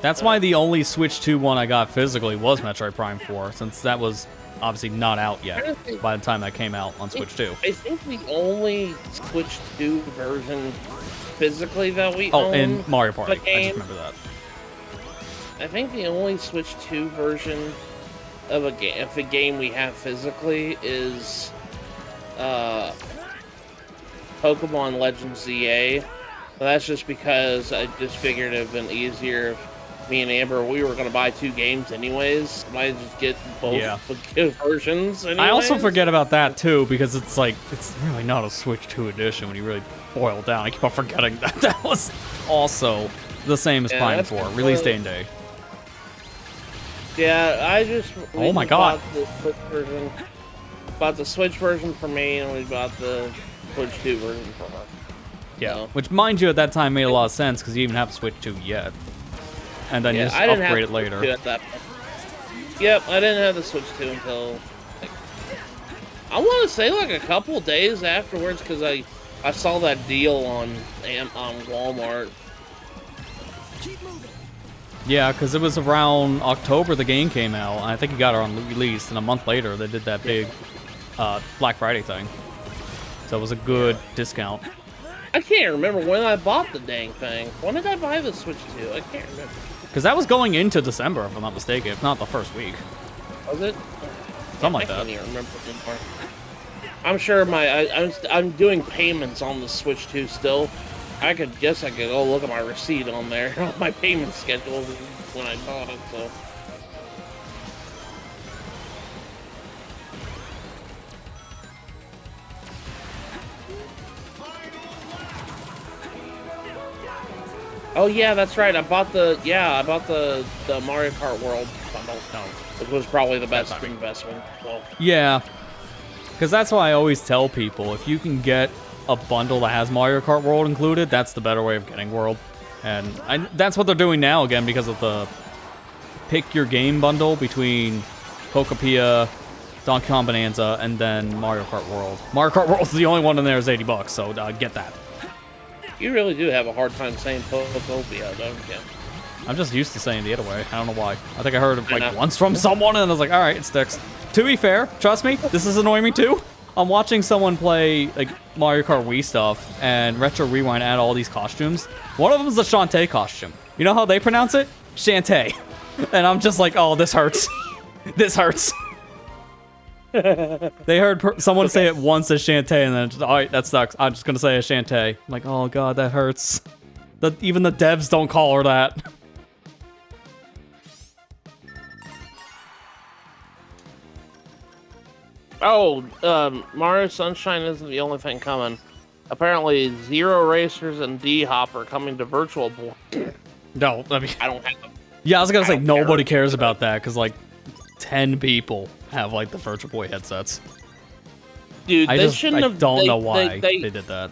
That's why the only Switch 2 one I got physically was Metroid Prime 4, since that was obviously not out yet by the time that came out on Switch 2. I think the only Switch 2 version physically that we Oh, own and Mario Party. the I game- just remember that. I think the only Switch 2 version of the game we have physically is Pokemon Legends ZA. But that's just because I just figured it'd been easier if me and Amber, we were going to buy 2 games anyways. Might just get both versions anyways. I also forget about that too, because it's like, it's really not a Switch 2 edition when you really boil it down. I keep on forgetting that that was also the same as Prime 4, release day and day. Yeah, Oh my God. Bought the Switch version. Bought the Switch version for me, and we bought the Switch 2 version for her. Yeah, So. which mind you at that time made a lot of sense because you even have Switch 2 yet. And then you just I didn't have upgrade the it later. Switch 2 at that point. Yep, I didn't have the Switch 2 until, like, I want to say like a couple days afterwards, because I saw that deal on Walmart. Yeah, because it was around October the game came out, and I think you got it on release, and a month later they did that big Black Friday thing. So it was a good discount. I can't remember when I bought the dang thing. When did I buy the Switch 2? I can't remember. Because that was going into December, if I'm not mistaken, if not the first week. Was it? Something like I that. can't even remember anymore. I'm sure I'm doing payments on the Switch 2 still. I could go look at my receipt on there, my payment schedule when I bought it. So. Oh yeah, that's right. I bought the Mario Kart World bundle. Which was probably the best investment. Well, Yeah, because that's why I always tell people, if you can get a bundle that has Mario Kart World included, that's the better way of getting World. And that's what they're doing now, again, because of the pick your game bundle between Pokepia, Donkey Kong Bonanza, and then Mario Kart World. Mario Kart World is the only one in there is $80, so get that. you really do have a hard time saying Pokopia, don't you? I'm just used to saying the other way. I don't know why. I think I heard it I like know. once from someone, and I was like, all right, it sticks. To be fair, trust me, this is annoying me too. I'm watching someone play like Mario Kart Wii stuff, and Retro Rewind add all these costumes. One of them is a Shantae costume. You know how they pronounce it? Shantae. And I'm just like, oh, this hurts. This hurts. They heard someone say it once as Shantae, and then just, all right, that sucks. I'm just gonna say a Shantae. I'm like, oh god, that hurts. Even the devs don't call her that. Oh, Mario Sunshine isn't the only thing coming. Apparently, Zero Racers and D-Hop are coming to Virtual Boy. No, I mean, I don't have them. yeah, I was gonna say don't care. nobody cares about that because like 10 people have like the Virtual Boy headsets. Dude, I they just shouldn't I have. don't they, know why they did that.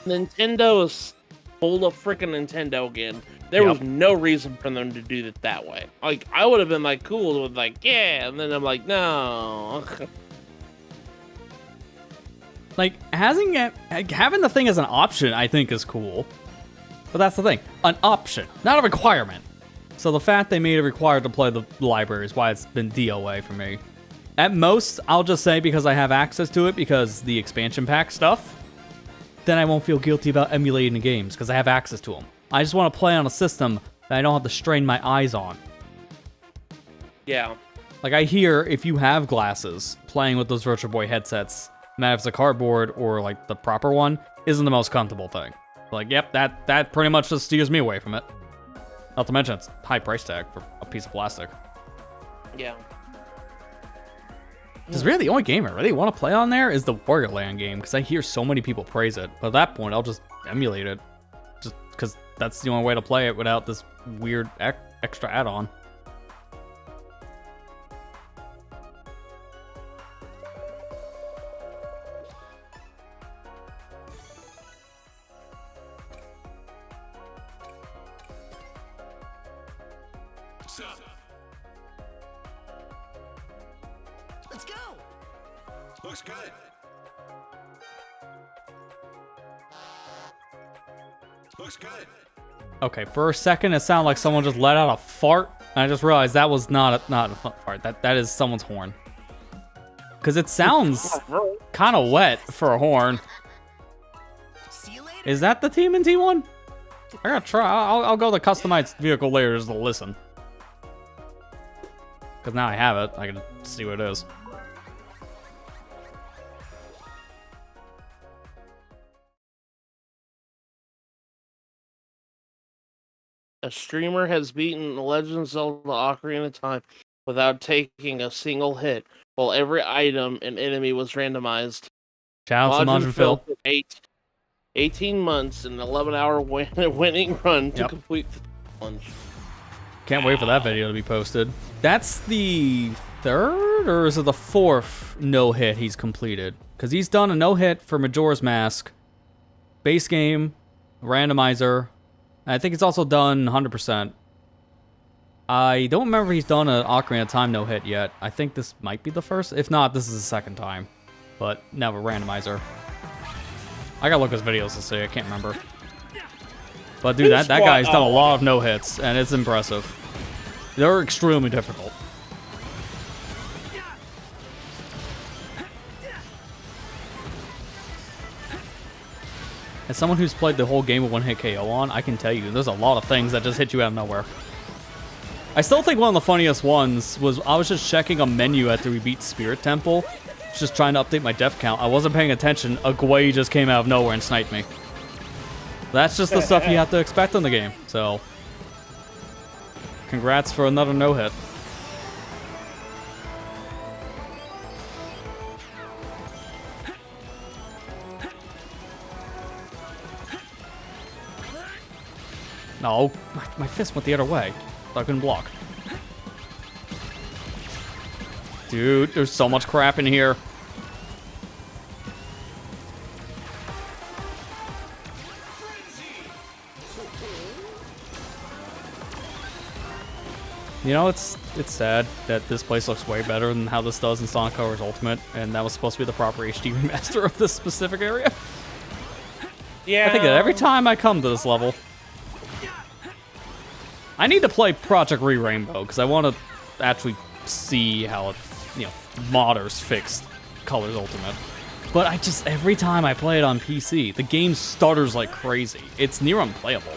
Nintendo is full of freaking Nintendo again. There Yep. was no reason for them to do it that way. Like, I would have been like cool with like, yeah, and then I'm like, no. Like having the thing as an option, I think is cool. But that's the thing, an option, not a requirement. So the fact they made it required to play the library is why it's been DOA for me. At most, I'll just say because I have access to it because the expansion pack stuff, then I won't feel guilty about emulating the games because I have access to them. I just want to play on a system that I don't have to strain my eyes on. Yeah. Like I hear if you have glasses, playing with those Virtual Boy headsets, no matter if it's a cardboard or like the proper one, isn't the most comfortable thing. Like, yep, that pretty much just steers me away from it. Not to mention it's high price tag for a piece of plastic. Yeah. Because really the only game I really want to play on there is the Warrior Land game because I hear so many people praise it. But at that point, I'll just emulate it. Just because that's the only way to play it without this weird extra add-on. Sup? Let's go! Looks good. Looks good. Okay, for a second it sounded like someone just let out a fart, and I just realized that was not a fart. That is someone's horn. Because it sounds kind of wet for a horn. See you later. Is that the TMNT one? I gotta try. I'll go the customized vehicle later just to listen. Because now I have it. I can see what it is. A streamer has beaten The Legend of Zelda Ocarina of Time without taking a single hit, while every item and enemy was randomized. Shout out to Majin Phil. took 18 months and an 11-hour winning run to Yep. complete the challenge. Can't wait for that video to be posted. That's the third, or is it the fourth no-hit he's completed? Because he's done a no-hit for Majora's Mask, base game, randomizer. I think he's also done 100%. I don't remember if he's done an Ocarina of Time no-hit yet. I think this might be the first. If not, this is the second time. But never randomizer. I gotta look at his videos to see. I can't remember. But dude, that guy's done a lot of no-hits, and it's impressive. They're extremely difficult. As someone who's played the whole game with one-hit KO on, I can tell you, there's a lot of things that just hit you out of nowhere. I still think one of the funniest ones was I was just checking a menu after we beat Spirit Temple, just trying to update my death count. I wasn't paying attention. A Gwei just came out of nowhere and sniped me. That's just the stuff you have to expect in the game, so... Congrats for another no-hit. No, my fist went the other way. I couldn't block. Dude, there's so much crap in here. You know, it's sad that this place looks way better than how this does in SonicGhost Ultimate, and that was supposed to be the proper HD remaster of this specific area. Yeah. I think that every time I come to this level, I need to play Project Re-Rainbow, because I want to actually see how, modders fixed Colors Ultimate. But every time I play it on PC, the game stutters like crazy. It's near unplayable.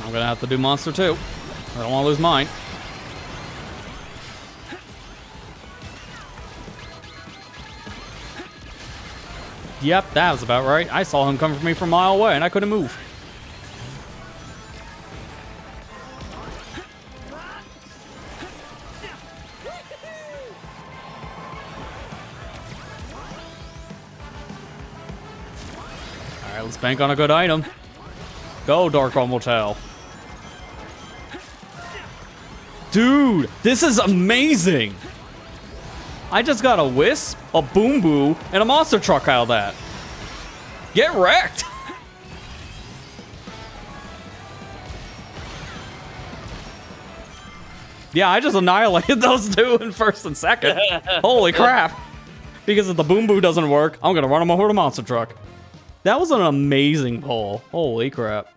I'm gonna have to do Monster 2. I don't want to lose mine. Yep, that was about right. I saw him coming for me from a mile away and I couldn't move. Alright, let's bank on a good item. Go, Dark Rumble Tail. Dude, this is amazing! I just got a Wisp, a Boom Boo, and a Monster Truck out of that. Get wrecked! Yeah, I just annihilated those two in first and second. Holy crap. Because if the Boom Boo doesn't work, I'm gonna run him over to the Monster Truck. That was an amazing pull. Holy crap.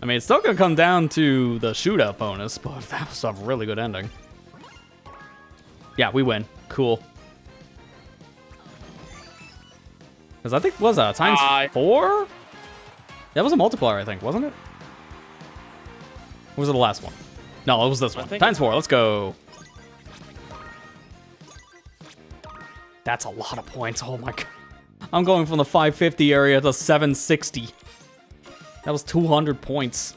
I mean, it's still gonna come down to the shootout bonus, but that was a really good ending. Yeah, we win. Cool. Because I think, what was that, times 4? That was a multiplier, I think, wasn't it? Or was it the last one? No, it was this one. Times 4, let's go. That's a lot of points, oh my god. I'm going from the 550 area to 760. That was 200 points.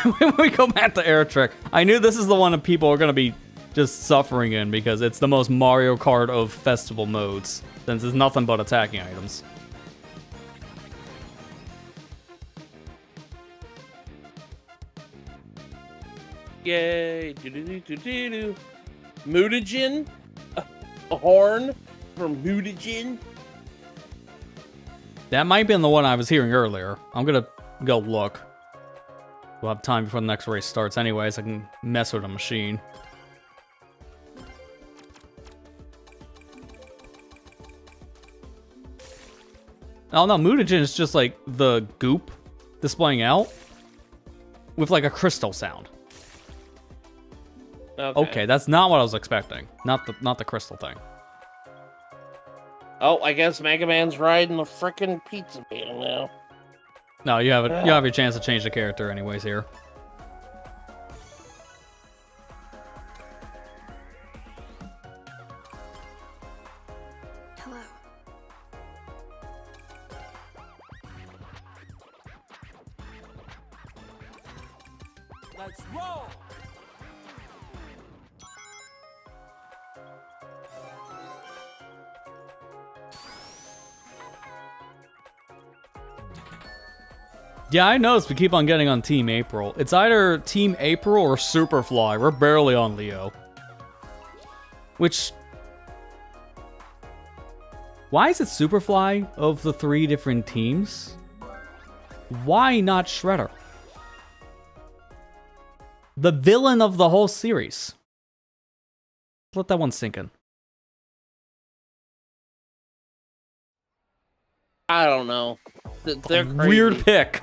When we go back to Air Trick, I knew this is the one that people are going to be just suffering in because it's the most Mario Kart of festival modes, since it's nothing but attacking items. Yay! Do. Mutagen, a horn from Mutagen. That might have been the one I was hearing earlier. I'm gonna go look. We'll have time before the next race starts anyways. I can mess with a machine. Oh no, mutagen is just like the goop displaying out with like a crystal sound. Okay, that's not what I was expecting. Not the crystal thing. Oh, I guess Mega Man's riding the frickin' pizza beetle now. No, you have it. You have your chance to change the character anyways here. Hello. Let's roll! Yeah, I noticed we keep on getting on Team April. It's either Team April or Superfly. We're barely on Leo. Which... Why is it Superfly of the 3 different teams? Why not Shredder? The villain of the whole series. Let that one sink in. I don't know. They're crazy. Weird pick.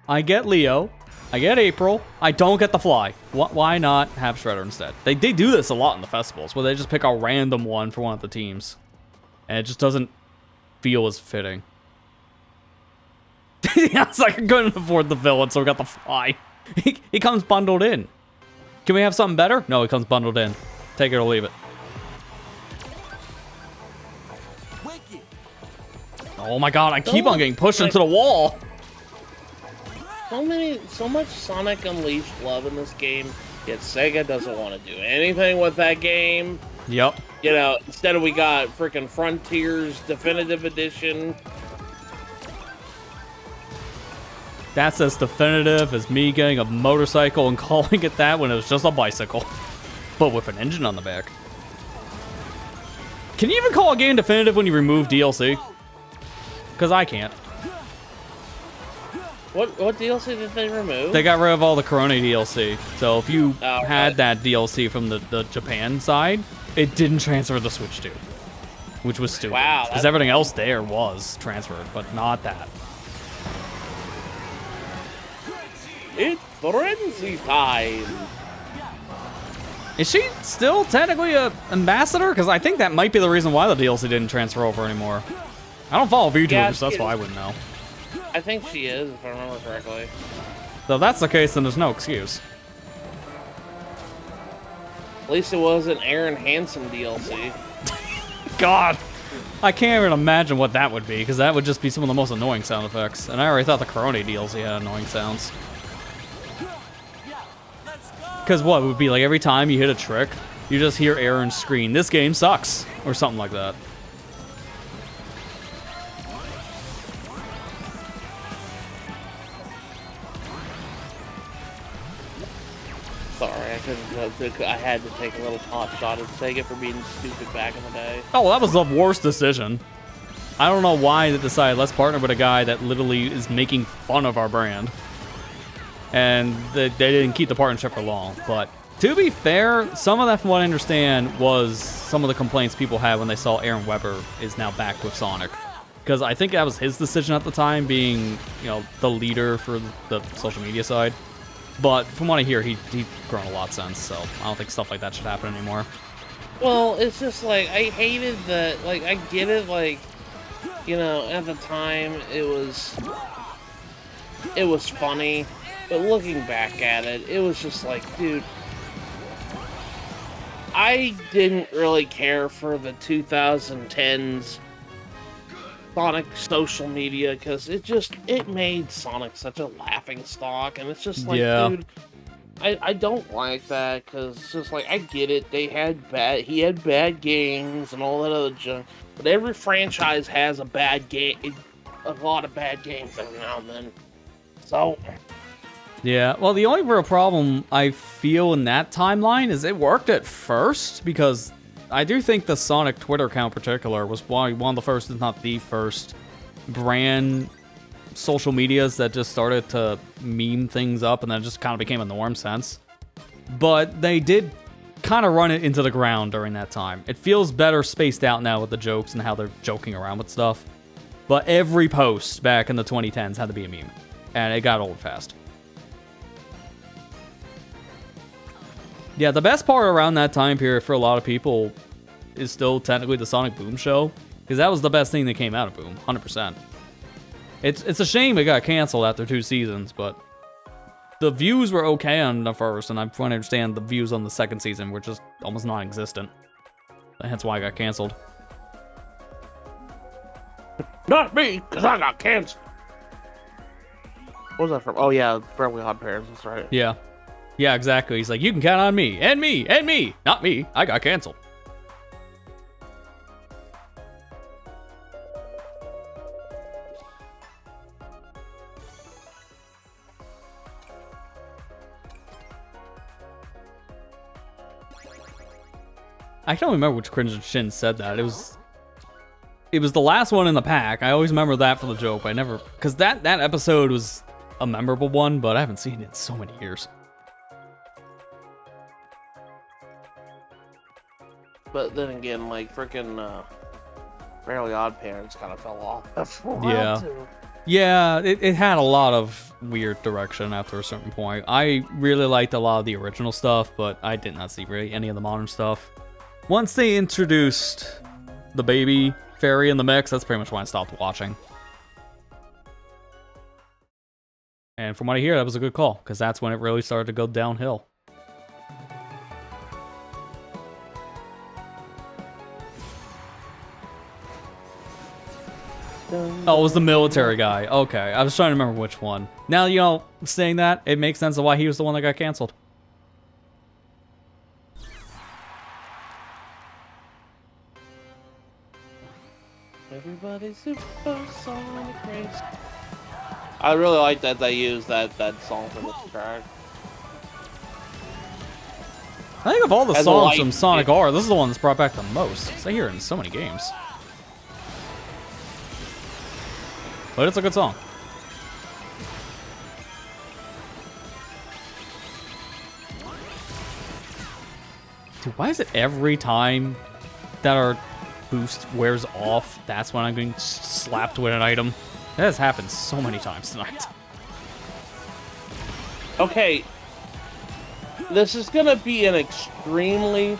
I get Leo. I get April. I don't get the Fly. Why not have Shredder instead? They do this a lot in the festivals, where they just pick a random one for one of the teams. And it just doesn't feel as fitting. Yeah, it's like I couldn't afford the villain, so we got the Fly. He comes bundled in. Can we have something better? No, he comes bundled in. Take it or leave it. Oh my god, I keep on getting pushed into the wall. So much Sonic Unleashed love in this game, yet Sega doesn't want to do anything with that game. Yep. You know, instead we got freaking Frontiers Definitive Edition. That's as definitive as me getting a motorcycle and calling it that when it was just a bicycle. But with an engine on the back. Can you even call a game definitive when you remove DLC? Because I can't. What DLC did they remove? They got rid of all the Corona DLC. So if you had right. that DLC from the Japan side, it didn't transfer to Switch 2. Which was stupid. Wow. Because everything else there was transferred, but not that. It's Frenzy time! Is she still technically an ambassador? Because I think that might be the reason why the DLC didn't transfer over anymore. I don't follow VTubers, Yeah, so that's why I wouldn't know. I think she is, if I remember correctly. So if that's the case, then there's no excuse. At least it wasn't Aaron Hansen DLC. God! I can't even imagine what that would be, because that would just be some of the most annoying sound effects. And I already thought the Corona DLC had annoying sounds. Because what, it would be like every time you hit a trick, you just hear Aaron's scream, "This game sucks," or something like that. Sorry, I had to take a little pot shot at Sega for being stupid back in the day. Oh, that was the worst decision. I don't know why they decided, let's partner with a guy that literally is making fun of our brand. And they didn't keep the partnership for long. But to be fair, some of that, from what I understand, was some of the complaints people had when they saw Aaron Weber is now back with Sonic. Because I think that was his decision at the time, being, you know, the leader for the social media side. But from what I hear, he's grown a lot since, so I don't think stuff like that should happen anymore. Well, it's just like, I hated that, like, I get it, like, you know, at the time, it was funny, but looking back at it, it was just like, dude, I didn't really care for the 2010s Sonic social media, because it made Sonic such a laughing stock, and it's just like, Yeah. dude, I don't like that, because it's just like, I get it, he had bad games and all that other junk, but every franchise has a bad game, a lot of bad games every now and then, so... Yeah, well, the only real problem I feel in that timeline is it worked at first, because I do think the Sonic Twitter account in particular was one of the first, if not the first, brand social medias that just started to meme things up, and then it just kind of became a norm since. But they did kind of run it into the ground during that time. It feels better spaced out now with the jokes and how they're joking around with stuff. But every post back in the 2010s had to be a meme, and it got old fast. Yeah, the best part around that time period for a lot of people is still technically the Sonic Boom show, because that was the best thing that came out of Boom, 100%. It's a shame it got canceled after 2 seasons, but the views were okay on the first, and I'm trying to understand the views on the second season were just almost non-existent. That's why I got canceled. Not me, because I got canceled. What was that from? Oh, yeah, Fairly Odd Parents, that's right. Yeah. Yeah, exactly. He's like, you can count on me, and me, and me. Not me. I got canceled. I don't remember which Crimson Shin said that. It was the last one in the pack. I always remember that for the joke. I never, because that episode was a memorable one, but I haven't seen it in so many years. But then again, like, freaking Fairly Odd Parents kind of fell off after a while, Yeah. too. Yeah, it had a lot of weird direction after a certain point. I really liked a lot of the original stuff, but I did not see really any of the modern stuff. Once they introduced the baby fairy in the mix, that's pretty much when I stopped watching. And from what I hear, that was a good call, because that's when it really started to go downhill. Oh, it was the military guy. Okay, I was trying to remember which one. Now, you know, saying that, it makes sense of why he was the one that got canceled. Everybody's super Sonic Race. I really like that they used that song for this track. I think of all the As a songs light- from Sonic R, this is the one that's brought back the most. 'Cause I hear it in so many games. But it's a good song. Dude, why is it every time that our boost wears off, that's when I'm getting slapped with an item? That has happened so many times tonight. Okay, this is gonna be an extremely,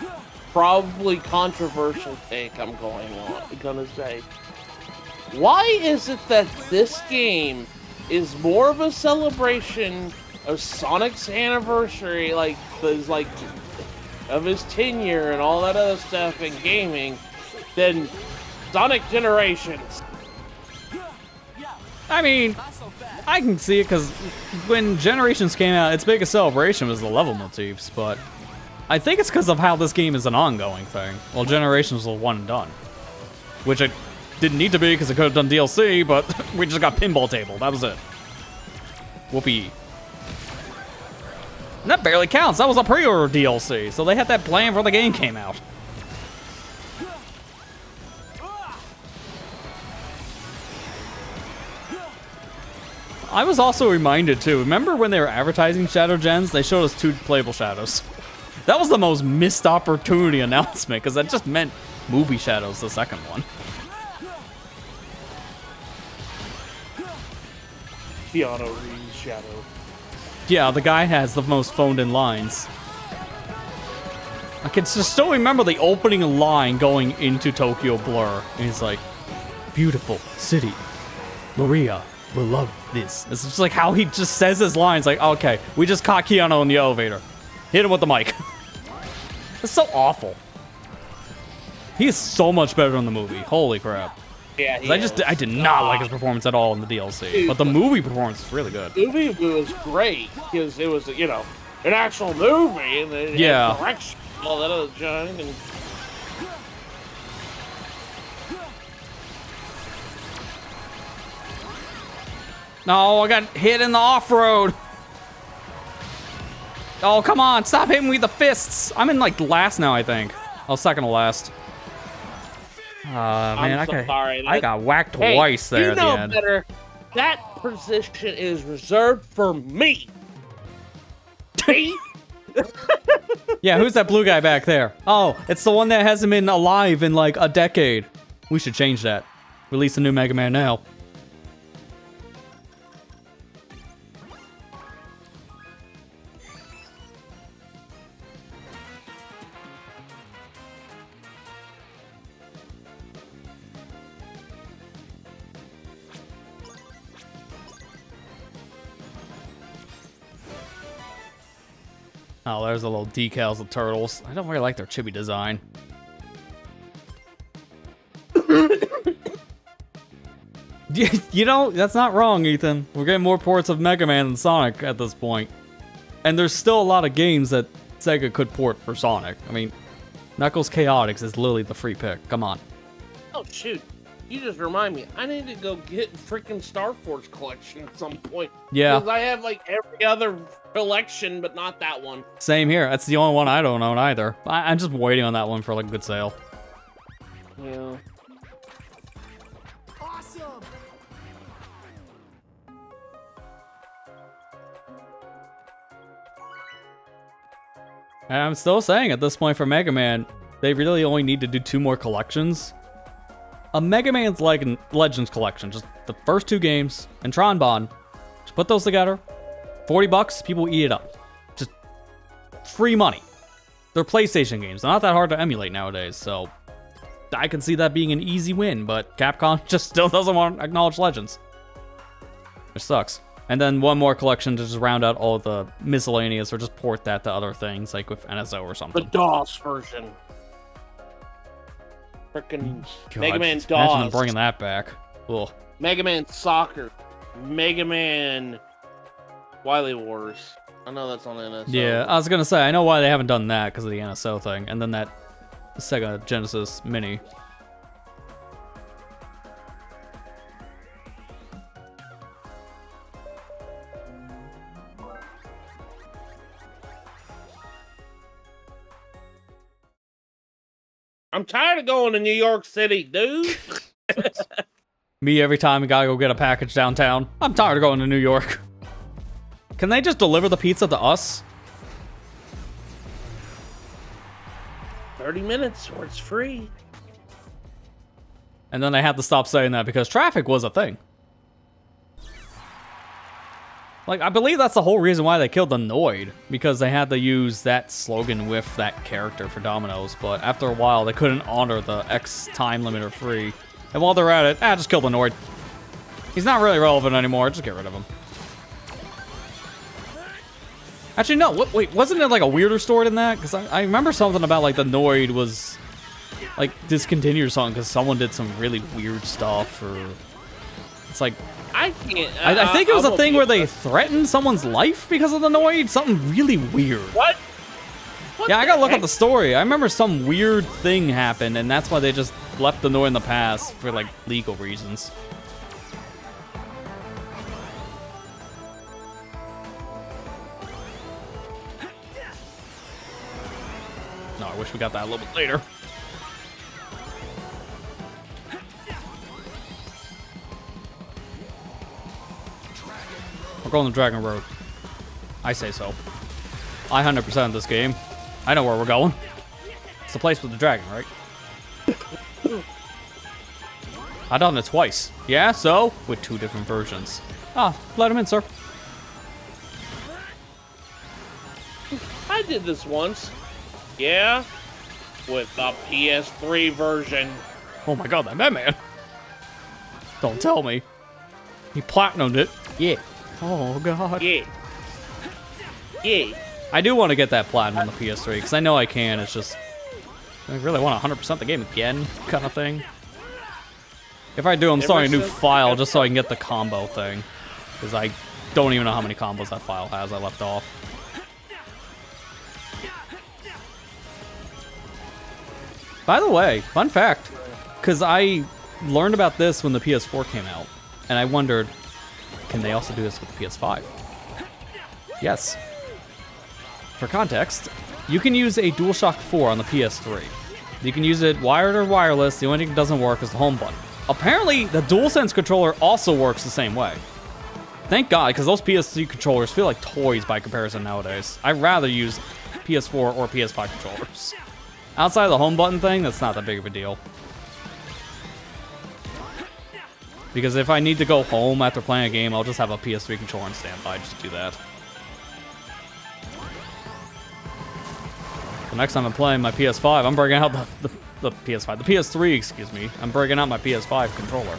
probably controversial take I'm gonna say. Why is it that this game is more of a celebration of Sonic's anniversary, like of his tenure and all that other stuff in gaming, than Sonic Generations? I mean, I can see it because when Generations came out, its biggest celebration was the level motifs, but I think it's because of how this game is an ongoing thing. Well, Generations was one and done, which it didn't need to be because it could have done DLC, but we just got pinball table. That was it. Whoopee. And that barely counts. That was a pre-order DLC, so they had that plan before the game came out. I was also reminded, too, remember when they were advertising Shadow Gens? They showed us 2 playable Shadows. That was the most missed opportunity announcement, because that just meant movie Shadows, the second one. Keanu Reeves Shadow. Yeah, the guy has the most phoned-in lines. I can still remember the opening line going into Tokyo Blur. And he's like, beautiful city. Maria will love this. It's just like how he just says his lines. Like, okay, we just caught Keanu in the elevator. Hit him with the mic. That's so awful. He is so much better in the movie. Holy crap. Yeah, I did not like his performance at all in the DLC. Dude, but the movie performance is really good. The movie was great because it was, you know, an actual movie and it Yeah. had direction, all that other junk. And No, I got hit in the off-road. Oh, come on. Stop hitting me with the fists. I'm in, like, last now, I think. I was second to last. Man, I'm so sorry. I got whacked Hey, twice there you at know the end. better. That position is reserved for me. Me? Yeah, who's that blue guy back there? Oh, it's the one that hasn't been alive in, like, a decade. We should change that. Release a new Mega Man now. Oh, there's the little decals of turtles. I don't really like their chibi design. You know, that's not wrong, Ethan. We're getting more ports of Mega Man than Sonic at this point. And there's still a lot of games that Sega could port for Sonic. I mean, Knuckles Chaotix is literally the free pick. Come on. Oh, shoot. You just remind me. I need to go get freaking Star Force collection at some point. Yeah. Because I have, like, every other collection, but not that one. Same here. That's the only one I don't own either. I'm just waiting on that one for, like, a good sale. Yeah. And I'm still saying at this point for Mega Man, they really only need to do 2 more collections. A Mega Man's Legends collection, just the first 2 games, and Tron Bond. Just put those together. $40, people eat it up. Just free money. They're PlayStation games. They're not that hard to emulate nowadays, so I can see that being an easy win, but Capcom just still doesn't want to acknowledge Legends. Which sucks. And then 1 more collection to just round out all the miscellaneous, or just port that to other things, like with NSO or The something. DOS version. Freaking God, Mega Man imagine them DOS. bringing that back. Ugh. Mega Man Soccer. Mega Man Wily Wars. I know that's on NSO. Yeah, I was gonna say, I know why they haven't done that, because of the NSO thing, and then that Sega Genesis Mini. I'm tired of going to New York City, dude. Me every time we gotta go get a package downtown. I'm tired of going to New York. Can they just deliver the pizza to us? 30 minutes or it's free. And then they had to stop saying that because traffic was a thing. Like, I believe that's the whole reason why they killed the Noid, because they had to use that slogan with that character for Domino's, but after a while they couldn't honor the X time limit or free. And while they're at it, just kill the Noid. He's not really relevant anymore, just get rid of him. Actually, no, wait, wasn't it like a weirder story than that? Because I remember something about like the Noid was like discontinued or something because someone did some really weird stuff, or it's like, I can't. I think it was a thing where they threatened someone's life because of the Noid. Something really weird. What? What Yeah, I the gotta look heck? up the story. I remember some weird thing happened, and that's why they just left the Noid in the past for like legal reasons. No, I wish we got that a little bit later. We're going the Dragon Road. I say so. I 100% this game. I know where we're going. It's the place with the dragon, right? I've done it twice. Yeah, so? With 2 different versions. Ah, let him in, sir. I did this once. Yeah? With the PS3 version. Oh my god, that Batman. Don't tell me. He platinumed it. Yeah. Oh god. Yeah. Yeah. I do want to get that platinum on the PS3, because I know I can, it's just... I really want to 100% the game again, kind of thing. If I do, I'm starting a new file just so I can get the combo thing. Because I don't even know how many combos that file has I left off. By the way, fun fact, because I learned about this when the PS4 came out, and I wondered, can they also do this with the PS5? Yes. for context, you can use a DualShock 4 on the PS3. You can use it wired or wireless. The only thing that doesn't work is the home button. Apparently, the DualSense controller also works the same way. Thank God, because those PS3 controllers feel like toys by comparison nowadays. I'd rather use PS4 or PS5 controllers. Outside of the home button thing, that's not that big of a deal. Because if I need to go home after playing a game, I'll just have a PS3 controller on standby just to do that. The next time I'm playing my PS5, I'm breaking out the PS5, the PS3, excuse me. I'm breaking out my PS5 controller.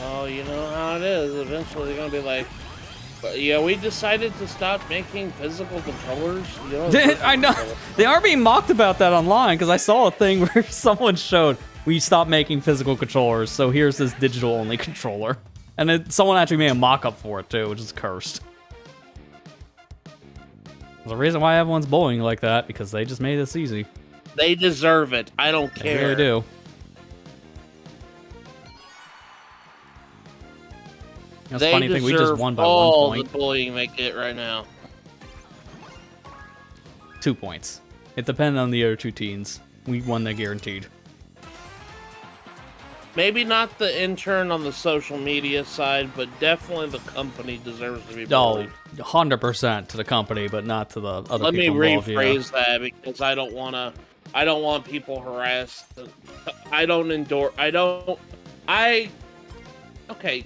Oh, you know how it is. Eventually they're gonna be like, yeah, we decided to stop making physical controllers. You know, I know. They are being mocked about that online, because I saw a thing where someone showed, we stopped making physical controllers, so here's this digital-only controller. And someone actually made a mock-up for it, too, which is cursed. There's a reason why everyone's bullying like that, because they just made this easy. They deserve it. I don't care. They really do. That's They funny thing, we just won by 1 all point. the bullying they get right now. 2 points. It depended on the other two teams. We won that guaranteed. Maybe not the intern on the social media side, but definitely the company deserves to be Oh, bullied. 100% to the company, but not to the other Let me people involved. rephrase that, because I don't want people harassed. Okay.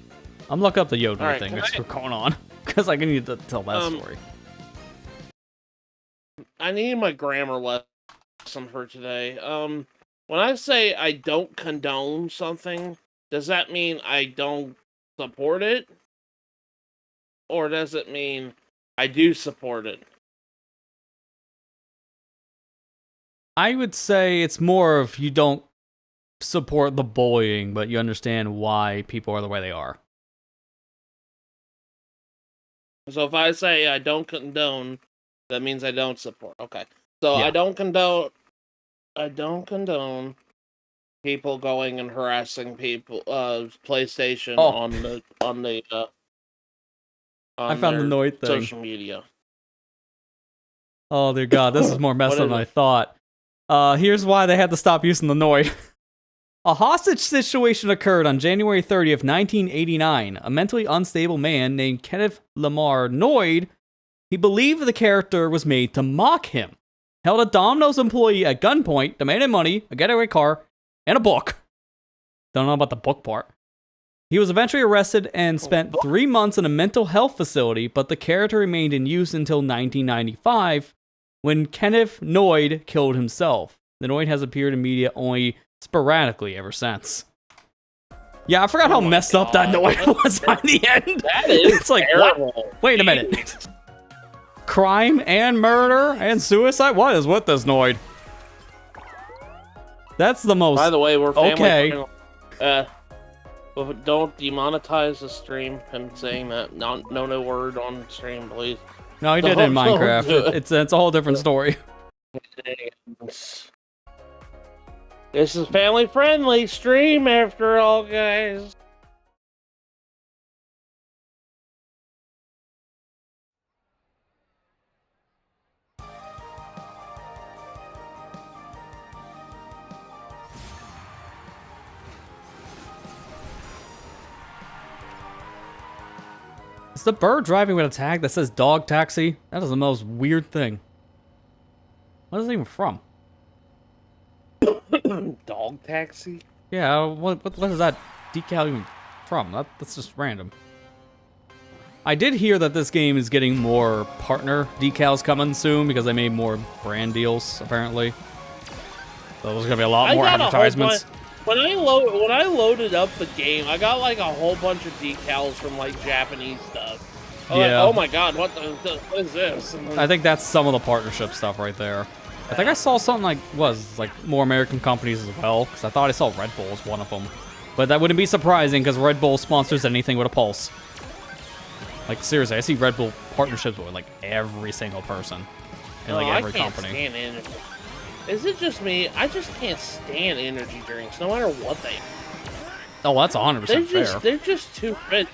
I'm looking up the Yoda Alright, thing can that's I- going on, because I need to tell that story. I need my grammar lesson for today. When I say I don't condone something, does that mean I don't support it? Or does it mean I do support it? I would say it's more of you don't support the bullying, but you understand why people are the way they are. So if I say I don't condone, that means I don't support. Okay. So Yeah. I don't condone people going and harassing people PlayStation Oh. on I found the their Noid thing. social media. Oh dear God, this is more messed What up is than I it? thought. Here's why they had to stop using the Noid. A hostage situation occurred on January 30th, 1989. A mentally unstable man named Kenneth Lamar Noid, he believed the character was made to mock him, held a Domino's employee at gunpoint, demanded money, a getaway car, and a book. Don't know about the book part. He was eventually arrested and spent 3 months in a mental health facility, but the character remained in use until 1995, when Kenneth Noid killed himself. The Noid has appeared in media only sporadically ever since. Yeah, I forgot how messed up that Noid was by the end. That is It's like, terrible. what? Wait a minute. Crime and murder and suicide? What is with this Noid? That's the most... By the way, we're family Okay. friendly. But don't demonetize the stream. I'm saying that. No word on stream, please. No, he did it in Don't Minecraft. do it. It's a whole different story. This is family friendly stream after all, guys. Is the bird driving with a tag that says dog taxi? That is the most weird thing. What is it even from? Dog taxi? Yeah, what is that decal even from? That's just random. I did hear that this game is getting more partner decals coming soon because they made more brand deals, apparently. So there's gonna be a lot more got a whole advertisements. When I loaded up the game, I got like a whole bunch of decals from like Japanese stuff. I'm like, Yeah. oh my god, what is this? And then- I think that's some of the partnership stuff right there. I think I saw something like more American companies as well, because I thought I saw Red Bull as one of them. But that wouldn't be surprising, because Red Bull sponsors anything with a pulse. Like, seriously, I see Red Bull partnerships with, like, every single person. And, like, every I can't company. stand energy. Is it just me? I just can't stand energy drinks, no matter what they are. Oh, that's 100% fair. They're just too rich.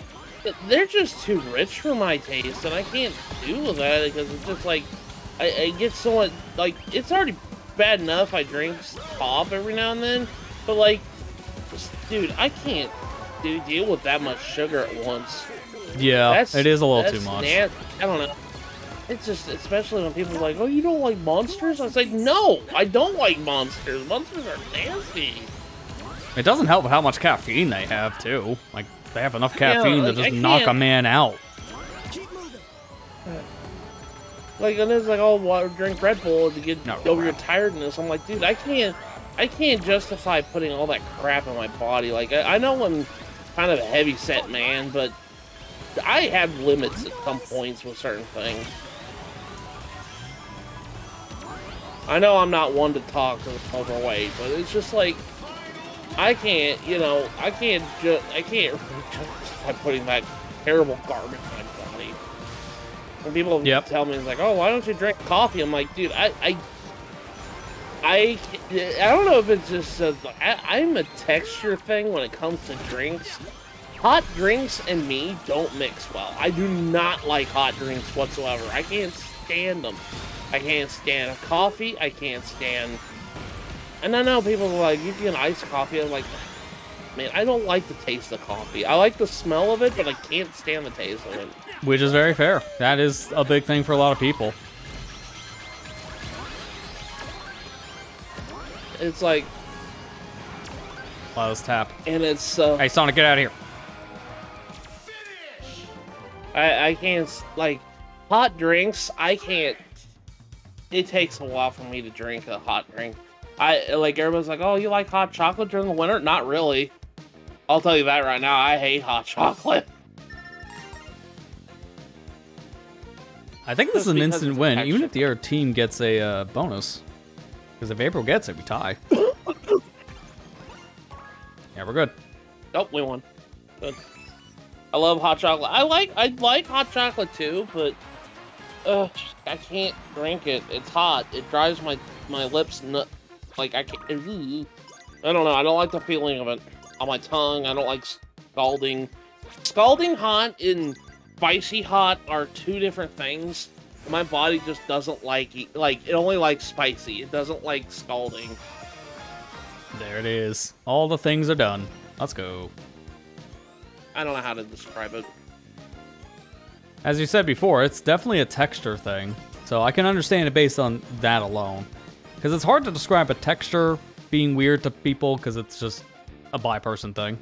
They're just too rich for my taste, and I can't deal with that because it's just like I get so much. Like, it's already bad enough I drink pop every now and then, but like, dude, I can't deal with that much sugar at once. Yeah, it is a little too much. I don't know. It's just, especially when people are like, "Oh, you don't like Monsters?" I was like, "No, I don't like Monsters. Monsters are nasty." It doesn't help with how much caffeine they have, too. Like, they have enough caffeine to just knock a man out. Like, and it's like, "Oh, drink Red Bull to get over your tiredness." I'm like, dude, I can't justify putting all that crap in my body. Like, I know I'm kind of a heavy-set man, but I have limits at some points with certain things. I know I'm not one to talk to overweight, but it's just like, I can't justify putting that terrible garbage in my body. When people tell me, it's like, "Oh, why don't you drink coffee?" I'm like, dude, I don't know if it's just I'm a texture thing when it comes to drinks. Hot drinks and me don't mix well. I do not like hot drinks whatsoever. I can't stand them. I can't stand a coffee. I can't stand... And I know people are like, you get iced coffee. I'm like, man, I don't like the taste of coffee. I like the smell of it, but I can't stand the taste of it. Which is very fair. That is a big thing for a lot of people. It's like... Wow, let's tap. And it's... Hey, Sonic, get out of here. I can't... Like, hot drinks, I can't... It takes a while for me to drink a hot drink. Like, everybody's like, "Oh, you like hot chocolate during the winter?" Not really. I'll tell you that right now. I hate hot chocolate. I think this is an instant win, even if the other team gets a bonus. Because if April gets it, we tie. Yeah, we're good. Nope, we won. Good. I love hot chocolate. I like hot chocolate too, but I can't drink it. It's hot. It drives my lips nut. Like, I can't. I don't know. I don't like the feeling of it on my tongue. I don't like scalding. Scalding hot and spicy hot are two different things. My body just doesn't like it. Like, it only likes spicy. It doesn't like scalding. There it is. All the things are done. Let's go. I don't know how to describe it. As you said before, it's definitely a texture thing. So I can understand it based on that alone. Because it's hard to describe a texture being weird to people because it's just a bi-person thing.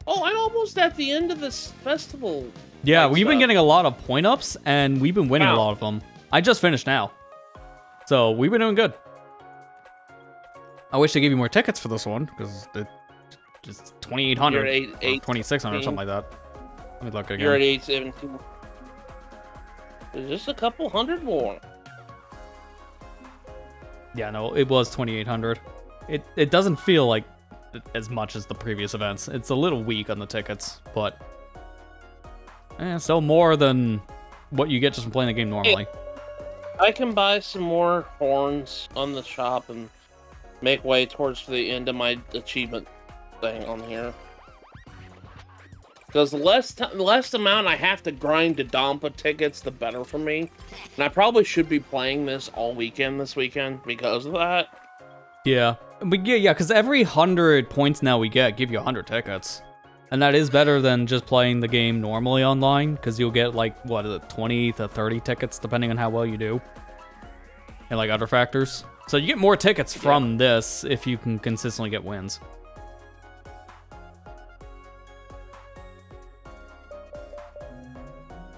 Oh, I'm almost at the end of this festival. Yeah, we've been getting a lot of point ups, and we've been winning a lot of them. I just finished now. So we've been doing good. I wish they gave you more tickets for this one, because it's 2,800 or 2,600 or something like that. Let me look again. You're at 817. There's just a couple hundred more. Yeah, no, it was 2,800. It doesn't feel like as much as the previous events. It's a little weak on the tickets, but still more than what you get just from playing the game normally. I can buy some more horns on the shop and make way towards the end of my achievement thing on here. Because the less amount I have to grind to Dompa tickets, the better for me. And I probably should be playing this all weekend this weekend because of that. Yeah. But yeah, because every 100 points now we give you 100 tickets. And that is better than just playing the game normally online, because you'll get, like, what is it, 20 to 30 tickets, depending on how well you do. And, like, other factors. So you get more tickets from this if you can consistently get wins.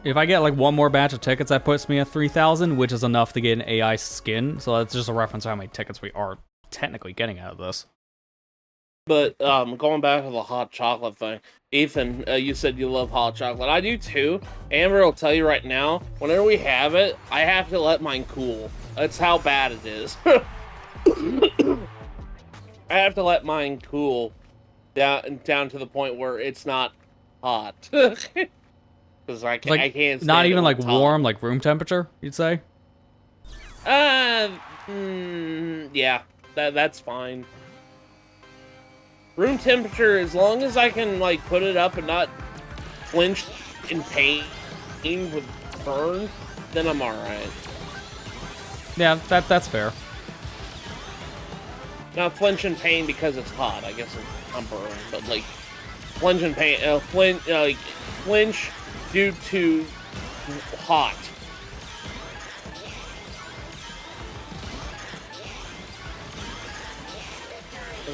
If I get, like, one more batch of tickets, that puts me at 3,000, which is enough to get an AI skin. So that's just a reference to how many tickets we are technically getting out of this. But going back to the hot chocolate thing, Ethan, you said you love hot chocolate. I do too. Amber will tell you right now, whenever we have it, I have to let mine cool. That's how bad it is. I have to let mine cool down to the point where it's not hot. Because I can't. Not even like warm, like room temperature, you'd say? Yeah. That's fine. Room temperature, as long as I can like put it up and not flinch in pain with burn, then I'm alright. Yeah, that's fair. Not flinch in pain because it's hot. I guess I'm burned, but like flinch in pain, flinch due to hot.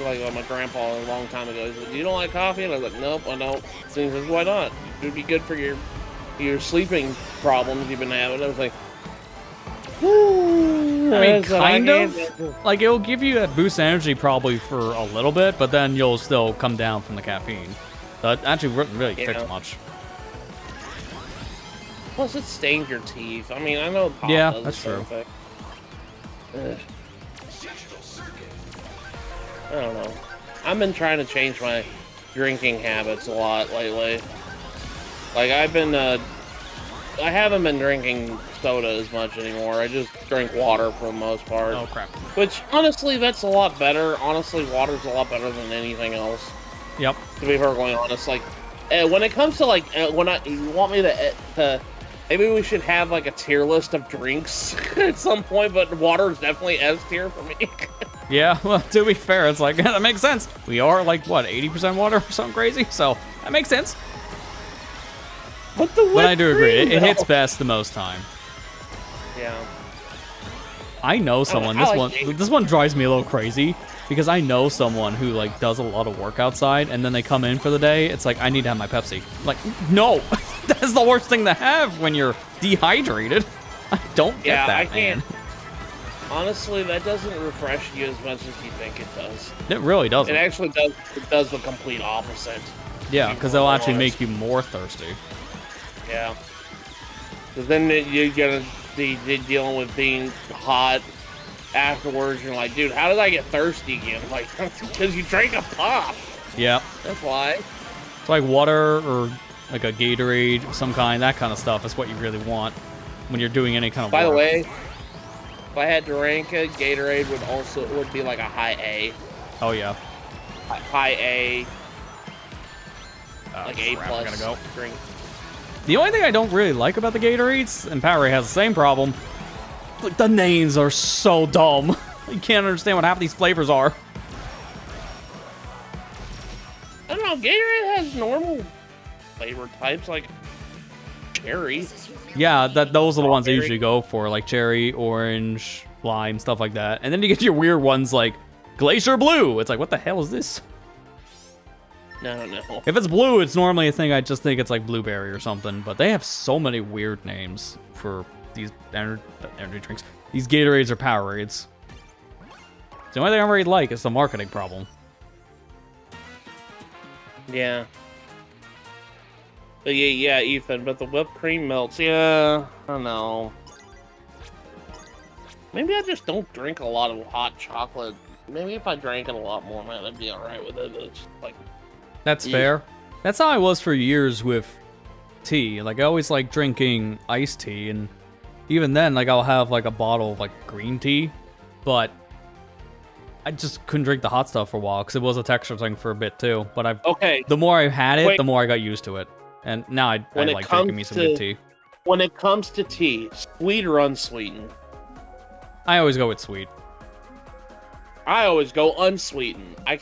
Like my grandpa a long time ago, he said, "You don't like coffee?" And I was like, "Nope, I don't." So he says, "Why not? It would be good for your sleeping problems you've been having." I was like, "Whoo." I mean, kind of. Like, it'll give you that boost energy probably for a little bit, but then you'll still come down from the caffeine. So it actually wouldn't really fix much. Plus, it stains your teeth. I mean, I know pop Yeah, does that's the true. same thing. I don't know. I've been trying to change my drinking habits a lot lately. Like, I haven't been drinking soda as much anymore. I just drink water for the most part. Oh, crap. Which, honestly, that's a lot better. Honestly, water's a lot better than anything else. Yep. To be perfectly honest, like, when it comes to, like, you want me to, maybe we should have, like, a tier list of drinks at some point, but water is definitely S tier for me. Yeah, well, to be fair, it's like, that makes sense. We are, like, what, 80% water or something crazy? So, that makes sense. But I do agree. It hits best the most time. Yeah. I know someone. This one drives me a little crazy because I know someone who like does a lot of work outside, and then they come in for the day. It's like, I need to have my Pepsi. Like, no, that's the worst thing to have when you're dehydrated. I don't get that. I can't. Honestly, that doesn't refresh you as much as you think it does. It really doesn't. It actually does. It does the complete opposite. Yeah, because they'll actually make you more thirsty. Yeah. Because then you're gonna be dealing with being hot afterwards. You're like, dude, how did I get thirsty again? Like, because you drank a pop. Yeah. That's why. It's like water or like a Gatorade of some kind. That kind of stuff is what you really want when you're doing any kind of By work. the way, if I had to rank it, Gatorade would be like a high A. Oh yeah. High A. Like A crap, plus I gotta go. drink. The only thing I don't really like about the Gatorades, and Powerade has the same problem, like the names are so dumb. You can't understand what half of these flavors are. I don't know, Gatorade has normal flavor types like cherry. Yeah, those are the ones I usually go for, like cherry, orange, lime, stuff like that. And then you get your weird ones like Glacier Blue. It's like, what the hell is this? No. If it's blue, it's normally a thing I just think it's like blueberry or something. But they have so many weird names for these energy drinks. These Gatorades or Powerades. The only thing I really like is the marketing problem. Yeah. But yeah, Ethan, but the whipped cream melts. Yeah, I don't know. Maybe I just don't drink a lot of hot chocolate. Maybe if I drank it a lot more, man, I'd be alright with it. It's just like... That's fair. That's how I was for years with tea. Like, I always like drinking iced tea, and even then, like, I'll have like a bottle of like green tea, but I just couldn't drink the hot stuff for a while because it was a texture thing for a bit too. But the more I had it, the more I got used to it, and now I like drinking me some good tea. When it comes to tea, sweet or unsweetened? I always go with sweet. I always go unsweetened. I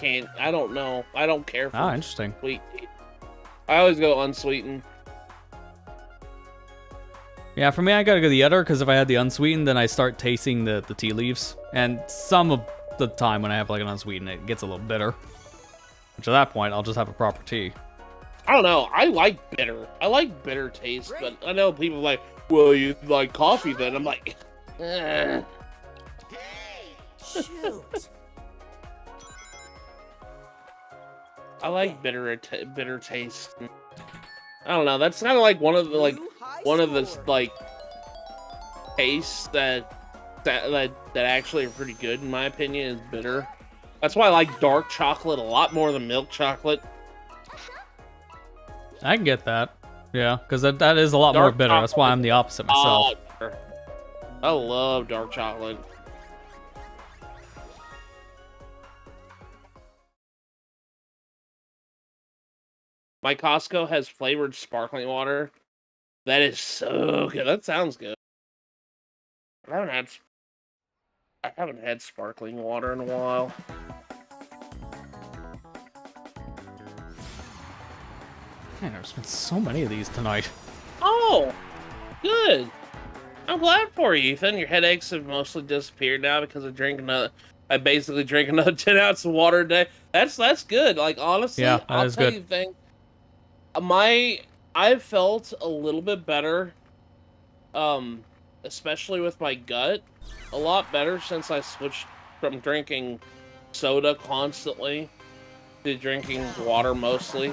don't know. I don't care for Interesting. Sweet tea. I always go unsweetened. Yeah, for me, I gotta go the other, because if I had the unsweetened, then I start tasting the tea leaves. And some of the time when I have like an unsweetened, it gets a little bitter. Which at that point, I'll just have a proper tea. I don't know. I like bitter. I like bitter taste, but I know people are like, well, you like coffee then. I'm like, eh. Shoot. I like bitter taste. I don't know. That's kind of like one of the tastes that actually are pretty good in my opinion is bitter. That's why I like dark chocolate a lot more than milk chocolate. I can get that. Yeah, because that is a lot more bitter. That's why I'm the opposite myself. I love dark chocolate. My Costco has flavored sparkling water. That is so good. That sounds good. I haven't had sparkling water in a while. Man, there's been so many of these tonight. Oh, good. I'm glad for you, Ethan. Your headaches have mostly disappeared now because I basically drink another 10 ounces of water a day. That's good. Like, honestly, Yeah, that I'll is tell good. you the thing. I've felt a little bit better, especially with my gut, a lot better since I switched from drinking soda constantly to drinking water mostly.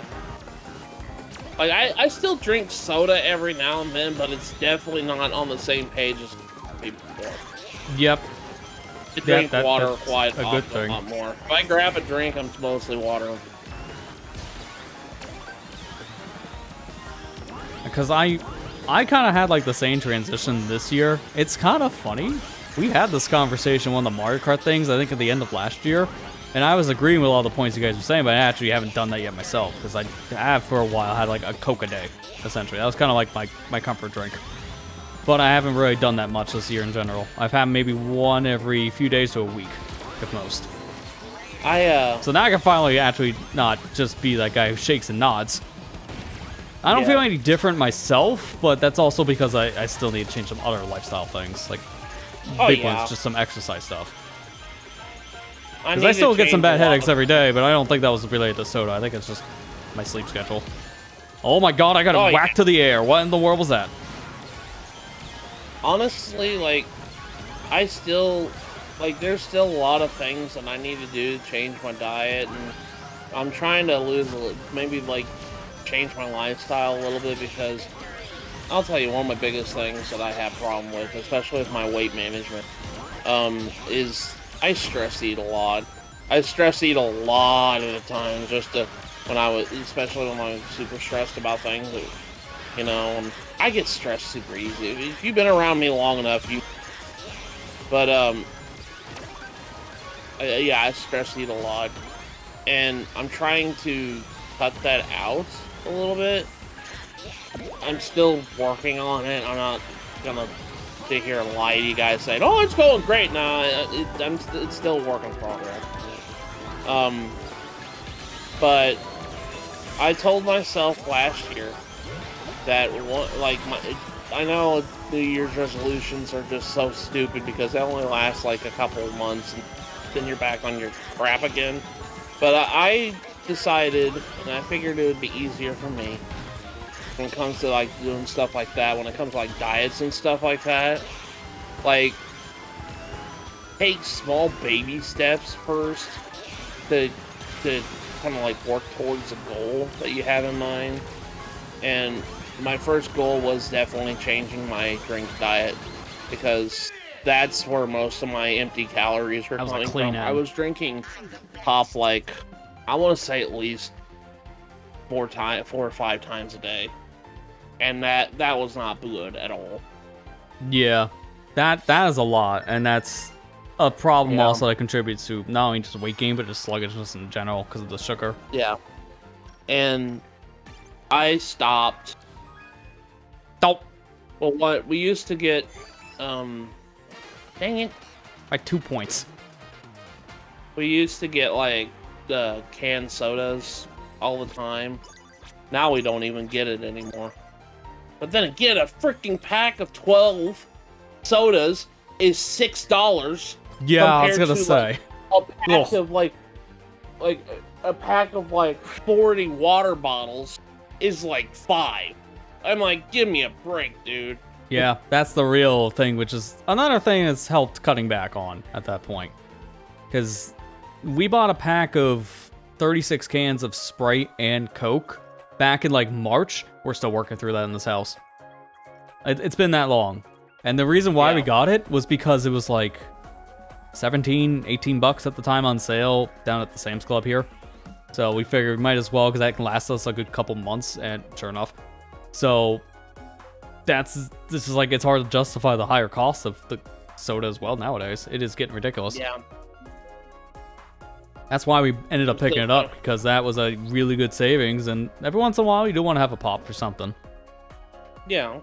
Like, I still drink soda every now and then, but it's definitely not on the same page as before. Yep. I drink water that's quite a good often, thing. a lot more. If I grab a drink, I'm mostly water. Because I kind of had like the same transition this year. It's kind of funny. We had this conversation on one of the Mario Kart things, I think at the end of last year. And I was agreeing with all the points you guys were saying, but I actually haven't done that yet myself. Because I have for a while had like a Coke a day, essentially. That was kind of like my comfort drink. But I haven't really done that much this year in general. I've had maybe one every few days to a week, if most. So now I can finally actually not just be that guy who shakes and nods. I don't feel any different myself, but that's also because I still need to change some other lifestyle things. Like, big ones, just some exercise stuff. Because I still get some bad headaches every day, but I don't think that was related to soda. I think it's just my sleep schedule. Oh my god, I got it whacked to the air. What in the world was that? Honestly, like, there's still a lot of things that I need to do to change my diet, and I'm trying to maybe, like, change my lifestyle a little bit, because I'll tell you, one of my biggest things that I have a problem with, especially with my weight management, is I stress eat a lot. I stress eat a lot at a time, especially when I was super stressed about things, and I get stressed super easy. If you've been around me long enough, I stress eat a lot, and I'm trying to cut that out a little bit. I'm still working on it. I'm not gonna sit here and lie to you guys saying, "Oh, it's going great." Nah, it's still a work in progress. But I told myself last year that I know New Year's resolutions are just so stupid because they only last like a couple of months, and then you're back on your crap again. But I decided, and I figured it would be easier for me when it comes to like doing stuff like that, when it comes to like diets and stuff like that, like, take small baby steps first to kind of like work towards a goal that you have in mind. And my first goal was definitely changing my drink diet, because that's where most of my empty calories were coming from. I was drinking top, like, I want to say at least 4 or 5 times a day, and that was not good at all. Yeah, that is a lot, and that's a problem also that contributes to not only just weight gain, but just sluggishness in general because of the sugar. Yeah, and I stopped. Oh. Well, what we used to get, dang it, by 2 points. We used to get like the canned sodas all the time. Now we don't even get it anymore. But then again, a freaking pack of 12 sodas is $6. Yeah, I was gonna say. Like, a pack of like 40 water bottles is like 5. I'm like, give me a break, dude. Yeah, that's the real thing, which is another thing that's helped cutting back on at that point. Because we bought a pack of 36 cans of Sprite and Coke back in like March. We're still working through that in this house. It's been that long. And the reason why we got it was because it was like 17, 18 bucks at the time on sale down at the Sam's Club here. So we figured we might as well, because that can last us a good couple months, and sure enough. So this is like, it's hard to justify the higher cost of the soda as well nowadays. It is getting ridiculous. Yeah. That's why we ended up picking it up, because that was a really good savings, and every once in a while you do want to have a pop for something. Yeah.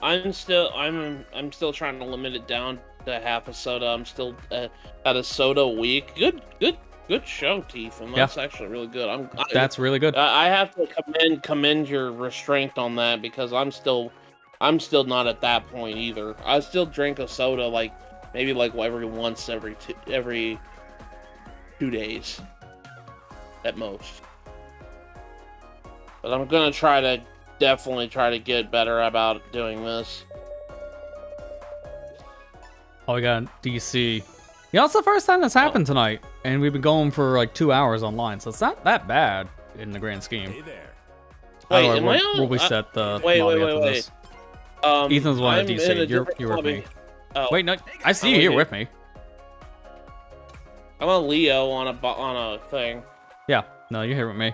I'm still trying to limit it down to half a soda. I'm still at a soda a week. Good show, Teeth, and that's actually really good. That's really good. I have to commend your restraint on that, because I'm still not at that point either. I still drink a soda maybe every 2 days at most. But I'm gonna definitely try to get better about doing this. Oh, we got DC. You know, it's the first time that's happened tonight, and we've been going for like 2 hours online, so it's not that bad in the grand scheme. Hey there. Wait, Will we set the wait. this? Ethan's one at DC. You're with me. Oh, Wait, no, I see you here with me. I'm a Leo on a thing. Yeah, no, you're here with me.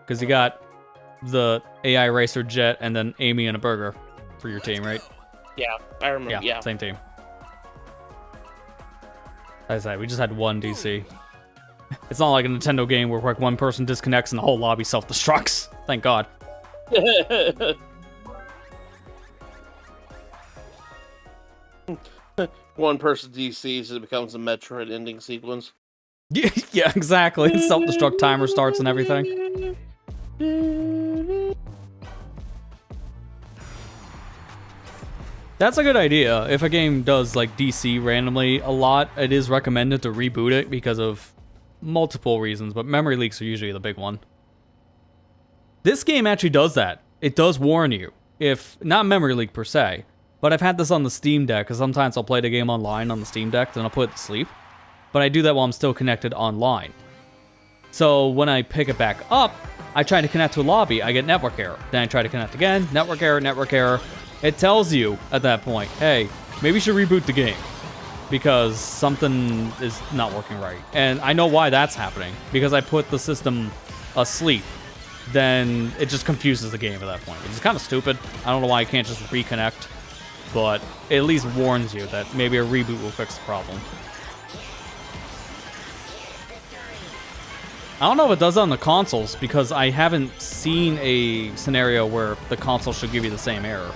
Because you got the AI Racer Jet and then Amy and a burger for your team, right? Yeah, I remember. Yeah. Same team. As I said, we just had one DC. It's not like a Nintendo game where like one person disconnects and the whole lobby self-destructs. Thank God. One person DCs, it becomes a Metroid ending sequence. Yeah, exactly. Self-destruct timer starts and everything. That's a good idea. If a game does like DC randomly a lot, it is recommended to reboot it because of multiple reasons, but memory leaks are usually the big one. This game actually does that. It does warn you. If not memory leak per se, but I've had this on the Steam Deck, because sometimes I'll play the game online on the Steam Deck, then I'll put it to sleep. But I do that while I'm still connected online. So when I pick it back up, I try to connect to a lobby, I get network error. Then I try to connect again, network error, network error. It tells you at that point, hey, maybe you should reboot the game because something is not working right. And I know why that's happening, because I put the system asleep. Then it just confuses the game at that point, which is kind of stupid. I don't know why I can't just reconnect, but it at least warns you that maybe a reboot will fix the problem. I don't know if it does that on the consoles, because I haven't seen a scenario where the console should give you the same error.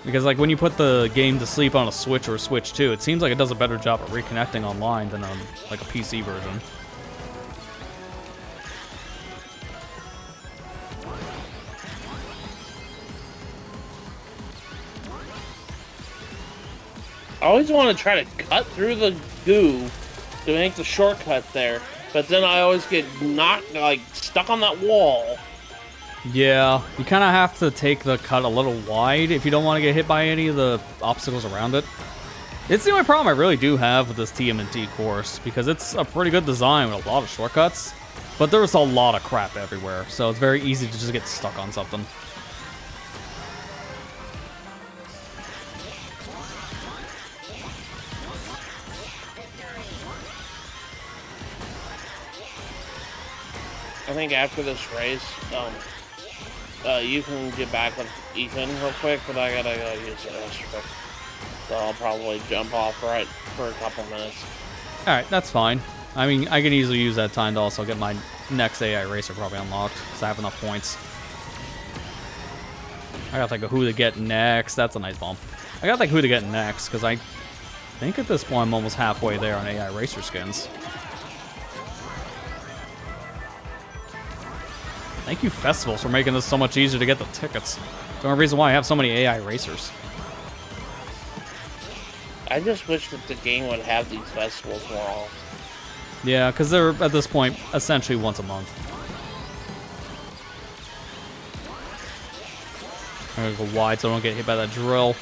Because like when you put the game to sleep on a Switch or a Switch 2, it seems like it does a better job of reconnecting online than on like a PC version. I always want to try to cut through the goo to make the shortcut there, but then I always get stuck on that wall. Yeah, you kind of have to take the cut a little wide if you don't want to get hit by any of the obstacles around it. It's the only problem I really do have with this TMNT course, because it's a pretty good design with a lot of shortcuts, but there's a lot of crap everywhere, so it's very easy to just get stuck on something. I think after this race, you can get back with Ethan real quick, but I gotta go use the restroom. So I'll probably jump off right for a couple minutes. Alright, that's fine. I mean, I can easily use that time to also get my next AI Racer probably unlocked, because I have enough points. I gotta think of who to get next. That's a nice bump. I gotta think who to get next, because I think at this point I'm almost halfway there on AI Racer skins. Thank you, Festivals, for making this so much easier to get the tickets. The only reason why I have so many AI Racers. I just wish that the game would have these festivals more often. Yeah, because they're, at this point, essentially once a month. I'm gonna go wide so I don't get hit by that drill.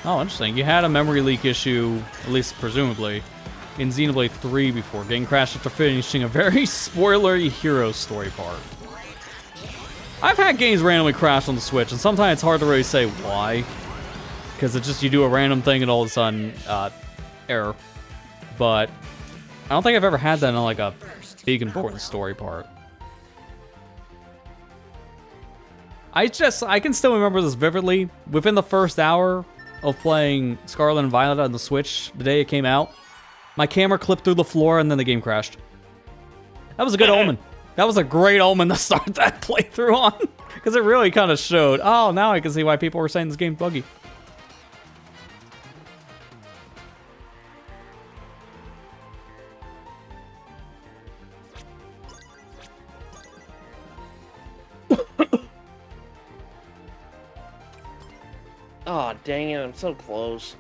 Oh, interesting. You had a memory leak issue, at least presumably, in Xenoblade 3 before, getting crashed after finishing a very spoilery hero story part. I've had games randomly crash on the Switch, and sometimes it's hard to really say why. Because it's just you do a random thing and all of a sudden, error. But I don't think I've ever had that in like a big important story part. I can still remember this vividly. Within the first hour of playing Scarlet and Violet on the Switch, the day it came out, my camera clipped through the floor and then the game crashed. That was a good omen. That was a great omen to start that playthrough on. Because it really kind of showed, oh, now I can see why people were saying this game's buggy. Oh, dang it, I'm so close.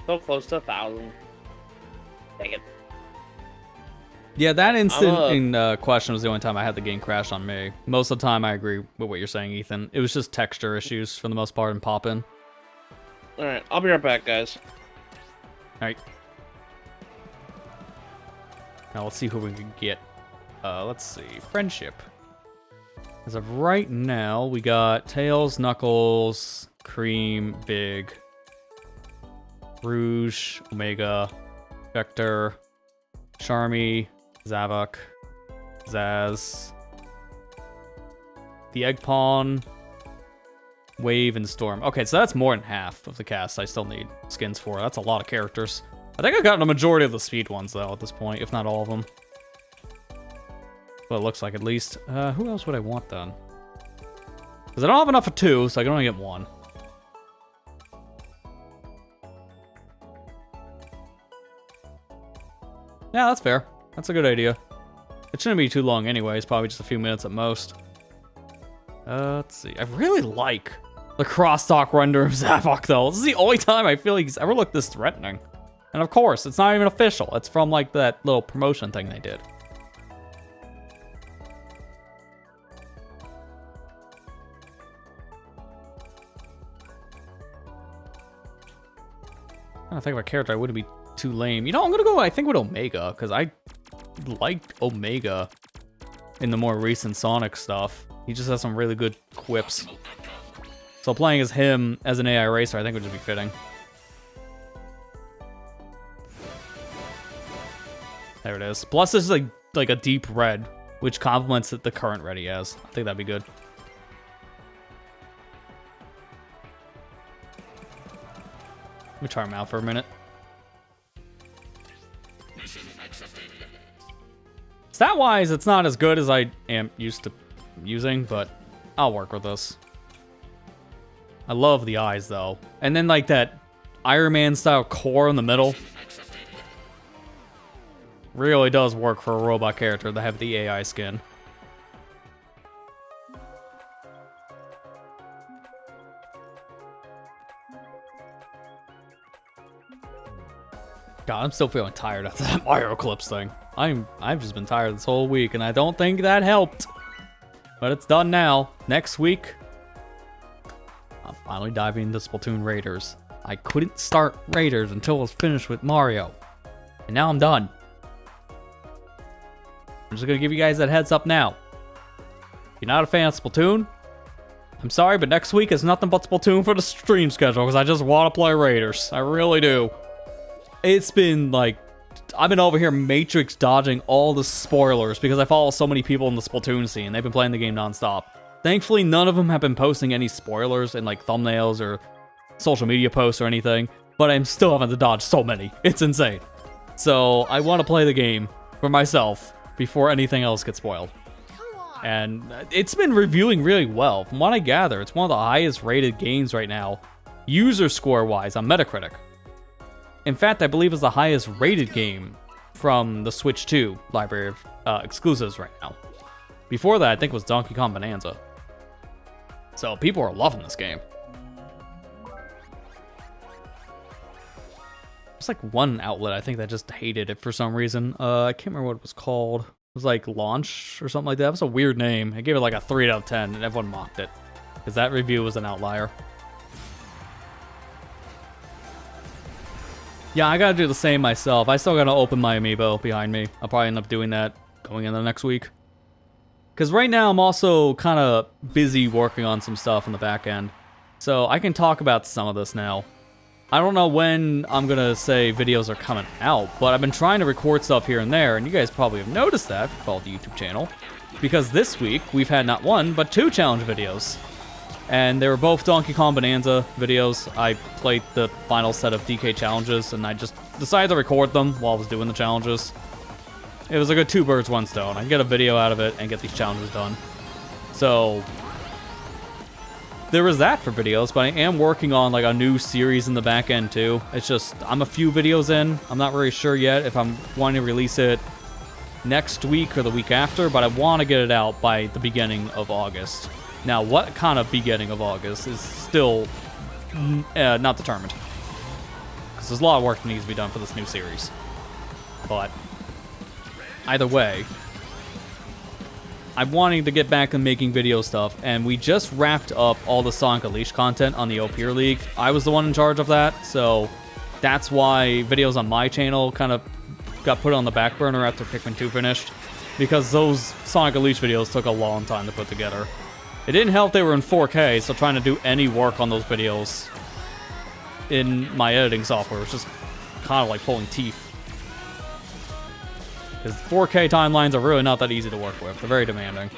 So close to 1,000. Dang it. Yeah, that instant in question was the only time I had the game crash on me. Most of the time, I agree with what you're saying, Ethan. It was just texture issues for the most part and pop-in. Alright, I'll be right back, guys. Alright. Now let's see who we can get. Let's see. Friendship. As of right now, we got Tails, Knuckles, Cream, Big, Rouge, Omega, Vector, Charmy, Zavok, Zaz, the Egg Pawn, Wave, and Storm. Okay, so that's more than half of the cast I still need skins for. That's a lot of characters. I think I've gotten a majority of the speed ones, though, at this point, if not all of them. Well, it looks like, at least. Who else would I want, then? Because I don't have enough for 2, so I can only get 1. Yeah, that's fair. That's a good idea. It shouldn't be too long anyway. It's probably just a few minutes at most. Let's see. I really like the crosstalk render of Zavok, though. This is the only time I feel like he's ever looked this threatening. And of course, it's not even official. It's from, like, that little promotion thing they did. I think of a character I wouldn't be too lame. You know, I'm gonna go, I think, with Omega, because I liked Omega in the more recent Sonic stuff. He just has some really good quips. So playing as him as an AI racer, I think would just be fitting. There it is. Plus, this is like a deep red, which complements the current red he has. I think that'd be good. Let me try him out for a minute. Stat-wise, it's not as good as I am used to using, but I'll work with this. I love the eyes, though. And then, like, that Iron Man-style core in the middle. Really does work for a robot character to have the AI skin. God, I'm still feeling tired after that Mario Clips thing. I've just been tired this whole week, and I don't think that helped. But it's done now. Next week, I'm finally diving into Splatoon Raiders. I couldn't start Raiders until I was finished with Mario. And now I'm done. I'm just gonna give you guys that heads up now. If you're not a fan of Splatoon, I'm sorry, but next week is nothing but Splatoon for the stream schedule, because I just want to play Raiders. I really do. It's been like, I've been over here matrix dodging all the spoilers because I follow so many people in the Splatoon scene. They've been playing the game nonstop. Thankfully, none of them have been posting any spoilers in like thumbnails or social media posts or anything, but I'm still having to dodge so many. It's insane. So I want to play the game for myself before anything else gets spoiled. And it's been reviewing really well. From what I gather, it's one of the highest rated games right now, user score wise, on Metacritic. In fact, I believe it's the highest rated game from the Switch 2 library of exclusives right now. Before that, I think it was Donkey Kong Bonanza. So people are loving this game. There's like one outlet I think that just hated it for some reason. I can't remember what it was called. It was like Launch or something like that. It was a weird name. I gave it like a 3 out of 10 and everyone mocked it. Because that review was an outlier. Yeah, I gotta do the same myself. I still gotta open my amiibo behind me. I'll probably end up doing that going into next week. Because right now I'm also kind of busy working on some stuff in the back end. So I can talk about some of this now. I don't know when I'm gonna say videos are coming out, but I've been trying to record stuff here and there, and you guys probably have noticed that if you follow the YouTube channel, because this week we've had not one, but 2 challenge videos. And they were both Donkey Kong Bonanza videos. I played the final set of DK challenges, and I just decided to record them while I was doing the challenges. It was a good 2 birds, 1 stone. I can get a video out of it and get these challenges done. So there was that for videos, but I am working on like a new series in the back end too. It's just, I'm a few videos in. I'm not really sure yet if I'm wanting to release it next week or the week after, but I want to get it out by the beginning of August. Now, what kind of beginning of August is still not determined. Because there's a lot of work that needs to be done for this new series. But either way, I'm wanting to get back and making video stuff, and we just wrapped up all the Sonic Unleashed content on the OPR League. I was the one in charge of that, so that's why videos on my channel kind of got put on the back burner after Pikmin 2 finished, because those Sonic Unleashed videos took a long time to put together. It didn't help they were in 4K, so trying to do any work on those videos in my editing software was just kind of like pulling teeth. Because 4K timelines are really not that easy to work with. They're very demanding.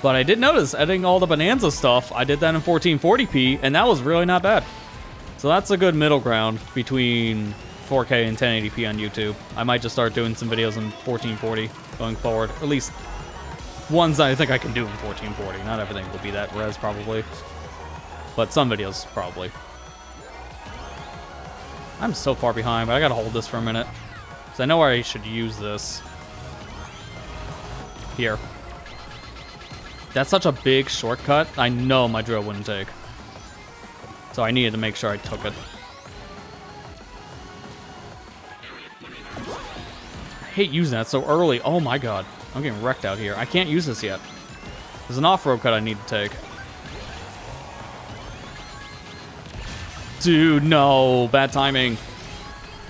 But I did notice, editing all the Bonanza stuff, I did that in 1440p, and that was really not bad. So that's a good middle ground between 4K and 1080p on YouTube. I might just start doing some videos in 1440 going forward. Or at least ones I think I can do in 1440. Not everything will be that res, probably. But some videos, probably. I'm so far behind, but I gotta hold this for a minute. Because I know where I should use this. Here. That's such a big shortcut, I know my drill wouldn't take. So I needed to make sure I took it. I hate using that so early. Oh my god. I'm getting wrecked out here. I can't use this yet. There's an off-road cut I need to take. Dude, no. Bad timing.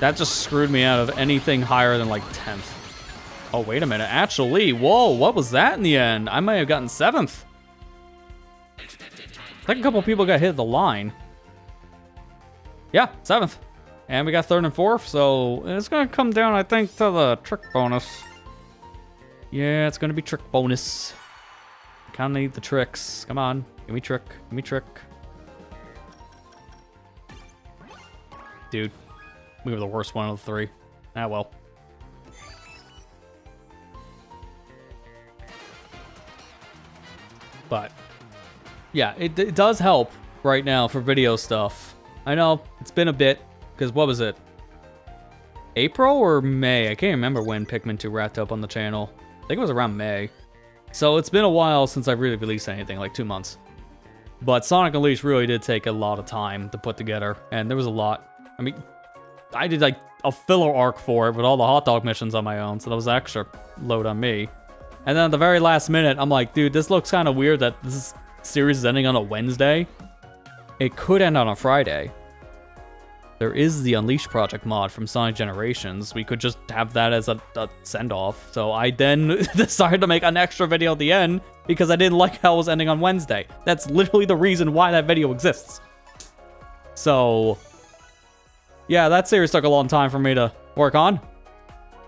That just screwed me out of anything higher than like 10th. Oh, wait a minute. Actually, whoa, what was that in the end? I might have gotten 7th. I think a couple people got hit at the line. Yeah, 7th. And we got 3rd and 4th, so it's going to come down, I think, to the trick bonus. Yeah, it's going to be trick bonus. Kind of need the tricks. Come on. Give me trick. Give me trick. Dude, we were the worst one of the 3. Ah, well. But, yeah, it does help right now for video stuff. I know, it's been a bit, because what was it? April or May? I can't remember when Pikmin 2 wrapped up on the channel. I think it was around May. So it's been a while since I've really released anything, like 2 months. But Sonic Unleashed really did take a lot of time to put together, and there was a lot. I mean, I did like a filler arc for it with all the hot dog missions on my own, so that was extra load on me. And then at the very last minute, I'm like, dude, this looks kind of weird that this series is ending on a Wednesday. It could end on a Friday. There is the Unleashed Project mod from Sonic Generations. We could just have that as a send-off. So I then decided to make an extra video at the end because I didn't like how it was ending on Wednesday. That's literally the reason why that video exists. So yeah, that series took a long time for me to work on.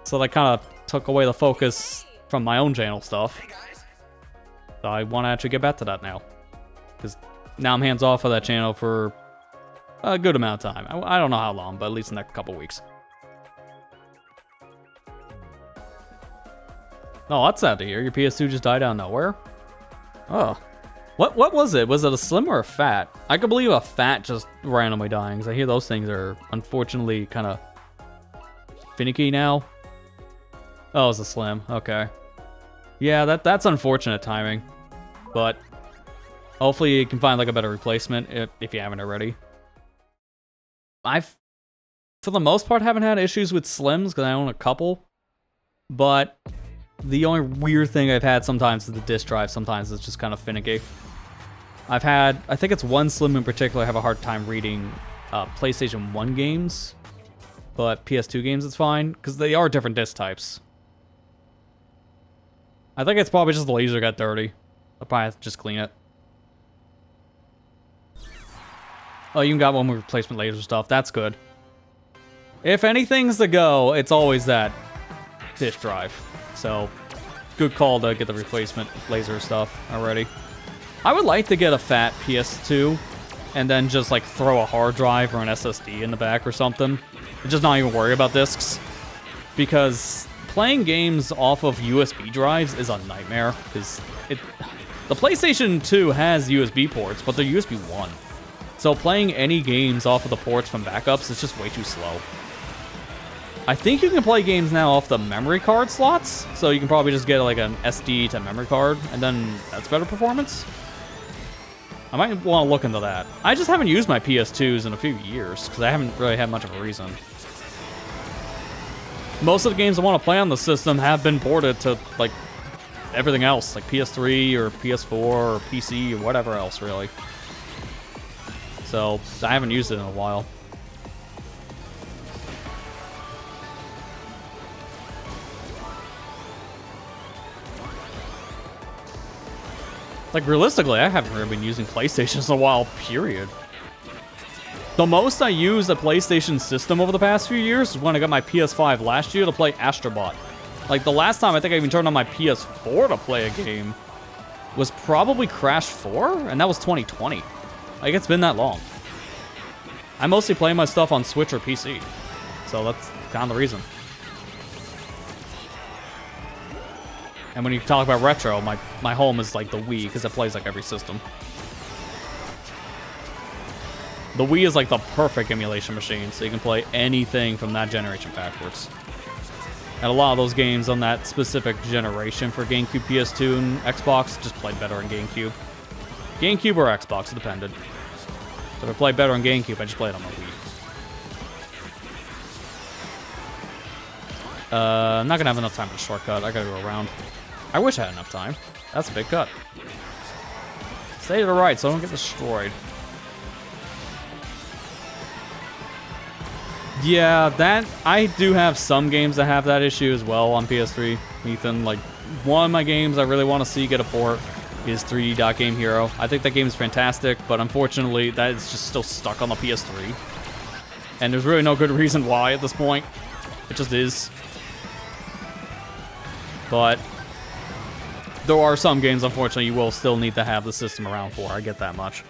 So that kind of took away the focus from my own channel stuff. So I want to actually get back to that now. Because now I'm hands off of that channel for a good amount of time. I don't know how long, but at least in the next couple weeks. Oh, that's sad to hear. Your PS2 just died out of nowhere? Oh. What was it? Was it a slim or a fat? I could believe a fat just randomly dying, because I hear those things are unfortunately kind of finicky now. Oh, it's a slim. Okay. Yeah, that's unfortunate timing. But hopefully you can find like a better replacement if you haven't already. I've, for the most part, haven't had issues with slims because I own a couple. But the only weird thing I've had sometimes is the disk drive. Sometimes it's just kind of finicky. I've had, I think it's one slim in particular, I have a hard time reading PlayStation 1 games. But PS2 games it's fine, because they are different disk types. I think it's probably just the laser got dirty. I'll probably have to just clean it. Oh, you got one with replacement laser stuff. That's good. If anything's to go, it's always that disk drive. So, good call to get the replacement laser stuff already. I would like to get a fat PS2 and then just like throw a hard drive or an SSD in the back or something. And just not even worry about discs. Because playing games off of USB drives is a nightmare. Because the PlayStation 2 has USB ports, but they're USB 1. So playing any games off of the ports from backups is just way too slow. I think you can play games now off the memory card slots, so you can probably just get like an SD to memory card, and then that's better performance. I might want to look into that. I just haven't used my PS2s in a few years, because I haven't really had much of a reason. Most of the games I want to play on the system have been ported to like everything else, like PS3 or PS4 or PC or whatever else, really. So, I haven't used it in a while. Like, realistically, I haven't really been using PlayStations in a while, period. The most I used a PlayStation system over the past few years is when I got my PS5 last year to play Astrobot. Like, the last time I think I even turned on my PS4 to play a game was probably Crash 4, and that was 2020. Like, it's been that long. I mostly play my stuff on Switch or PC, so that's kind of the reason. And when you talk about retro, my home is like the Wii, because it plays like every system. The Wii is like the perfect emulation machine, so you can play anything from that generation backwards. And a lot of those games on that specific generation for GameCube, PS2, and Xbox just played better in GameCube. GameCube or Xbox, it depended. So if I played better on GameCube, I just played on my Wii. I'm not gonna have enough time for the shortcut. I gotta go around. I wish I had enough time. That's a big cut. Stay to the right so I don't get destroyed. Yeah, that... I do have some games that have that issue as well on PS3, Ethan. Like, one of my games I really want to see get a port is 3D Dot Game Hero. I think that game is fantastic, but unfortunately, that is just still stuck on the PS3. And there's really no good reason why at this point. It just is. But there are some games, unfortunately, you will still need to have the system around for. I get that much.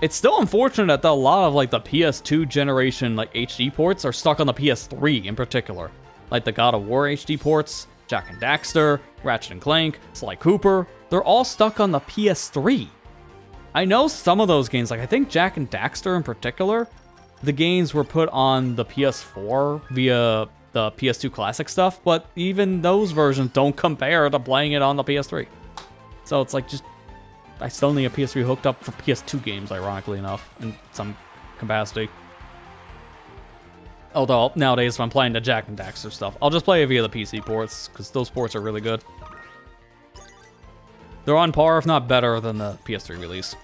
It's still unfortunate that a lot of like the PS2 generation like HD ports are stuck on the PS3 in particular. Like the God of War HD ports, Jak and Daxter, Ratchet and Clank, Sly Cooper, they're all stuck on the PS3. I know some of those games, like I think Jak and Daxter in particular, the games were put on the PS4 via the PS2 classic stuff, but even those versions don't compare to playing it on the PS3. So it's like just, I still need a PS3 hooked up for PS2 games, ironically enough, in some capacity. Although, nowadays, if I'm playing the Jak and Daxter stuff, I'll just play it via the PC ports, because those ports are really good. They're on par, if not better, than the PS3 release.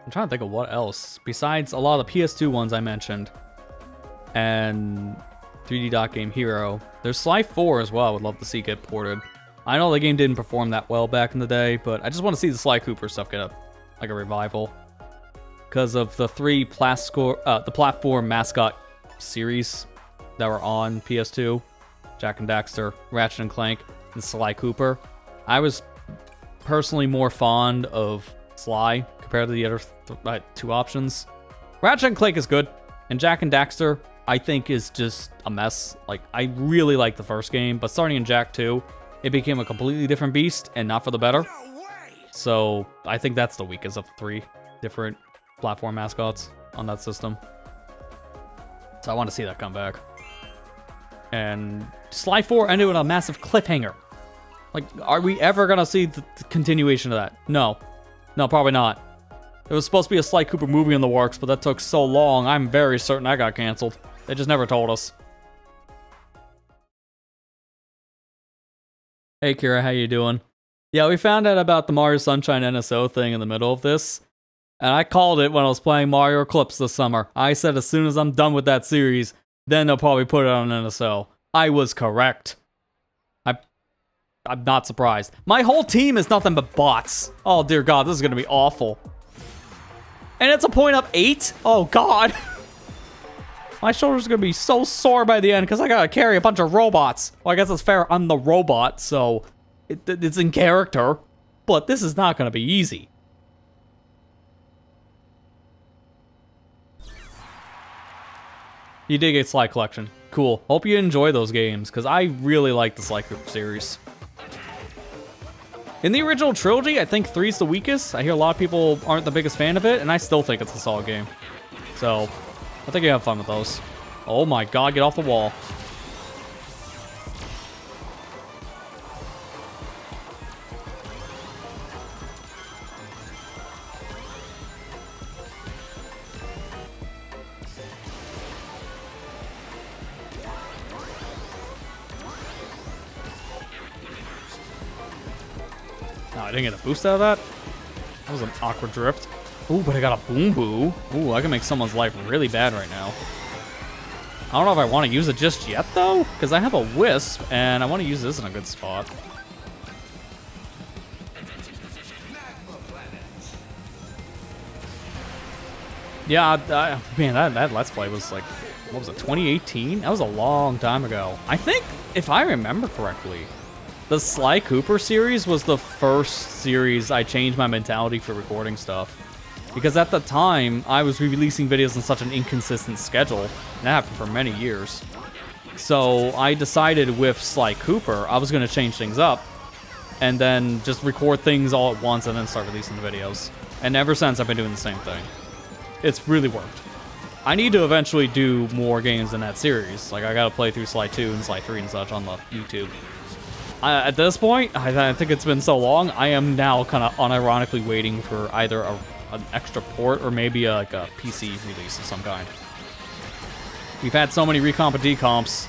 I'm trying to think of what else. Besides a lot of the PS2 ones I mentioned, and 3D Dot Game Hero, there's Sly 4 as well. I would love to see get ported. I know the game didn't perform that well back in the day, but I just want to see the Sly Cooper stuff get a revival. Because of the three the platform mascot series that were on PS2, Jak and Daxter, Ratchet and Clank, and Sly Cooper. I was personally more fond of Sly compared to the other two options. Ratchet and Clank is good, and Jak and Daxter, I think, is just a mess. Like, I really like the first game, but starting in Jak 2, it became a completely different beast, and not for the better. So, I think that's the weakest of the three different platform mascots on that system. So I want to see that come back. And Sly 4 ended with a massive cliffhanger. Like, are we ever going to see the continuation of that? No. No, probably not. There was supposed to be a Sly Cooper movie in the works, but that took so long, I'm very certain that got canceled. They just never told us. Hey Kira, how you doing? Yeah, we found out about the Mario Sunshine NSO thing in the middle of this. And I called it when I was playing Mario Eclipse this summer. I said as soon as I'm done with that series, then they'll probably put it on NSO. I was correct. I'm not surprised. My whole team is nothing but bots. Oh dear God, this is gonna be awful. And it's a point up 8? Oh God. My shoulders are gonna be so sore by the end because I gotta carry a bunch of robots. Well, I guess it's fair, I'm the robot, so it's in character. But this is not gonna be easy. You did get Sly Collection. Cool. Hope you enjoy those games, because I really like the Sly Cooper series. In the original trilogy, I think 3's the weakest. I hear a lot of people aren't the biggest fan of it, and I still think it's a solid game. So, I think you have fun with those. Oh my God, get off the wall. No, I didn't get a boost out of that. That was an awkward drift. Ooh, but I got a Boom Boo. Ooh, I can make someone's life really bad right now. I don't know if I want to use it just yet, though, because I have a Wisp, and I want to use this in a good spot. Yeah, man, that Let's Play was like, what was it, 2018? That was a long time ago. I think, if I remember correctly, the Sly Cooper series was the first series I changed my mentality for recording stuff. Because at the time, I was releasing videos on such an inconsistent schedule. And that happened for many years. So I decided with Sly Cooper, I was going to change things up. And then just record things all at once and then start releasing the videos. And ever since, I've been doing the same thing. It's really worked. I need to eventually do more games in that series. Like, I gotta play through Sly 2 and Sly 3 and such on the YouTube. At this point, I think it's been so long, I am now kind of unironically waiting for either an extra port or maybe like a PC release of some kind. We've had so many recomp and decomps.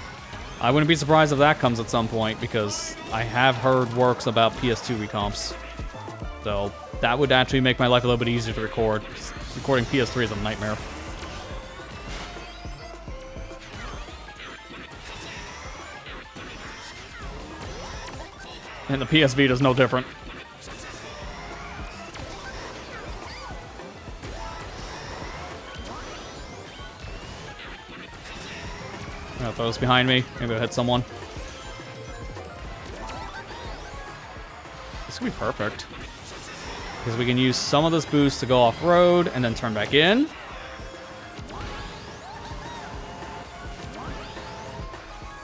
I wouldn't be surprised if that comes at some point because I have heard works about PS2 recomps. So that would actually make my life a little bit easier to record. Recording PS3 is a nightmare. And the PS Vita is no different. I'm gonna throw this behind me. Maybe I'll hit someone. This could be perfect. Because we can use some of this boost to go off-road and then turn back in.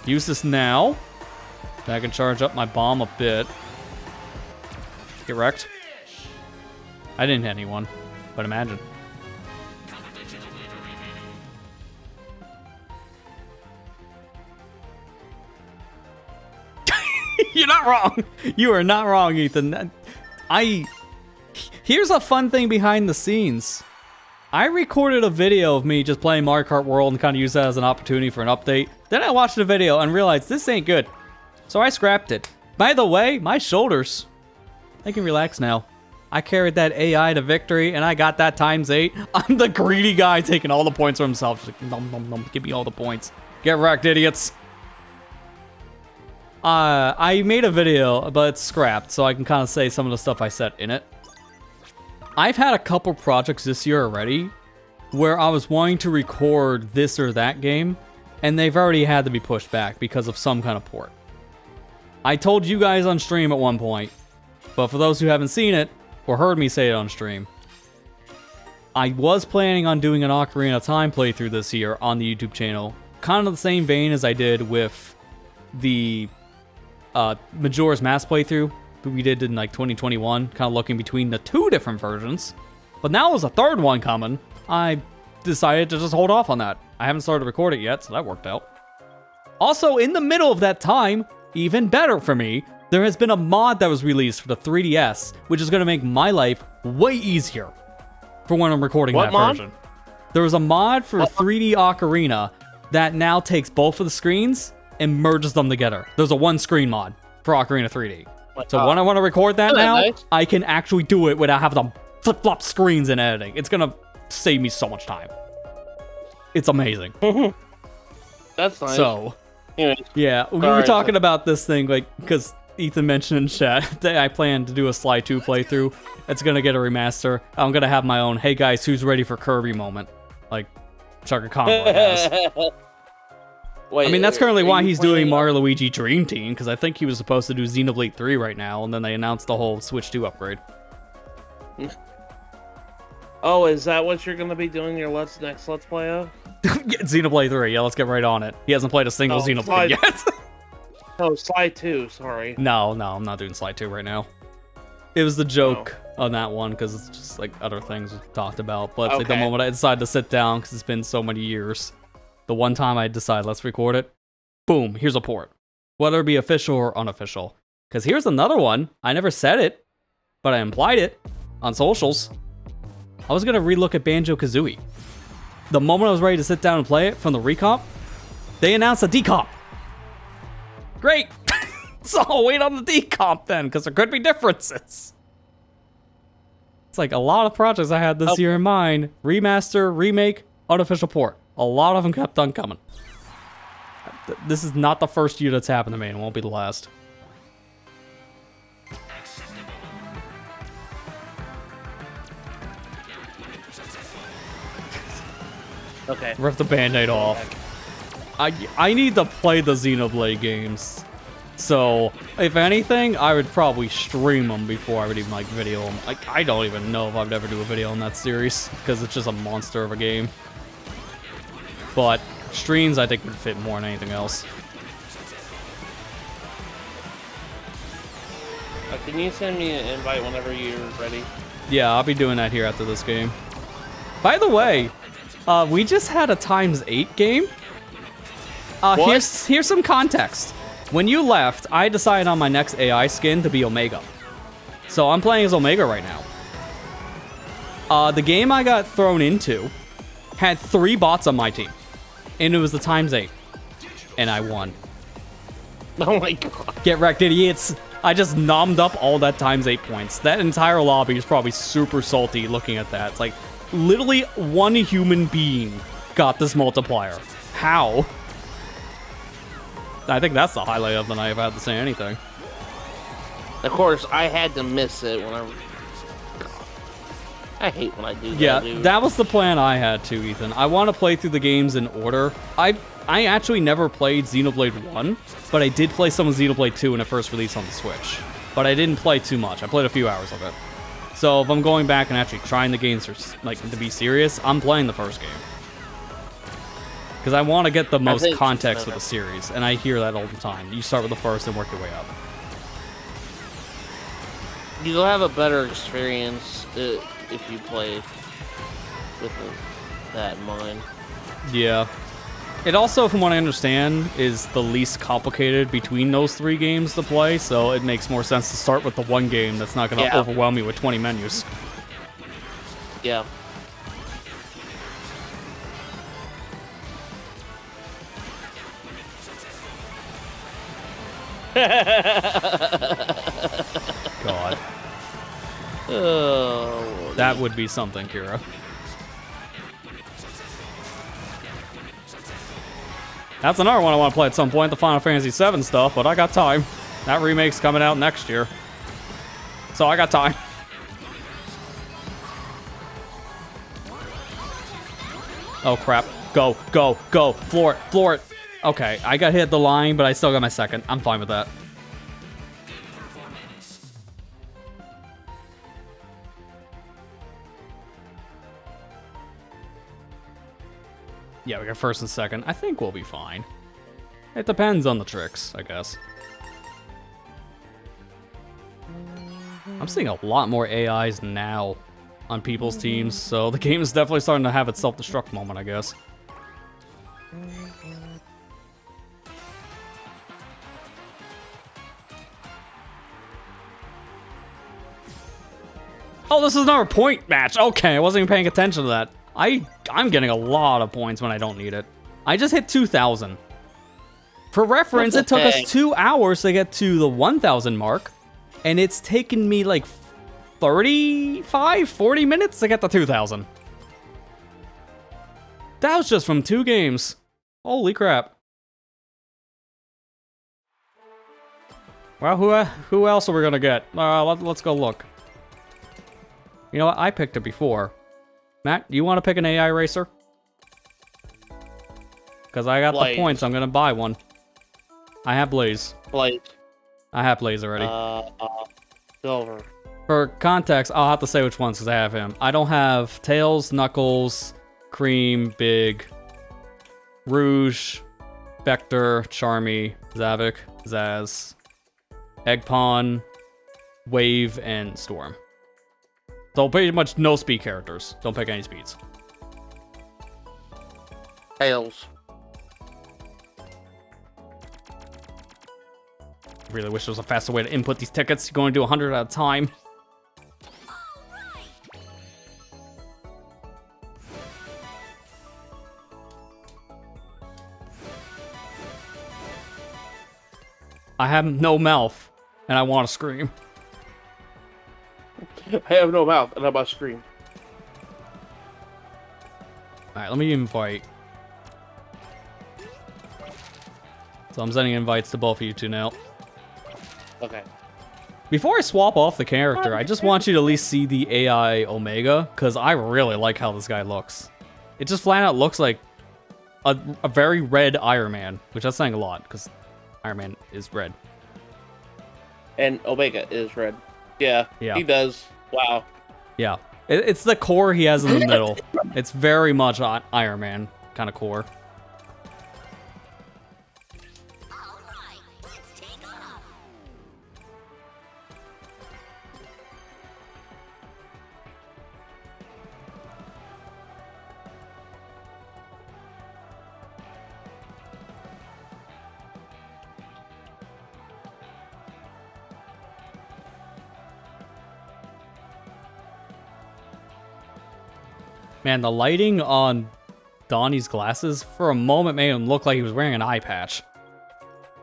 Use this now. I can charge up my bomb a bit. Get wrecked. I didn't hit anyone, but imagine. You're not wrong. You are not wrong, Ethan. Here's a fun thing behind the scenes. I recorded a video of me just playing Mario Kart World and kind of used that as an opportunity for an update. Then I watched the video and realized this ain't good. So I scrapped it. By the way, my shoulders, they can relax now. I carried that AI to victory and I got that ×8. I'm the greedy guy taking all the points for himself. Just like, nom, nom, nom, give me all the points. Get wrecked, idiots. I made a video, but it's scrapped, so I can kind of say some of the stuff I said in it. I've had a couple projects this year already where I was wanting to record this or that game, and they've already had to be pushed back because of some kind of port. I told you guys on stream at one point, but for those who haven't seen it or heard me say it on stream, I was planning on doing an Ocarina of Time playthrough this year on the YouTube channel, kind of the same vein as I did with the Majora's Mask playthrough that we did in like 2021, kind of looking between the two different versions. But now there's a third one coming. I decided to just hold off on that. I haven't started to record it yet, so that worked out. Also, in the middle of that time, even better for me, there has been a mod that was released for the 3DS, which is going to make my life way easier for when I'm recording that version. There was a mod for 3D Ocarina that now takes both of the screens and merges them together. There's a one-screen mod for Ocarina 3D. So when I want to record that now, I can actually do it without having to flip-flop screens in editing. It's gonna save me so much time. It's amazing. That's nice. So, Anyways, yeah, we were Alright, talking about this thing, like, because Ethan mentioned in chat that I plan to do a Sly 2 playthrough. It's gonna get a remaster. I'm gonna have my own, hey guys, who's ready for Kirby moment? Like, Chaka Conroy has. Wait, I mean, that's currently are why you he's doing playing- Mario Luigi Dream Team, because I think he was supposed to do Xenoblade 3 right now, and then they announced the whole Switch 2 upgrade. Oh, is that what you're gonna be doing your next Let's Play of? Yeah, Xenoblade 3, yeah, let's get right on it. He hasn't played a single Oh, Xenoblade Sly- yet. Oh, Sly 2, sorry. No, I'm not doing Sly 2 right now. It was the joke on that one, because it's just like other things we talked about. But like, the Okay. moment I decided to sit down, because it's been so many years, the one time I decided, let's record it, boom, here's a port. Whether it be official or unofficial. Because here's another one. I never said it, but I implied it on socials. I was going to relook at Banjo-Kazooie. The moment I was ready to sit down and play it from the recomp, they announced a decomp. Great! So I'll wait on the decomp then, because there could be differences. It's like a lot of projects I had this year in mind. Remaster, remake, unofficial port. A lot of them kept on coming. This is not the first year that's happened to me, and it won't be the last. Okay. Rip the band-aid off. I need to play the Xenoblade games. So, if anything, I would probably stream them before I would even, like, video them. Like, I don't even know if I would ever do a video on that series, because it's just a monster of a game. But, streams, I think, would fit more than anything else. Can you send me an invite whenever you're ready? Yeah, I'll be doing that here after this game. By the way, we just had a ×8 game. Here's some context. When you left, I decided on my next AI skin to be Omega. So I'm playing as Omega right now. The game I got thrown into had 3 bots on my team. And it was the ×8. And I won. Oh my god. Get wrecked, idiots. I just nommed up all that ×8 points. That entire lobby is probably super salty looking at that. It's like, literally one human being got this multiplier. How? I think that's the highlight of the night if I had to say anything. Of course, I had to miss it when I hate when I do that, Yeah, dude. that was the plan I had too, Ethan. I want to play through the games in order. I actually never played Xenoblade 1, but I did play some of Xenoblade 2 when it first released on the Switch. But I didn't play too much. I played a few hours of it. So if I'm going back and actually trying the games for, like, to be serious, I'm playing the first game. Because I want to get the most think- context with the series, and I hear that all the time. You start with the first and work your way up. You'll have a better experience if you play with that in mind. Yeah. It also, from what I understand, is the least complicated between those 3 games to play, so it makes more sense to start with the one game that's not going to Yeah. overwhelm you with 20 menus. Yeah. God. Oh. That would be something, Kira. That's another one I want to play at some point, the Final Fantasy VII stuff, but I got time. That remake's coming out next year. So I got time. Oh crap. Go, go, go. Floor it, floor it. Okay, I got hit the line, but I still got my second. I'm fine with that. Yeah, we got first and second. I think we'll be fine. It depends on the tricks, I guess. I'm seeing a lot more AIs now on people's teams, so the game is definitely starting to have its self-destruct moment, I guess. Oh, this is another point match. Okay, I wasn't even paying attention to that. I'm getting a lot of points when I don't need it. I just hit 2,000. For reference, it took us 2 hours to get to the 1,000 mark, and it's taken me like 35, 40 minutes to get the 2,000. That was just from 2 games. Holy crap. Well, who else are we gonna get? Let's go look. You know what? I picked it before. Matt, you want to pick an AI racer? Because I got the points. I'm gonna buy one. I have Blaze. Like, I have Blaze already. Silver. For context, I'll have to say which ones because I have him. I don't have Tails, Knuckles, Cream, Big, Rouge, Vector, Charmy, Zavik, Zaz, Eggpon, Wave, and Storm. So pretty much no speed characters. Don't pick any speeds. Tails. Really wish there was a faster way to input these tickets. You're going to do 100 at a time. I have no mouth, and I want to scream. I have no mouth, and I'm about to scream. Alright, let me invite. So I'm sending invites to both of you two now. Okay. Before I swap off the character, I just want you to at least see the AI Omega, because I really like how this guy looks. It just flat out looks like a very red Iron Man, which that's saying a lot, because Iron Man is red. And Omega is red. Yeah, Yeah. he does. Wow. Yeah. It's the core he has in the middle. It's very much Iron Man kind of core. All right, let's take off. Man, the lighting on Donnie's glasses for a moment made him look like he was wearing an eye patch.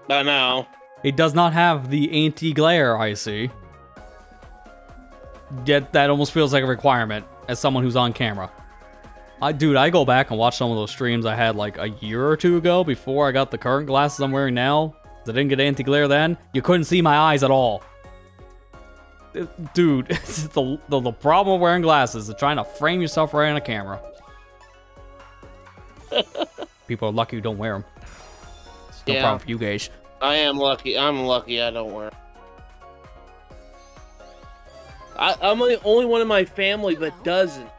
I know. He does not have the anti-glare I see. Yet that almost feels like a requirement as someone who's on camera. Dude, I go back and watch some of those streams I had like a year or two ago before I got the current glasses I'm wearing now. I didn't get anti-glare then. You couldn't see my eyes at all. Dude, the problem with wearing glasses is trying to frame yourself right on a camera. People are lucky you don't wear them. It's no problem for you guys. I am lucky. I'm lucky I don't wear 'em. I'm the only one in my family that doesn't.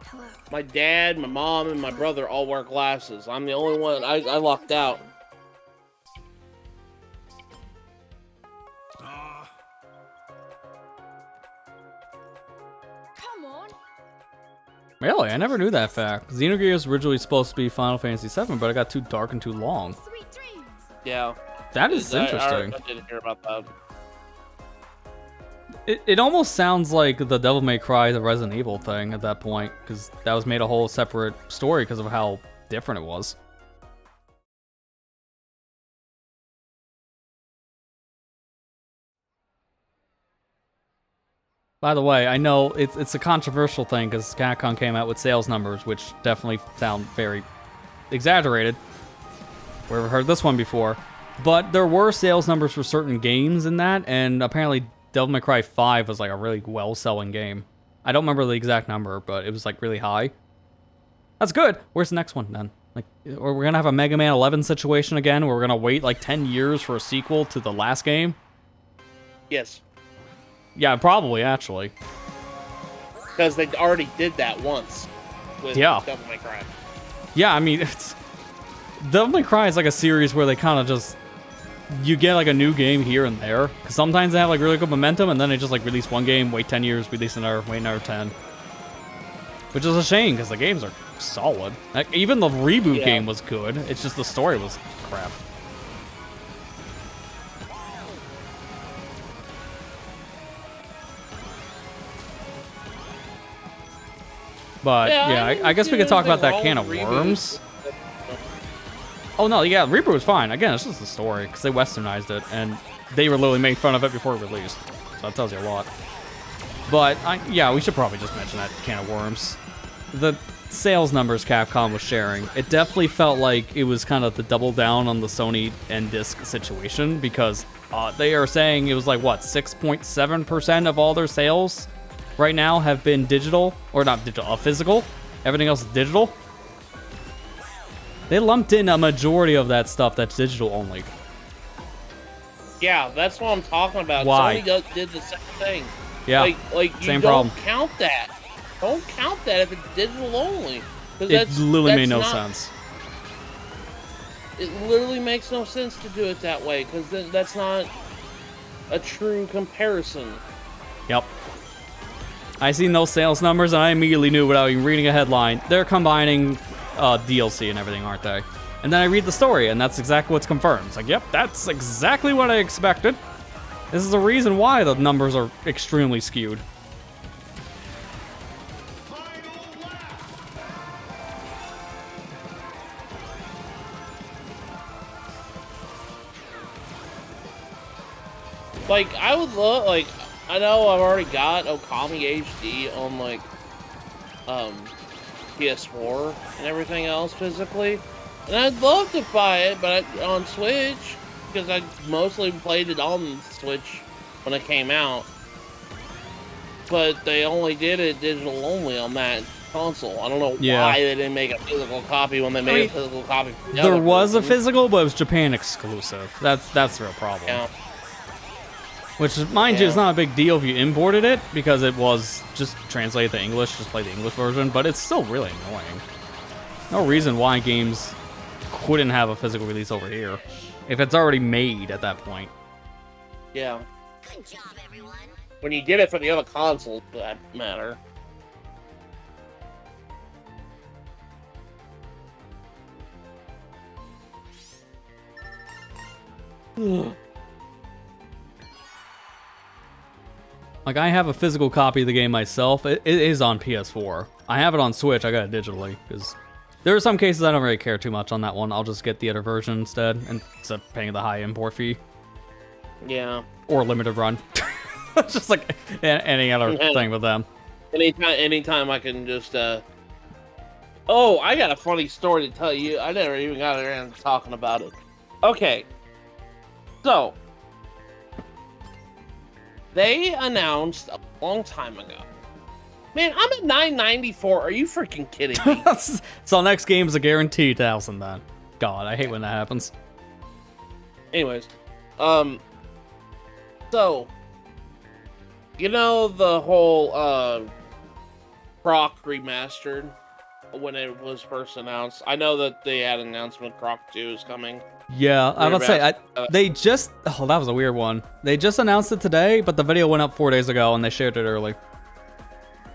Hello. My dad, my mom, and my brother all wear glasses. I'm the only one. I lucked out. Come on. Really? I never knew that fact. Xenogears was originally supposed to be Final Fantasy VII, but it got too dark and too long. Sweet dreams. Yeah. That is interesting. I didn't hear about that. It almost sounds like the Devil May Cry, the Resident Evil thing at that point, because that was made a whole separate story because of how different it was. By the way, I know it's a controversial thing because Capcom came out with sales numbers, which definitely sound very exaggerated. We've never heard this one before. But there were sales numbers for certain games in that, and apparently Devil May Cry 5 was like a really well-selling game. I don't remember the exact number, but it was like really high. That's good. Where's the next one then? Like, or we're gonna have a Mega Man 11 situation again, where we're gonna wait like 10 years for a sequel to the last game? Yes. Yeah, probably actually. Because they already did that once with Devil May Cry. Yeah, I mean, it's Devil May Cry is like a series where they kind of just you get like a new game here and there. 'Cause sometimes they have like really good momentum, and then they just like release one game, wait 10 years, release another, wait another 10. Which is a shame because the games are solid. Like, even the reboot game was good. It's just the story was crap. But yeah, I guess we could talk about that can of worms. Oh no, yeah, Reboot was fine. Again, it's just the story, because they westernized it, and they were literally making fun of it before it released. So that tells you a lot. But yeah, we should probably just mention that can of worms. The sales numbers Capcom was sharing, it definitely felt like it was kind of the double down on the Sony N-Disc situation, because they are saying it was like, what, 6.7% of all their sales right now have been digital, or not digital, physical. Everything else is digital. They lumped in a majority of that stuff that's digital only. Yeah, that's what I'm talking about. Why? Sony did the same thing. Yeah, like you same don't problem. count that. Don't count that if it's digital only. 'Cause It literally made no not- sense. It literally makes no sense to do it that way, because that's not a true comparison. Yep. I seen those sales numbers and I immediately knew without even reading a headline, they're combining DLC and everything, aren't they? And then I read the story and that's exactly what's confirmed. It's like, yep, that's exactly what I expected. This is the reason why the numbers are extremely skewed. Like, I would love, like, I know I've already got Okami HD on, like, PS4 and everything else physically. And I'd love to buy it, but on Switch, because I mostly played it on Switch when it came out. But they only did it digital only on that console. I don't know why they didn't make a physical copy when they made a physical copy. For the There other was a version. physical, but it was Japan exclusive. That's the real problem. Yeah. Which, mind you, is not a big deal if you imported it, because it was just translated to English, just play the English version, but it's still really annoying. No reason why games couldn't have a physical release over here, if it's already made at that point. Yeah. Good job, everyone. When you did it for the other consoles, for that matter. Like, I have a physical copy of the game myself. It is on PS4. I have it on Switch. I got it digitally, because there are some cases I don't really care too much on that one. I'll just get the other version instead, instead of paying the high import fee. Yeah. Or limited run. Just like any other thing with them. Anytime I can just, Oh, I got a funny story to tell you. I never even got around to talking about it. Okay. So, they announced a long time ago. Man, I'm at 994. Are you freaking kidding me? So next game's a guaranteed 1,000 then. God, I hate when that happens. Anyways, so, you know the whole, Croc remastered when it was first announced? I know that they had an announcement Croc 2 is coming. Yeah, I was about to say, they just... Oh, that was a weird one. They just announced it today, but the video went up 4 days ago, and they shared it early.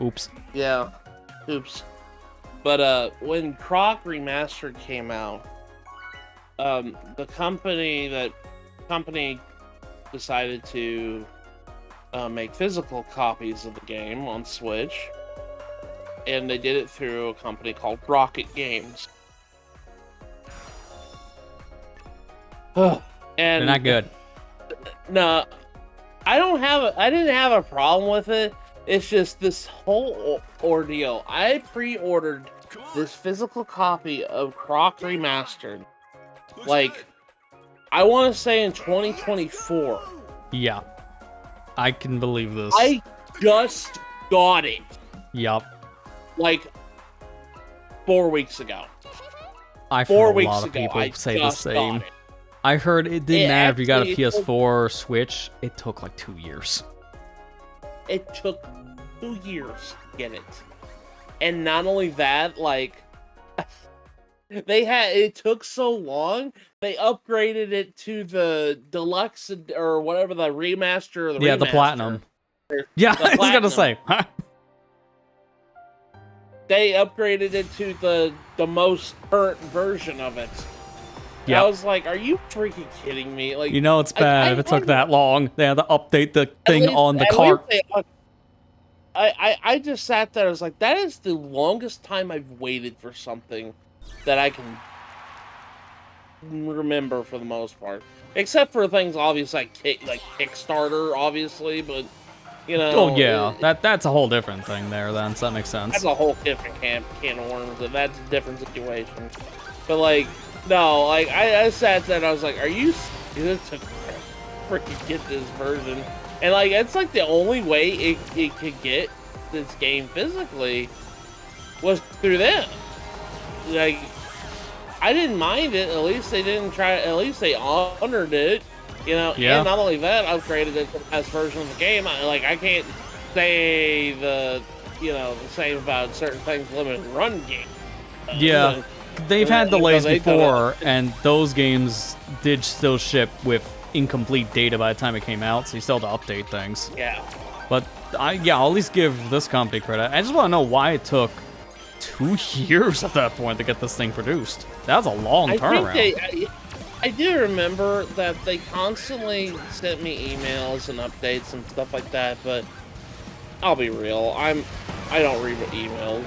Oops. Yeah. Oops. But, when Croc Remastered came out, the company decided to make physical copies of the game on Switch, and they did it through a company called Rocket Games. And They're not good. No, I didn't have a problem with it. It's just this whole ordeal. I pre-ordered this physical copy of Croc Remastered, like, I want to say in 2024. Yeah. I can believe this. I just got it, Yup. like, 4 weeks ago. I've 4 heard a weeks lot of ago, people I say the just same. got it. I heard it didn't matter if you got a actually- PS4 or Switch. It took like 2 years. It took 2 years to get it. And not only that, like, it took so long, they upgraded it to the deluxe or whatever, the remaster or the Yeah, the remaster. platinum. Yeah, I was gonna say. They upgraded it to the most current version of it. Yeah. I was like, are you freaking kidding me? Like, You know it's bad if it took that long. They had to update the at thing least- on the at cart. least I just sat there. I was like, that is the longest time I've waited for something that I can remember for the most part. Except for things obvious like Kickstarter, obviously, but You know. Oh yeah, that's a whole different thing there. Then so that makes sense. That's a whole different can of worms, and that's a different situation. But like, no, like I sat there and I was like, "Are you serious to freaking get this version?" And like, it's like the only way it could get this game physically was through them. Like, I didn't mind it. At least they didn't try. At least they honored it. You know, Yeah. and not only that, upgraded it to the best version of the game. I can't say the same about certain things limited run game. Yeah, they've had you know, delays they done before, and those games did still ship with incomplete data by the time it came out, so you still had to update things. Yeah. But I'll at least give this company credit. I just want to know why it took 2 years at that point to get this thing produced. That was a long turnaround. I do remember that they constantly sent me emails and updates and stuff like that, but I'll be real, I don't read emails.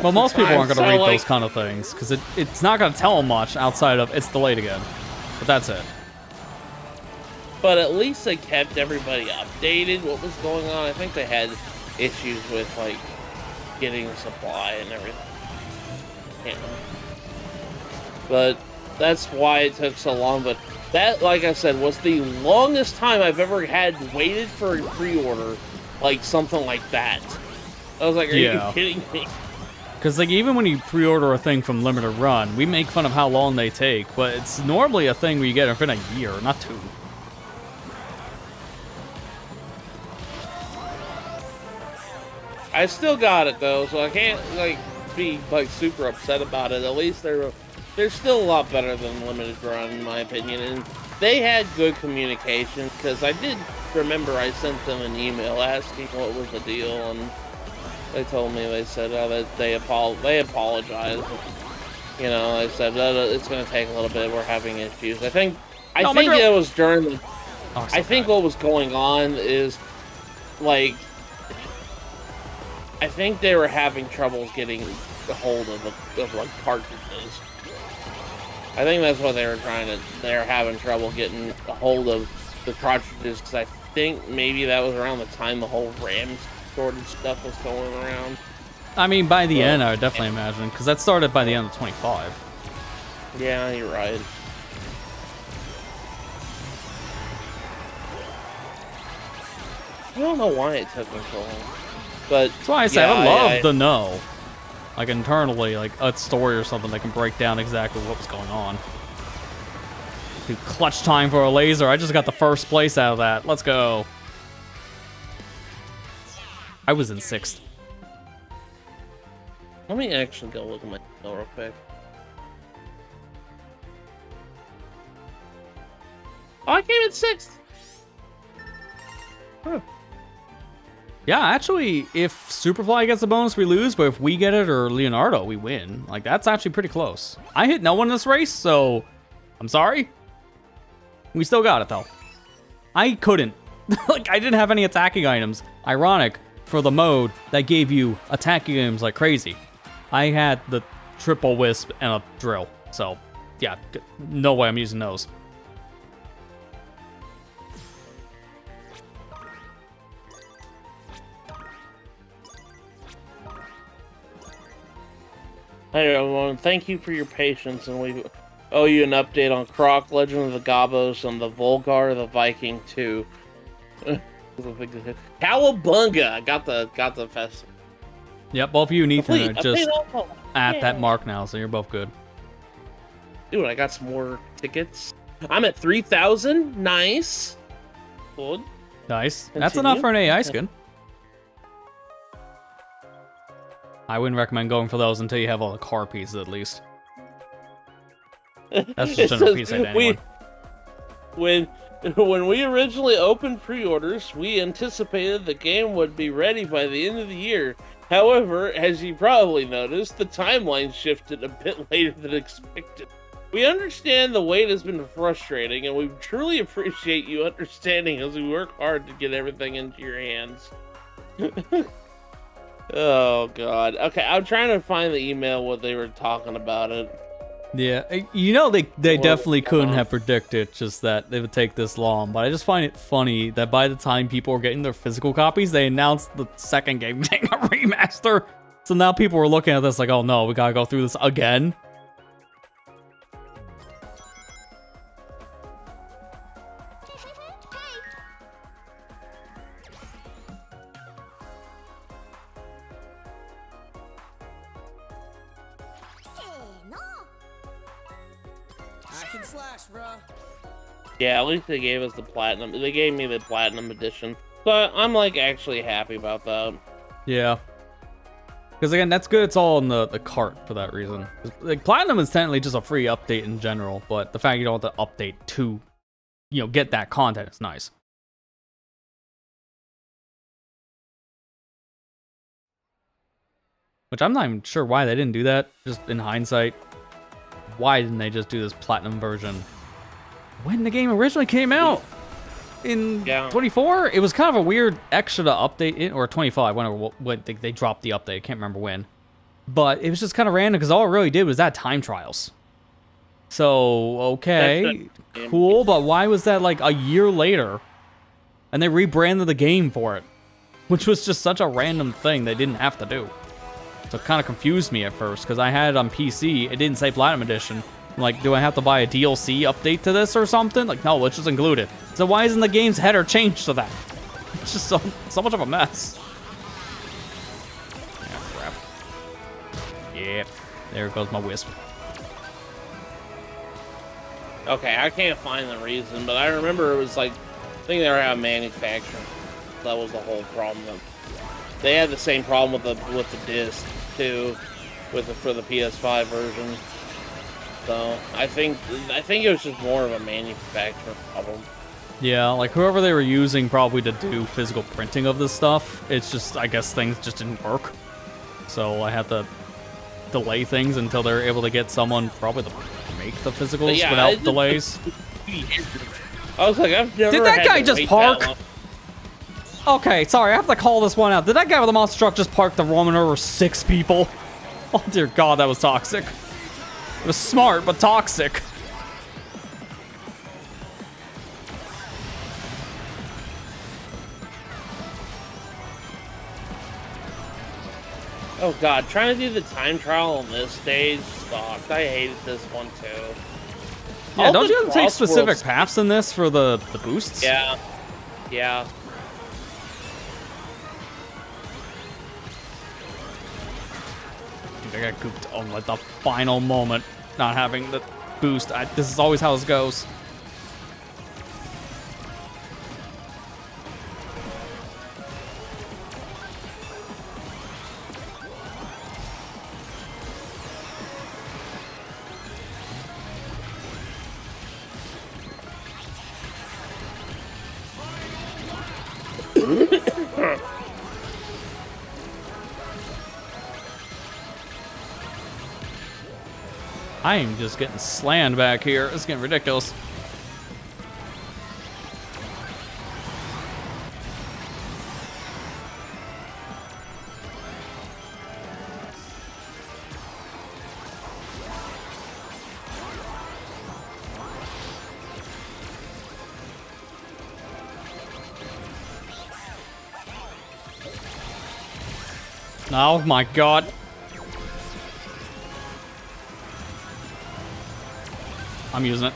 Well, most people aren't going to so, read like, those kind of things, because it's not going to tell them much outside of it's delayed again. But that's it. But at least they kept everybody updated what was going on. I think they had issues with like getting supply and everything. Yeah. But that's why it took so long. But that, like I said, was the longest time I've ever had waited for a pre-order, like something like that. I was like, are you kidding me? Because like even when you pre-order a thing from Limited Run, we make fun of how long they take, but it's normally a thing where you get it within a year, not 2. I still got it though, so I can't like be like super upset about it. At least they're still a lot better than Limited Run in my opinion, and they had good communication because I did remember I sent them an email asking what was the deal, and they told me they said that they apologized. You know, they said it's going to take a little bit. We're having issues. I think it was during the. Oh, I think what was going on is like. I think they were having troubles getting a hold of like cartridges. I think that's what they were they're having trouble getting a hold of the cartridges because I think maybe that was around the time the whole RAM shortage stuff was going around. I mean, by the end, I would definitely imagine, because that started by the end of 25. Yeah, you're right. I don't know why it took me so long. But that's why I said I love to know, like internally, like a story or something that can break down exactly what was going on. Dude, clutch time for a laser. I just got the first place out of that. Let's go. I was in 6th. Let me actually go look at my email real quick. Oh, I came in 6th. Huh. Yeah, actually, if Superfly gets a bonus, we lose, but if we get it or Leonardo, we win. Like, that's actually pretty close. I hit no one in this race, so I'm sorry. We still got it, though. I couldn't. Like, I didn't have any attacking items. Ironic for the mode that gave you attacking items like crazy. I had the triple wisp and a drill, so yeah, no way I'm using those. Hey everyone, thank you for your patience, and we owe you an update on Croc, Legend of the Gobos, and the Volgar, the Viking 2. Cowabunga! I got the festival. Yep, both of you and Ethan are just at Yeah. that mark now, so you're both good. Dude, I got some more tickets. I'm at 3,000. Nice. Good. Nice. That's Continue. enough for an AI skin. I wouldn't recommend going for those until you have all the car pieces, at least. That's just a piece to anyone. When we originally opened pre-orders, we anticipated the game would be ready by the end of the year. However, as you probably noticed, the timeline shifted a bit later than expected. We understand the wait has been frustrating, and we truly appreciate you understanding as we work hard to get everything into your hands. Oh, God. Okay, I'm trying to find the email where they were talking about it. Yeah, you know they Well, definitely couldn't have predicted just that it would take this long, but I just find it funny that by the time people were getting their physical copies, they announced the second game getting a remaster. So now people were looking at this like, oh no, we gotta go through this again. I can slash, bro. Yeah, at least they gave us the platinum. They gave me the platinum edition. So I'm like actually happy about that. Yeah. Because again, that's good. It's all in the cart for that reason. Like Platinum is technically just a free update in general, but the fact you don't have to update to, you know, get that content is nice. Which I'm not even sure why they didn't do that. Just in hindsight, why didn't they just do this Platinum version when the game originally came out? In 24, it was kind of a weird extra to update it, or 25, whenever when they dropped the update. I can't remember when, but it was just kind of random because all it really did was that time trials. So okay, cool, but why was that like a year later, and they rebranded the game for it, which was just such a random thing they didn't have to do. So it kind of confused me at first because I had it on PC. It didn't say Platinum Edition. I'm like, do I have to buy a DLC update to this or something? Like, no, let's just include it. So why isn't the game's header changed to that? It's just so much of a mess. Yeah, crap. Yep. There goes my wisp. Okay, I can't find the reason, but I remember it was like, I think they were having manufacturing. That was the whole problem. They had the same problem with the disc too, for the PS5 version. So I think it was just more of a manufacturing problem. Yeah, like whoever they were using probably to do physical printing of this stuff, it's just, I guess things just didn't work. So I had to delay things until they're able to get someone probably to make the physicals without delays. I was like, I've never Did that had guy to just wait park? that long. Okay, sorry, I have to call this one out. Did that guy with the monster truck just park the Roman over 6 people? Oh dear God, that was toxic. It was smart, but toxic. Oh God, trying to do the time trial on this stage sucked. I hated this one too. Yeah, All don't the you have to take specific CrossWorlds- paths in this for the boosts? Yeah. Yeah. Dude, I got gooped on like the final moment, not having the boost. This is always how this goes. I am just getting slammed back here. It's getting ridiculous. Oh my God. I'm using it.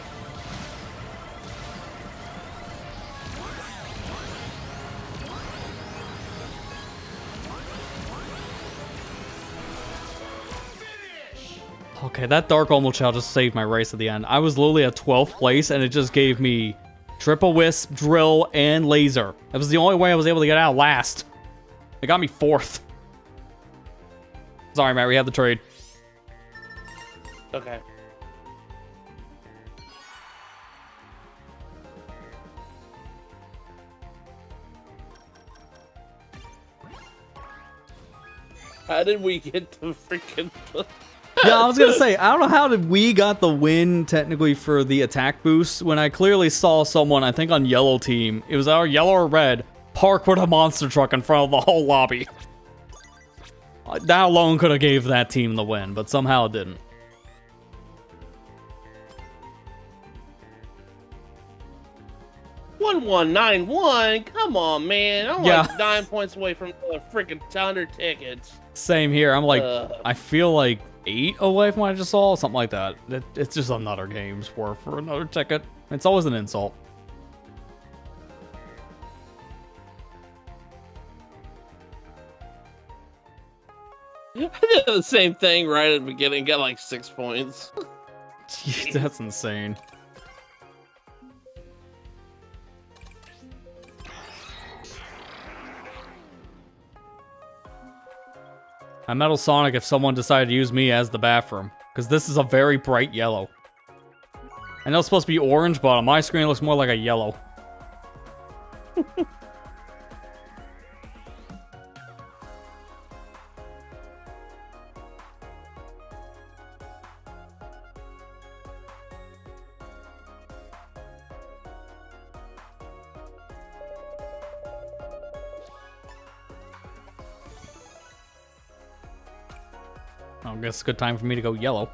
Okay, that Dark Almost Shell just saved my race at the end. I was literally at 12th place, and it just gave me triple wisp, drill, and laser. That was the only way I was able to get out last. It got me 4th. Sorry, Matt, we had the trade. Okay. How did we get the freaking... Yeah, I was gonna say, I don't know how did we got the win technically for the attack boost when I clearly saw someone, I think on yellow team, it was our yellow or red, park with a monster truck in front of the whole lobby. That alone could have gave that team the win, but somehow it didn't. 1191. Come on, man. I'm Yeah. like 9 points away from the freaking 100 tickets. Same here. I'm like, I feel like 8 away from what I just saw, something like that. It's just another game's worth for another ticket. It's always an insult. I did the same thing right at the beginning. Got like 6 points. That's insane. I Metal Sonic if someone decided to use me as the bathroom, because this is a very bright yellow. I know it's supposed to be orange, but on my screen it looks more like a yellow. I guess it's a good time for me to go yellow.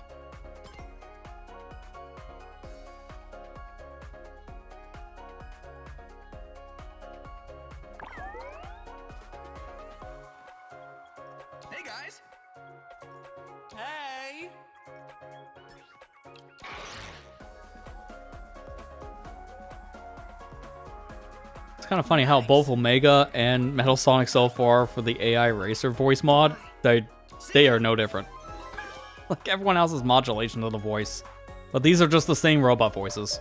Hey guys. Hey. It's kind of funny how both Omega and Metal Sonic so far for the AI Racer voice mod, they are no different. Like everyone else's modulation of the voice. But these are just the same robot voices.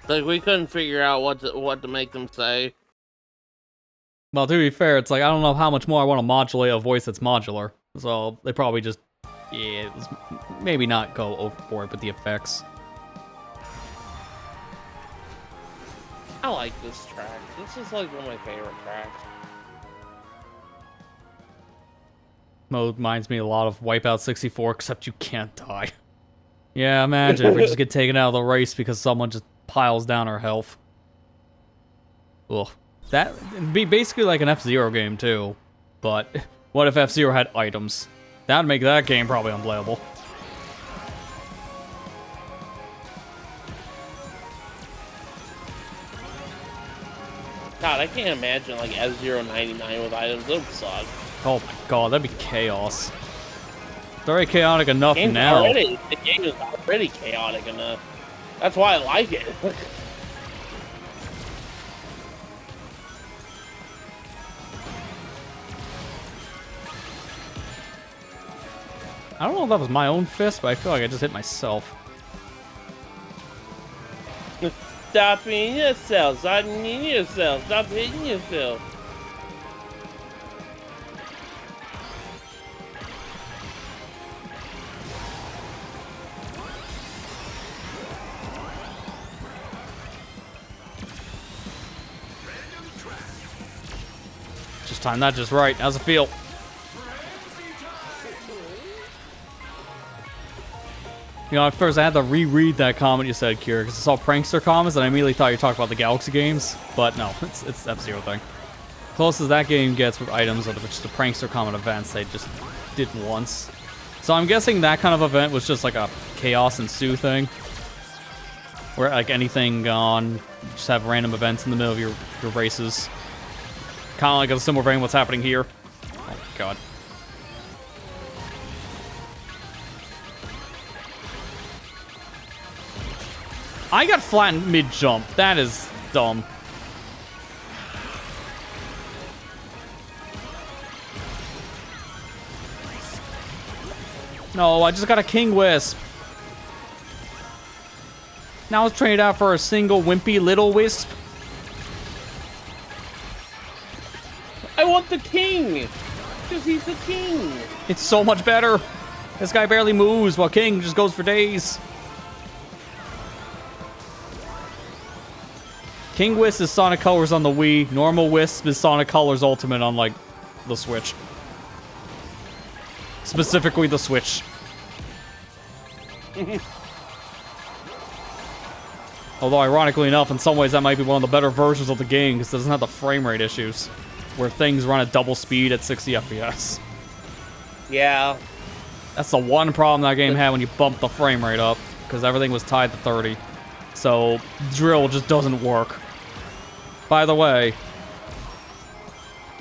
Like we couldn't figure out what to make them say. Well, to be fair, it's like, I don't know how much more I want to modulate a voice that's modular. So they probably just, yeah, maybe not go overboard with the effects. I like this track. This is like one of my favorite tracks. Mode reminds me a lot of Wipeout 64, except you can't die. Yeah, imagine if we just get taken out of the race because someone just piles down our health. Ugh. That'd be basically like an F-Zero game, too. But what if F-Zero had items? That'd make that game probably unplayable. God, I can't imagine like F-Zero 99 with items. That would suck. Oh my god, that'd be chaos. It's already chaotic enough The now. game is already chaotic enough. That's why I like it. I don't know if that was my own fist, but I feel like I just hit myself. Stop hitting yourself. Stop hitting yourself. Stop hitting yourself. Just timed that just right. How's it feel? You know, at first I had to reread that comment you said, Kira, because I saw prankster comments and I immediately thought you talked about the Galaxy games. But no, it's F-Zero thing. Closest that game gets with items, which is the prankster comment events they just did once. So I'm guessing that kind of event was just like a chaos ensue thing. Where like anything gone, just have random events in the middle of your races. Kind of like a similar vein what's happening here. Oh my god. I got flattened mid-jump. That is dumb. No, I just got a King Wisp. Now let's trade out for a single wimpy little wisp. I want the king! Because he's the king! It's so much better. This guy barely moves while King just goes for days. King Wisp is Sonic Colors on the Wii. Normal Wisp is Sonic Colors Ultimate on, like, the Switch. Specifically the Switch. Although, ironically enough, in some ways that might be one of the better versions of the game because it doesn't have the frame rate issues. Where things run at double speed at 60 FPS. Yeah. That's the one problem that game had when you bumped the frame rate up. Because everything was tied to 30. So drill just doesn't work. By the way,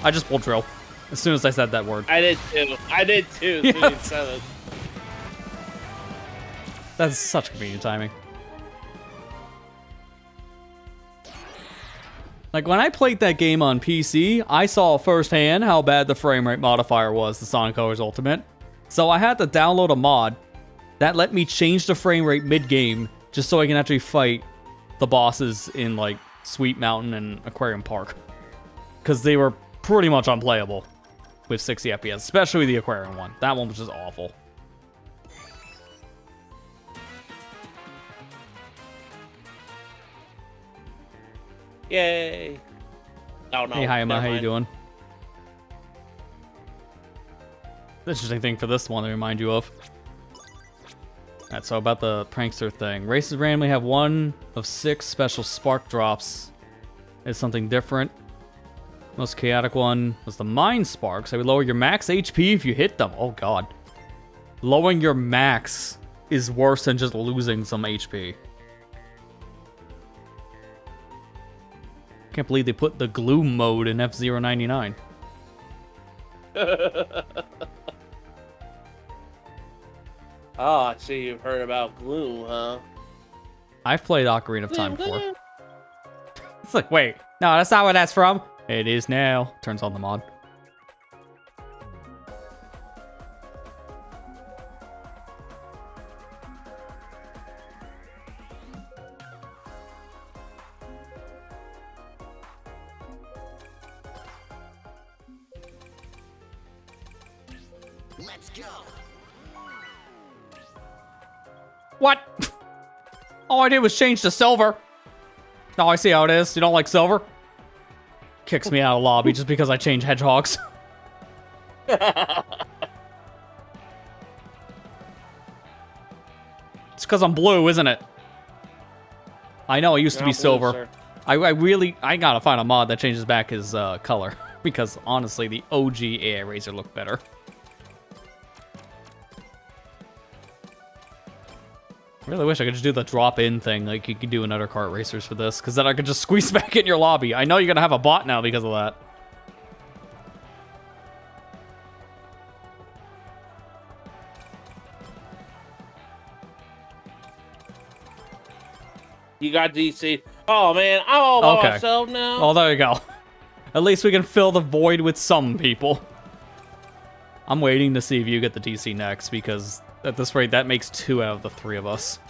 I just pulled drill as soon as I said that word. I did too. As soon as you said it. That's such convenient timing. Like, when I played that game on PC, I saw firsthand how bad the frame rate modifier was, the SonicGhost Ultimate. So I had to download a mod that let me change the frame rate mid-game just so I can actually fight the bosses in, like, Sweet Mountain and Aquarium Park. Because they were pretty much unplayable with 60 FPS, especially the Aquarium one. That one was just awful. Yay. Oh, no. Hey, hi, Emma. never How you mind. doing? The interesting thing for this one to remind you of. Alright, so about the prankster thing. Races randomly have 1 of 6 special spark drops. Is something different. Most chaotic one was the Mind Sparks. They would lower your max HP if you hit them. Oh god. Lowering your max is worse than just losing some HP. Can't believe they put the gloom mode in F-099. Oh, I see you've heard about Gloom, huh? I've played Ocarina of Time before. It's like, wait, no, that's not where that's from. It is now. Turns on the mod. Let's go. What? All I did was change to silver. Oh, I see how it is. You don't like silver? Kicks me out of lobby just because I change hedgehogs. It's because I'm blue, isn't it? I know, it used to be You're not blue, silver. sir. I gotta find a mod that changes back his color. Because honestly, the OG AI Razor looked better. I really wish I could just do the drop-in thing like you could do in other kart racers for this, because then I could just squeeze back in your lobby. I know you're gonna have a bot now because of that. You got DC. Oh, man. I'm all by Okay. myself now. Oh, there you go. At least we can fill the void with some people. I'm waiting to see if you get the DC next, because at this rate, that makes 2 out of the 3 of us.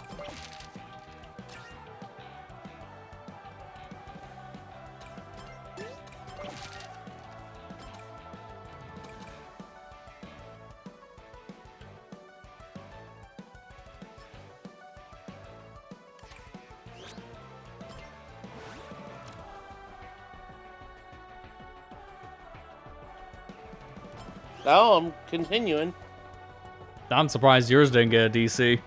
Oh, I'm continuing. I'm surprised yours didn't get a DC.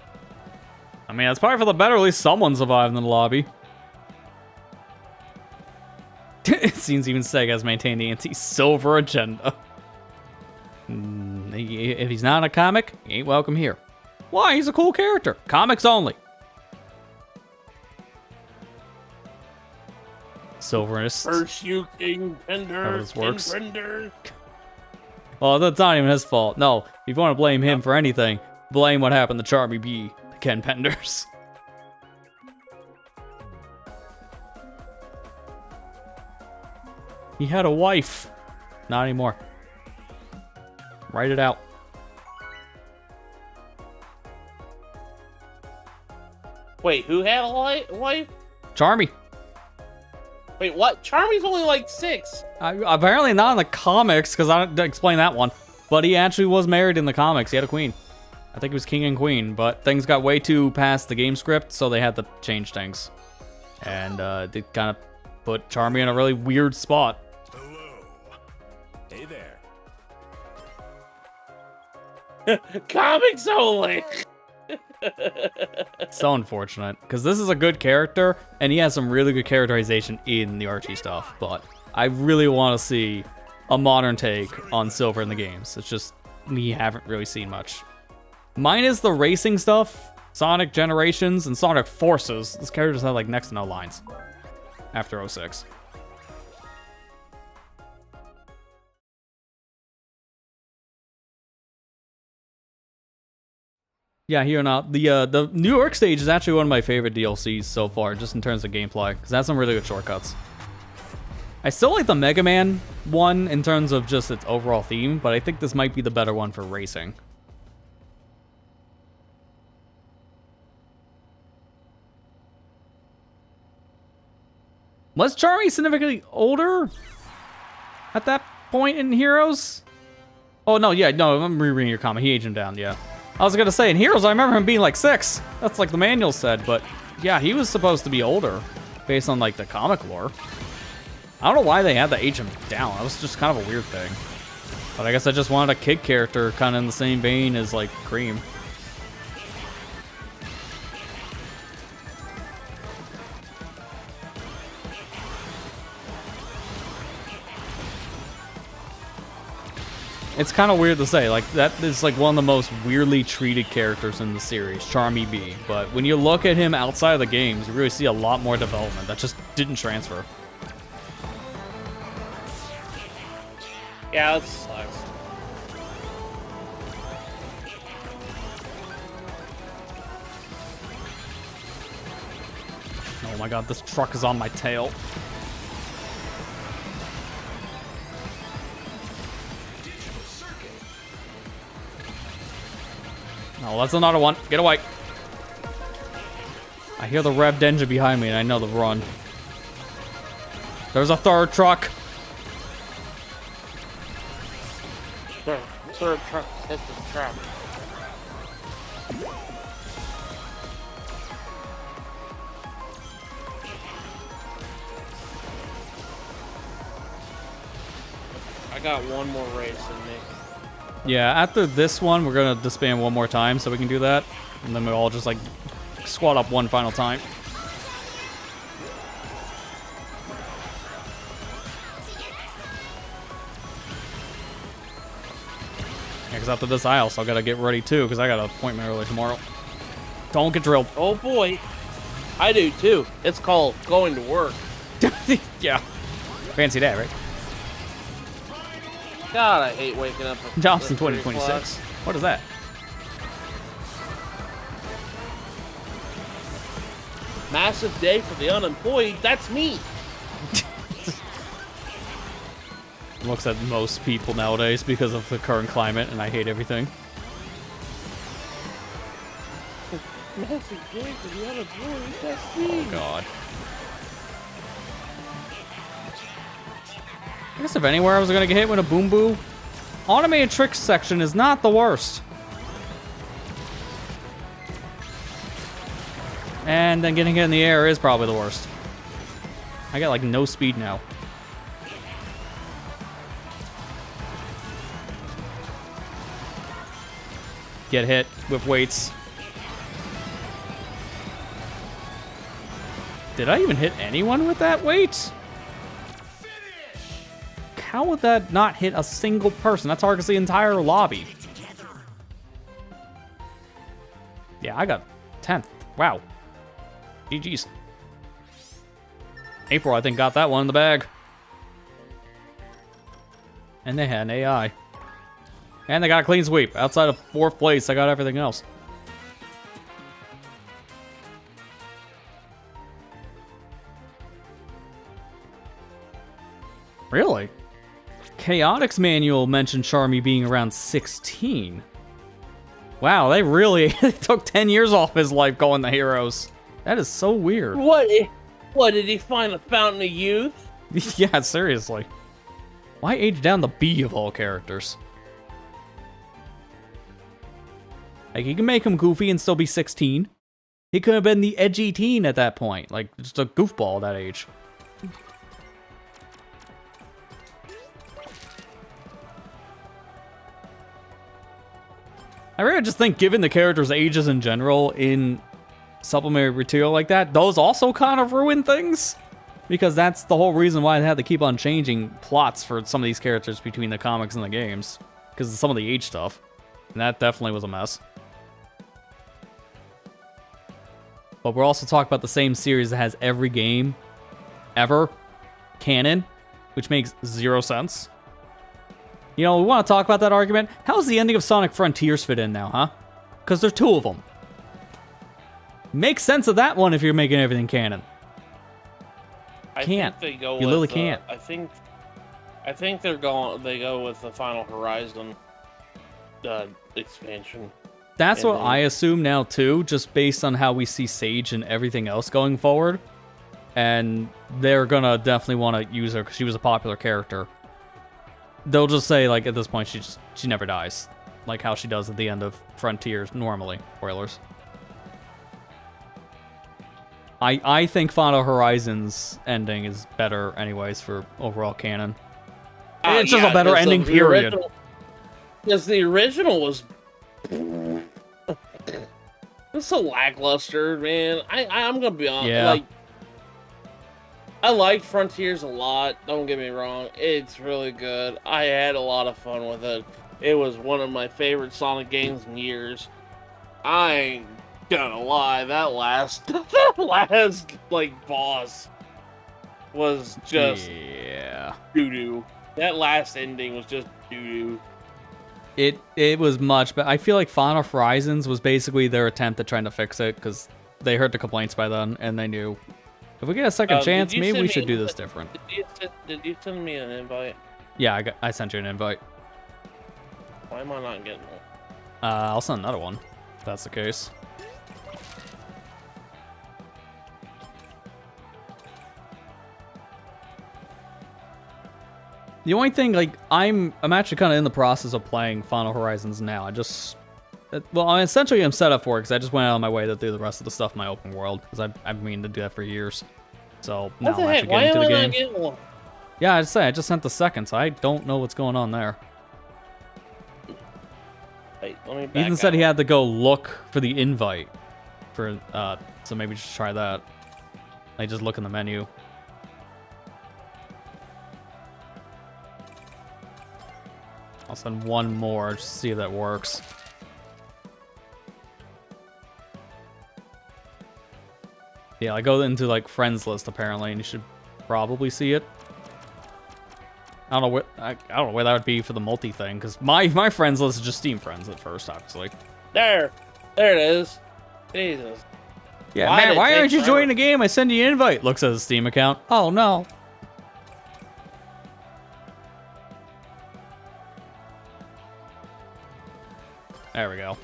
I mean, that's probably for the better. At least someone survived in the lobby. It seems even Sega has maintained the anti-silver agenda. If he's not in a comic, he ain't welcome here. Why? He's a cool character. Comics only. Silverist. First you King Pender. How this works. King Pender. Well, that's not even his fault. No, if you want to blame him for anything, blame what happened to Charmy B, the Ken Penders. He had a wife. Not anymore. Write it out. Wait, who had a wife? Charmy. Wait, what? Charmy's only like 6. Apparently not in the comics, because I didn't explain that one. But he actually was married in the comics. He had a queen. I think it was king and queen, but things got way too past the game script, so they had to change things. And they kind of put Charmy in a really weird spot. Hello. Hey there. Comics only. So unfortunate, because this is a good character, and he has some really good characterization in the Archie stuff, but I really want to see a modern take on Silver in the games. It's just, we haven't really seen much. Minus the racing stuff, Sonic Generations and Sonic Forces, these characters have like next to no lines after 06. Yeah, here now. The New York stage is actually one of my favorite DLCs so far, just in terms of gameplay, because it has some really good shortcuts. I still like the Mega Man one in terms of just its overall theme, but I think this might be the better one for racing. Was Charmy significantly older at that point in Heroes? Oh, no, yeah, no, I'm rereading your comment. He aged him down, yeah. I was gonna say, in Heroes, I remember him being like 6. That's like the manual said, but yeah, he was supposed to be older based on like the comic lore. I don't know why they had to age him down. That was just kind of a weird thing. But I guess I just wanted a kid character kind of in the same vein as like Cream. It's kind of weird to say, like, that is like one of the most weirdly treated characters in the series, Charmy B. But when you look at him outside of the games, you really see a lot more development that just didn't transfer. Yeah, that sucks. Oh my god, this truck is on my tail. Oh, that's another one. Get away. I hear the revved engine behind me and I know the run. There's a third truck. Third truck hit the trap. I got one more race in me. Yeah, after this one, we're gonna disband one more time so we can do that. And then we'll all just like squat up one final time. Yeah, because after this, I also gotta get ready too, because I got an appointment early tomorrow. Don't get drilled. Oh boy. I do too. It's called going to work. Yeah. Fancy that, right? God, I hate waking up. Johnson 2026. What is that? Massive day for the unemployed. That's me. Looks at most people nowadays because of the current climate, and I hate everything. Massive day for the unemployed. That's me. Oh, God. I guess if anywhere I was gonna get hit with a boom boo, automated tricks section is not the worst. And then getting hit in the air is probably the worst. I got like no speed now. Get hit with weights. Did I even hit anyone with that weight? How would that not hit a single person? That targets the entire lobby. Yeah, I got 10th. Wow. GG's. April, I think, got that one in the bag. And they had an AI. And they got a clean sweep. Outside of 4th place, I got everything else. Really? Chaotix Manual mentioned Charmy being around 16. Wow, they really took 10 years off his life going to Heroes. That is so weird. What did he find a fountain of youth? Yeah, seriously. Why age down the B of all characters? Like, you can make him goofy and still be 16. He could have been the edgy teen at that point. Like, just a goofball at that age. I really just think, given the characters' ages in general in supplementary material like that, those also kind of ruin things. Because that's the whole reason why they had to keep on changing plots for some of these characters between the comics and the games. Because of some of the age stuff. And that definitely was a mess. but we're also talking about the same series that has every game ever canon, which makes zero sense. You know, we want to talk about that argument. How does the ending of Sonic Frontiers fit in now, huh? Because there's two of them. Make sense of that one if you're making everything canon. Can't. Think they go You with, literally can't. I think they go with the Final Horizon expansion. That's what then- I assume now too, just based on how we see Sage and everything else going forward. And they're gonna definitely want to use her because she was a popular character. They'll just say, like, at this point, she never dies. Like how she does at the end of Frontiers normally. Spoilers. I think Final Horizons ending is better anyways for overall canon. It's just a better ending, period. Because the original was... It's so lackluster, man. I'm gonna be honest. Yeah. Like, I liked Frontiers a lot. Don't get me wrong. It's really good. I had a lot of fun with it. It was one of my favorite Sonic games in years. I ain't gonna lie. That last like boss was just doo doo. That last ending was just doo doo. It was much, but I feel like Final Horizons was basically their attempt at trying to fix it because they heard the complaints by then and they knew if we get a second chance, maybe we should do this different. Did you send me an invite? Yeah, I sent you an invite. Why am I not getting it? I'll send another one if that's the case. The only thing, like, I'm actually kind of in the process of playing Final Horizons now. I essentially am set up for it because I just went out of my way to do the rest of the stuff in my open world because I've meaning to do that for years. So now I'm actually getting into the game. Why am I not getting one? Yeah, I just sent the second, so I don't know what's going on there. Wait, let me back Ethan said out. he had to go look for the invite for so maybe just try that. Like just look in the menu. I'll send one more just to see if that works. Yeah, I go into like friends list apparently, and you should probably see it. I don't know where that would be for the multi thing, because my friends list is just Steam friends at first, obviously. There it is. Jesus. Yeah, Why man, did it why take aren't you forever? joining the game? I send you an invite. Looks at his Steam account. Oh no. There we go.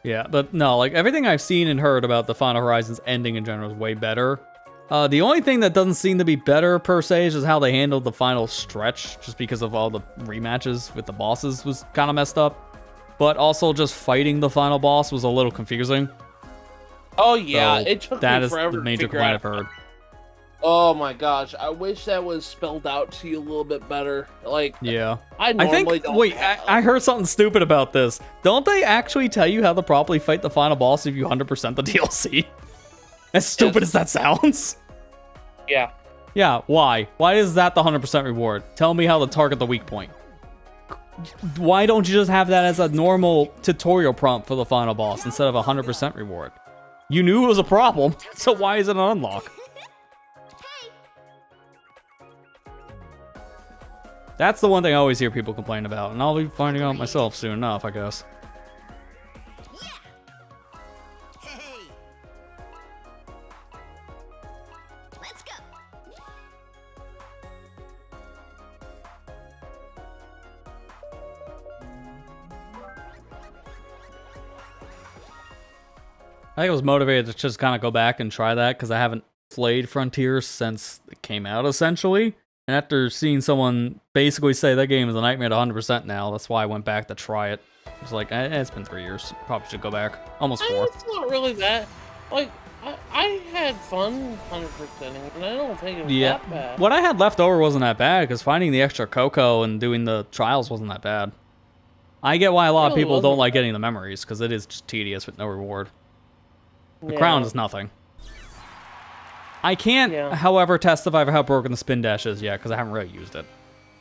Yeah, but no, like everything I've seen and heard about the Final Horizons ending in general is way better. The only thing that doesn't seem to be better per se is just how they handled the final stretch, just because of all the rematches with the bosses was kind of messed up. But also just fighting the final boss was a little confusing. Oh yeah, So it took that me is forever the to major figure complaint out. I've heard. Oh my gosh, I wish that was spelled out to you a little bit better. Like, Yeah. I I normally think, don't wait, have- I heard something stupid about this. Don't they actually tell you how to properly fight the final boss if you 100% the DLC? As stupid as that sounds. Yeah. Yeah, why? Why is that the 100% reward? Tell me how to target the weak point. Why don't you just have that as a normal tutorial prompt for the final boss instead of a 100% reward? You knew it was a problem, so why is it an unlock? That's the one thing I always hear people complain about, and I'll be finding out myself soon enough, I guess. Hey. Let's go. I think I was motivated to just kind of go back and try that because I haven't played Frontiers since it came out, essentially. And after seeing someone basically say that game is a nightmare to 100% now, that's why I went back to try it. It's like, it's been 3 years. Probably should go back. Almost 4. It's not really that. Like, I had fun 100%ing, and I don't think it was Yeah. that bad. What I had left over wasn't that bad because finding the extra Coco and doing the trials wasn't that bad. I get why a lot of Really people don't wasn't like bad. getting the memories because it is just tedious with no reward. The Yeah. crown is nothing. I can't, Yeah. however, testify for how broken the spin dash is yet because I haven't really used it.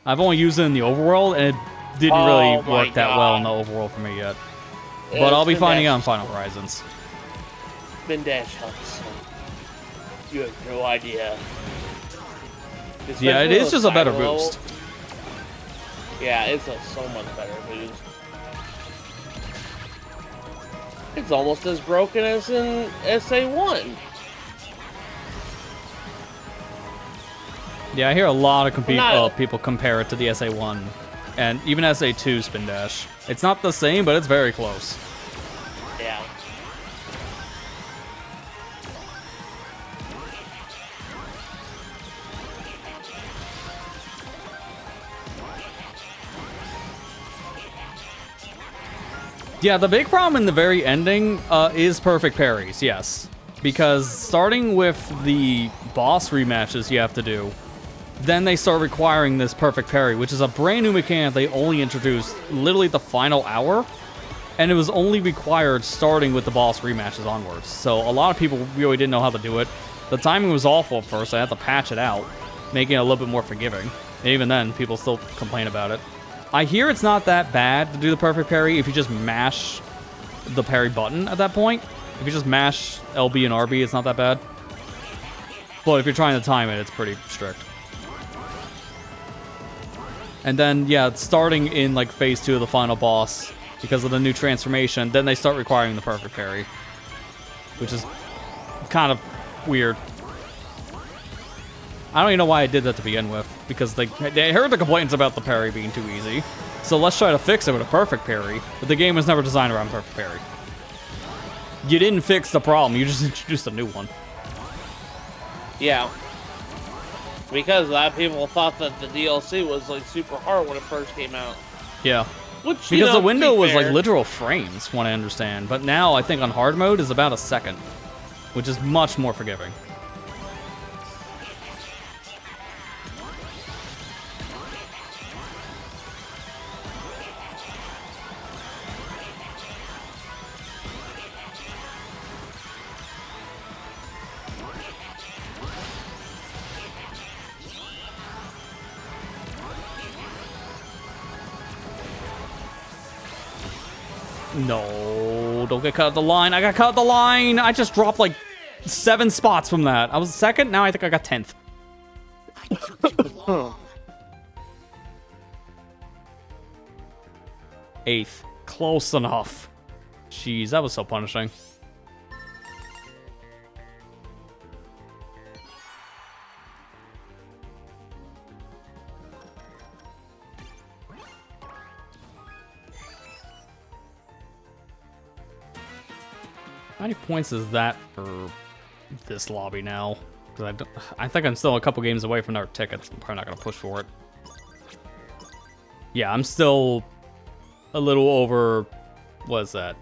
I've only used it in the overworld and it didn't really Oh my work that well in the God. overworld for me yet. But I'll be spin finding dash. out on Final Horizons. Spin dash helps. You have no idea. Yeah, it Especially is on just a better side boost. level. Yeah, it's a so much better boost. It's almost as broken as in SA1. Yeah, I hear a lot of Not- people compare it to the SA1 and even SA2 Spin Dash. It's not the same, but it's very close. Yeah. Yeah, the big problem in the very ending is perfect parries, yes. Because starting with the boss rematches you have to do, then they start requiring this perfect parry, which is a brand new mechanic they only introduced literally the final hour, and it was only required starting with the boss rematches onwards. So a lot of people really didn't know how to do it. The timing was awful at first, I had to patch it out, making it a little bit more forgiving. And even then, people still complain about it. I hear it's not that bad to do the perfect parry if you just mash the parry button at that point. If you just mash LB and RB, it's not that bad. But if you're trying to time it, it's pretty strict. And then, yeah, starting in like phase 2 of the final boss, because of the new transformation, then they start requiring the perfect parry, which is kind of weird. I don't even know why I did that to begin with, because they heard the complaints about the parry being too easy. So let's try to fix it with a perfect parry, but the game was never designed around perfect parry. You didn't fix the problem, you just introduced a new one. Yeah. Because a lot of people thought that the DLC was like super hard when it first came out. Yeah. Which, Because the to be window was like fair- literal frames, from what I understand. But now I think on hard mode is about a second, which is much more forgiving. No, don't get cut at the line. I got cut at the line. I just dropped like 7 spots from that. I was second. Now I think I got 10th. Eighth. Close enough. Jeez, that was so punishing. How many points is that for this lobby now? Because I think I'm still a couple games away from our tickets. I'm probably not going to push for it. Yeah, I'm still a little over, what is that,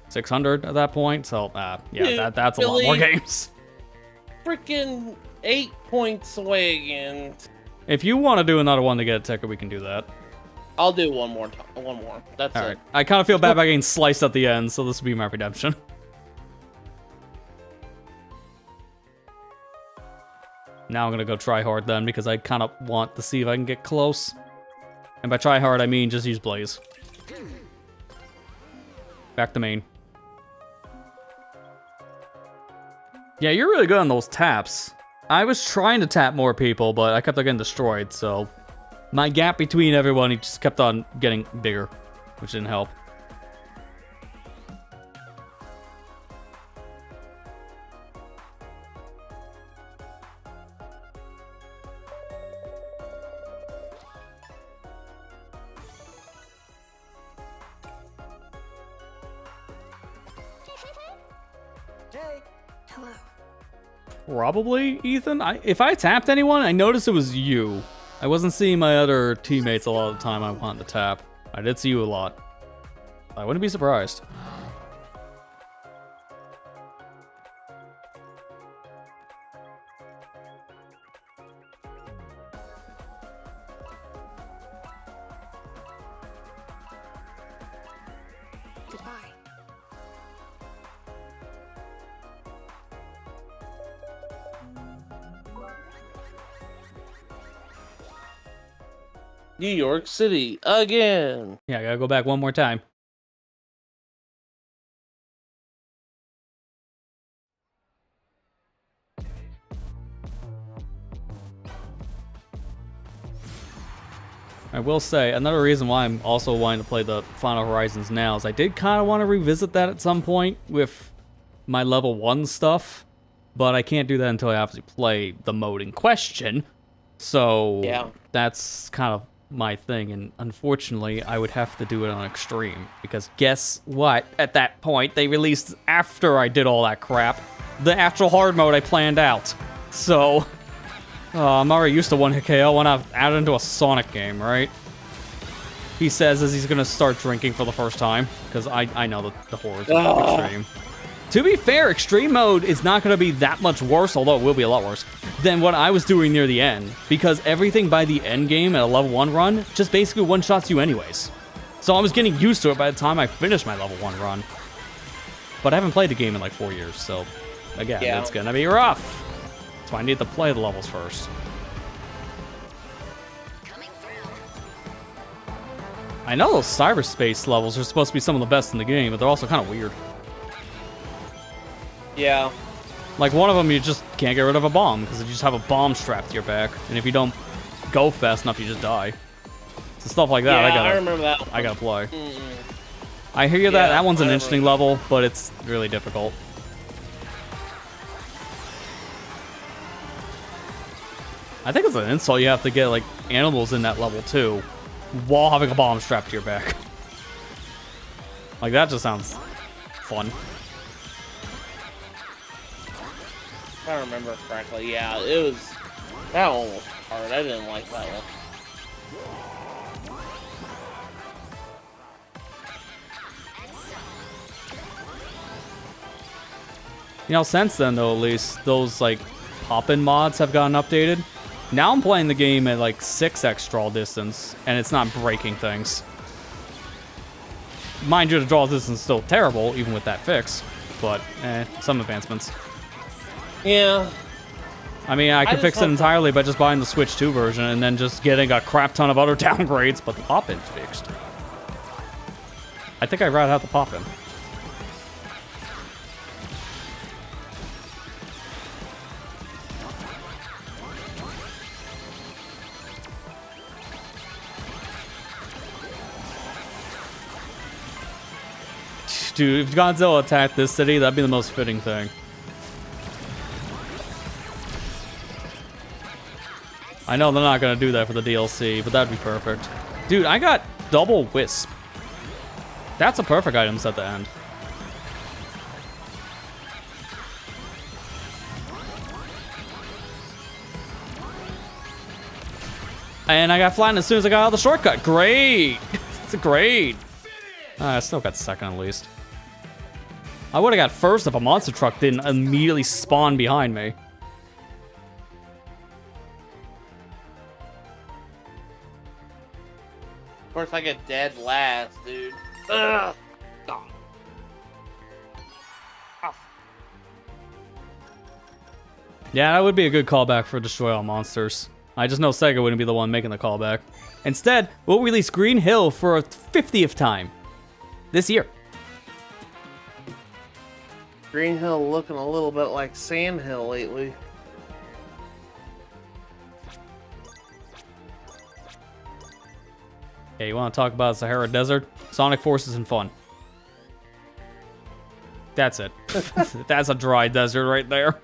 600 at that point? So, yeah, Dude, that's a lot more Billy. games. Freaking 8 points away again. If you want to do another one to get a ticket, we can do that. I'll do one more time. One more. That's All it. right. I kind of feel bad about getting sliced at the end, so this will be my redemption. Now I'm going to go try hard then, because I kind of want to see if I can get close. And by try hard, I mean just use Blaze. Back to main. Yeah, you're really good on those taps. I was trying to tap more people, but I kept on getting destroyed, so... My gap between everyone, it just kept on getting bigger, which didn't help. Hello. Probably, Ethan. If I tapped anyone, I noticed it was you. I wasn't seeing my other teammates a lot of the time I wanted to tap. I did see you a lot. I wouldn't be surprised. Goodbye. New York City again. Yeah, I gotta go back one more time. I will say, another reason why I'm also wanting to play the Final Horizons now is I did kind of want to revisit that at some point with my level 1 stuff, but I can't do that until I actually play the mode in question. So Yeah. that's kind of my thing, and unfortunately, I would have to do it on Extreme, because guess what? At that point, they released, after I did all that crap, the actual hard mode I planned out. So, I'm already used to one hit KO when I've added into a Sonic game, right? He says as he's gonna start drinking for the first time, because I know the horrors of Extreme. To be fair, Extreme mode is not going to be that much worse, although it will be a lot worse, than what I was doing near the end, because everything by the end game at a level 1 run just basically one-shots you anyways. So I was getting used to it by the time I finished my level 1 run. But I haven't played the game in like 4 years, so again, it's going to be rough. So I need to play the levels first. I know those cyberspace levels are supposed to be some of the best in the game, but they're also kind of weird. Yeah. Like, one of them, you just can't get rid of a bomb, because you just have a bomb strapped to your back, and if you don't go fast enough, you just die. So stuff like that, Yeah, I remember that one. I gotta play. Mm-mm. I hear that Yeah, that one's an I interesting remember. level, but it's really difficult. I think it's an insult you have to get, like, animals in that level, too, while having a bomb strapped to your back. Like, that just sounds fun. If I remember correctly, yeah, it was... That one was hard. I didn't like that one. You know, since then, though, at least, those, like, pop-in mods have gotten updated. Now I'm playing the game at, like, 6x draw distance, and it's not breaking things. Mind you, the draw distance is still terrible, even with that fix, but, some advancements. Yeah. I mean, I could just fix it hope- entirely by just buying the Switch 2 version and then just getting a crap ton of other downgrades, but the pop-in's fixed. I think I'd rather have the pop-in. Dude, if Godzilla attacked this city, that'd be the most fitting thing. I know they're not gonna do that for the DLC, but that'd be perfect. Dude, I got double Wisp. That's a perfect item set to end. And I got flattened as soon as I got out of the shortcut. Great! It's a great. I still got second at least. I would have got first if a monster truck didn't immediately spawn behind me. Of course, I get dead last, dude. Ugh. God. Ah. Yeah, that would be a good callback for Destroy All Monsters. I just know Sega wouldn't be the one making the callback. Instead, we'll release Green Hill for a 50th time this year. Green Hill looking a little bit like Sand Hill lately. Okay, you want to talk about Sahara Desert? Sonic Forces and fun. That's it. That's a dry desert right there.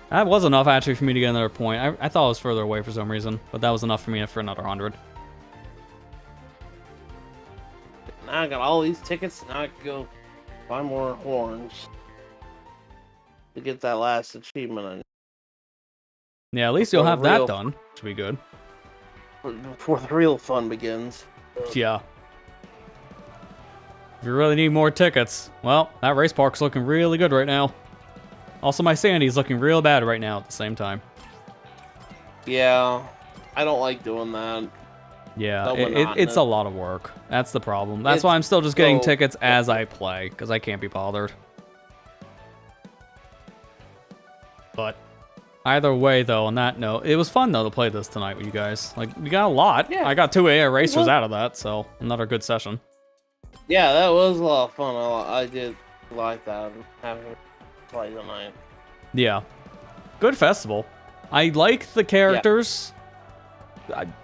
That was enough, actually, for me to get another point. I thought it was further away for some reason, but that was enough for me for another 100. Now I got all these tickets, now I can go find more horns to get that last achievement Yeah, at least you'll For have that real. done. Should be good. before the real fun begins. Yeah. If you really need more tickets, well, that race park's looking really good right now. Also, my Sandy's looking real bad right now at the same time. Yeah, I don't like doing that. Yeah, So it's monotonous. a lot of work. That's the problem. That's It's why I'm still just getting so- tickets as I play, because I can't be bothered. But either way, though, on that note, it was fun, though, to play this tonight with you guys. Like, we got a lot. Yeah. I got 2 AI racers Well- out of that, so another good session. Yeah, that was a lot of fun. I did like that, having play tonight. Yeah. Good festival. I like the characters.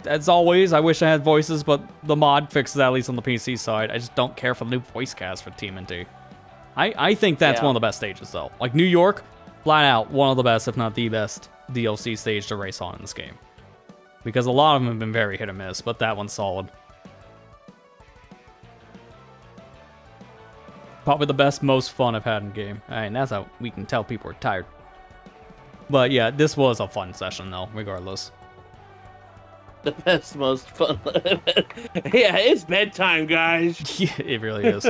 as always, I wish I had voices, but the mod fixes that, at least on the PC side. I just don't care for the new voice cast for TMNT. I think that's one of the best stages, though. Like, New York, flat out, one of the best, if not the best, DLC stage to race on in this game. Because a lot of them have been very hit or miss, but that one's solid. Probably the best, most fun I've had in game. And that's how we can tell people are tired. But yeah, this was a fun session, though, regardless. The best, most fun. Yeah, it's bedtime, guys. Yeah, it really is.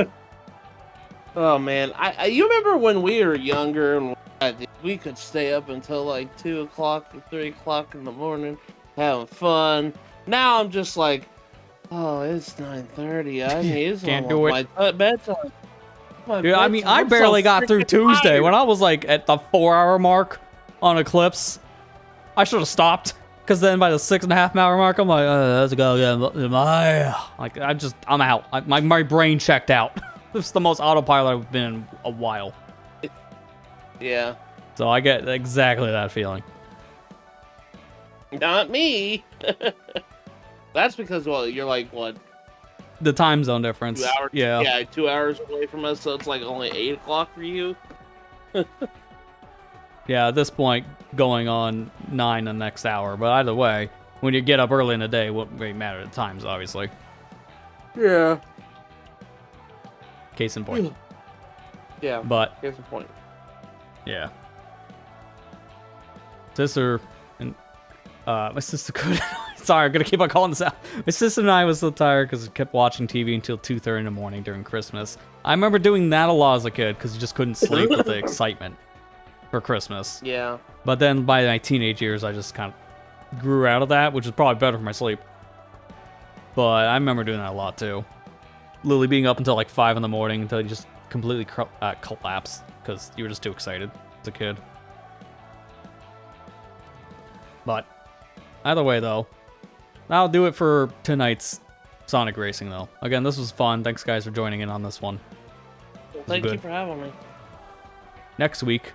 Oh man, you remember when we were younger and we could stay up until like 2 o'clock or 3 o'clock in the morning having fun. Now I'm just like, oh, it's 9:30. I mean, it's Can't do almost my bedtime. Dude, I mean, I barely got through Tuesday. When I was like at the 4-hour mark on Eclipse, I should have stopped. Because then by the 6.5 hour mark, I'm like, let's go again. Like, I'm out. My brain checked out. This is the most autopilot I've been in a while. Yeah. So I get exactly that feeling. Not me. That's because, well, you're like, what? The time zone difference. 2 hours? Yeah. Yeah, 2 hours away from us, so it's like only 8 o'clock for you. Yeah, at this point, going on 9 the next hour. But either way, when you get up early in the day, it won't really matter the times, obviously. Yeah. Case in point. Yeah. But Here's the point. yeah. Sister and my sister could. Sorry, I'm gonna keep on calling this out. My sister and I was so tired because we kept watching TV until 2:30 in the morning during Christmas. I remember doing that a lot as a kid because you just couldn't sleep with the excitement for Christmas. Yeah. But then by my teenage years, I just kind of grew out of that, which is probably better for my sleep. But I remember doing that a lot too. Literally being up until like 5 in the morning until you just completely collapsed because you were just too excited as a kid. But either way, though, that'll do it for tonight's Sonic Racing, though. Again, this was fun. Thanks, guys, for joining in on this one. Well, thank you for having me. Next week,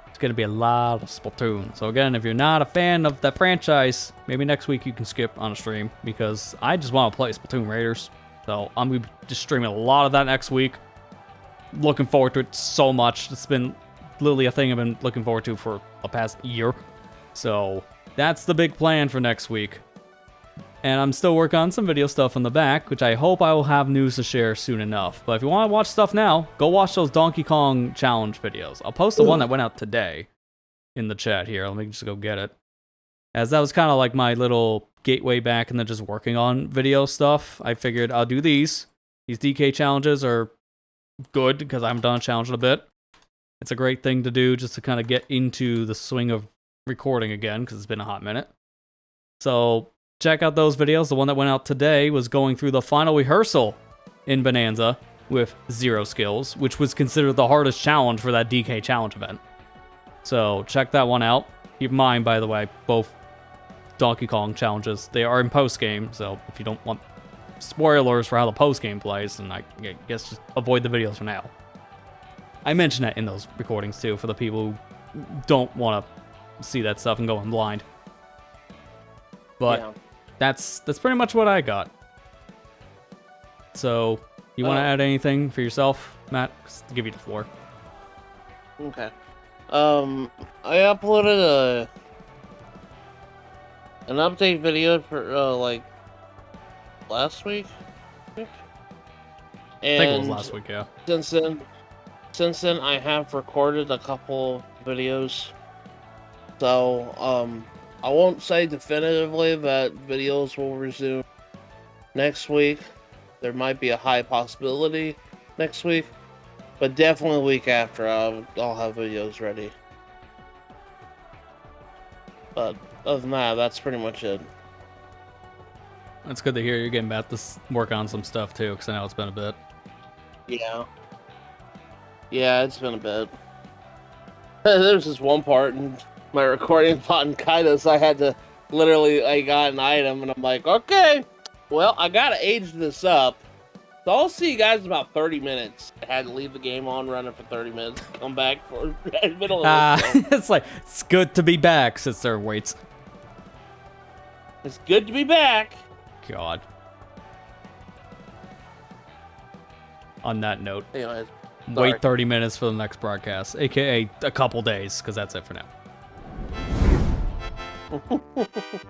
it's going to be a lot of Splatoon. So again, if you're not a fan of that franchise, maybe next week you can skip on a stream because I just want to play Splatoon Raiders. So I'm going to be just streaming a lot of that next week. Looking forward to it so much. It's been literally a thing I've been looking forward to for the past year. So that's the big plan for next week. And I'm still working on some video stuff on the back, which I hope I will have news to share soon enough. But if you want to watch stuff now, go watch those Donkey Kong challenge videos. I'll post the one that went out today in the chat here. Let me just go get it. As that was kind of like my little gateway back into just working on video stuff, I figured I'll do these. These DK challenges are good because I haven't done a challenge in a bit. It's a great thing to do just to kind of get into the swing of recording again because it's been a hot minute. So check out those videos. The one that went out today was going through the final rehearsal in Bonanza with 0 skills, which was considered the hardest challenge for that DK challenge event. So check that one out. Keep in mind, by the way, both Donkey Kong challenges, they are in post-game, so if you don't want spoilers for how the post-game plays, then I guess just avoid the videos for now. I mentioned that in those recordings too, for the people who don't want to see that stuff and go in blind. But yeah, that's pretty much what I got. So, you want to add anything for yourself, Matt? I'll give you the floor. Okay. I uploaded an update video for like last week. And I think it was last week, yeah. Since then, I have recorded a couple videos. So, I won't say definitively that videos will resume next week. There might be a high possibility next week, but definitely the week after I'll have videos ready. But other than that, that's pretty much it. It's good to hear you're getting back to work on some stuff too, because I know it's been a bit. Yeah. Yeah, it's been a bit. There's this one part in my recording button Kaidos, I had to I got an item and I'm like, okay, well, I gotta age this up. So I'll see you guys in about 30 minutes. I had to leave the game on running for 30 minutes, come back for middle of It's like, it's good to be back, sits there and waits. It's good to be back. God. On that note, Anyways, wait 30 minutes for the next broadcast, aka a couple days, because that's it for now.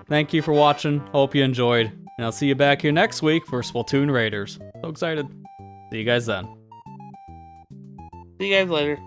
Thank you for watching. Hope you enjoyed. And I'll see you back here next week for Splatoon Raiders. So excited. See you guys then. see you guys later.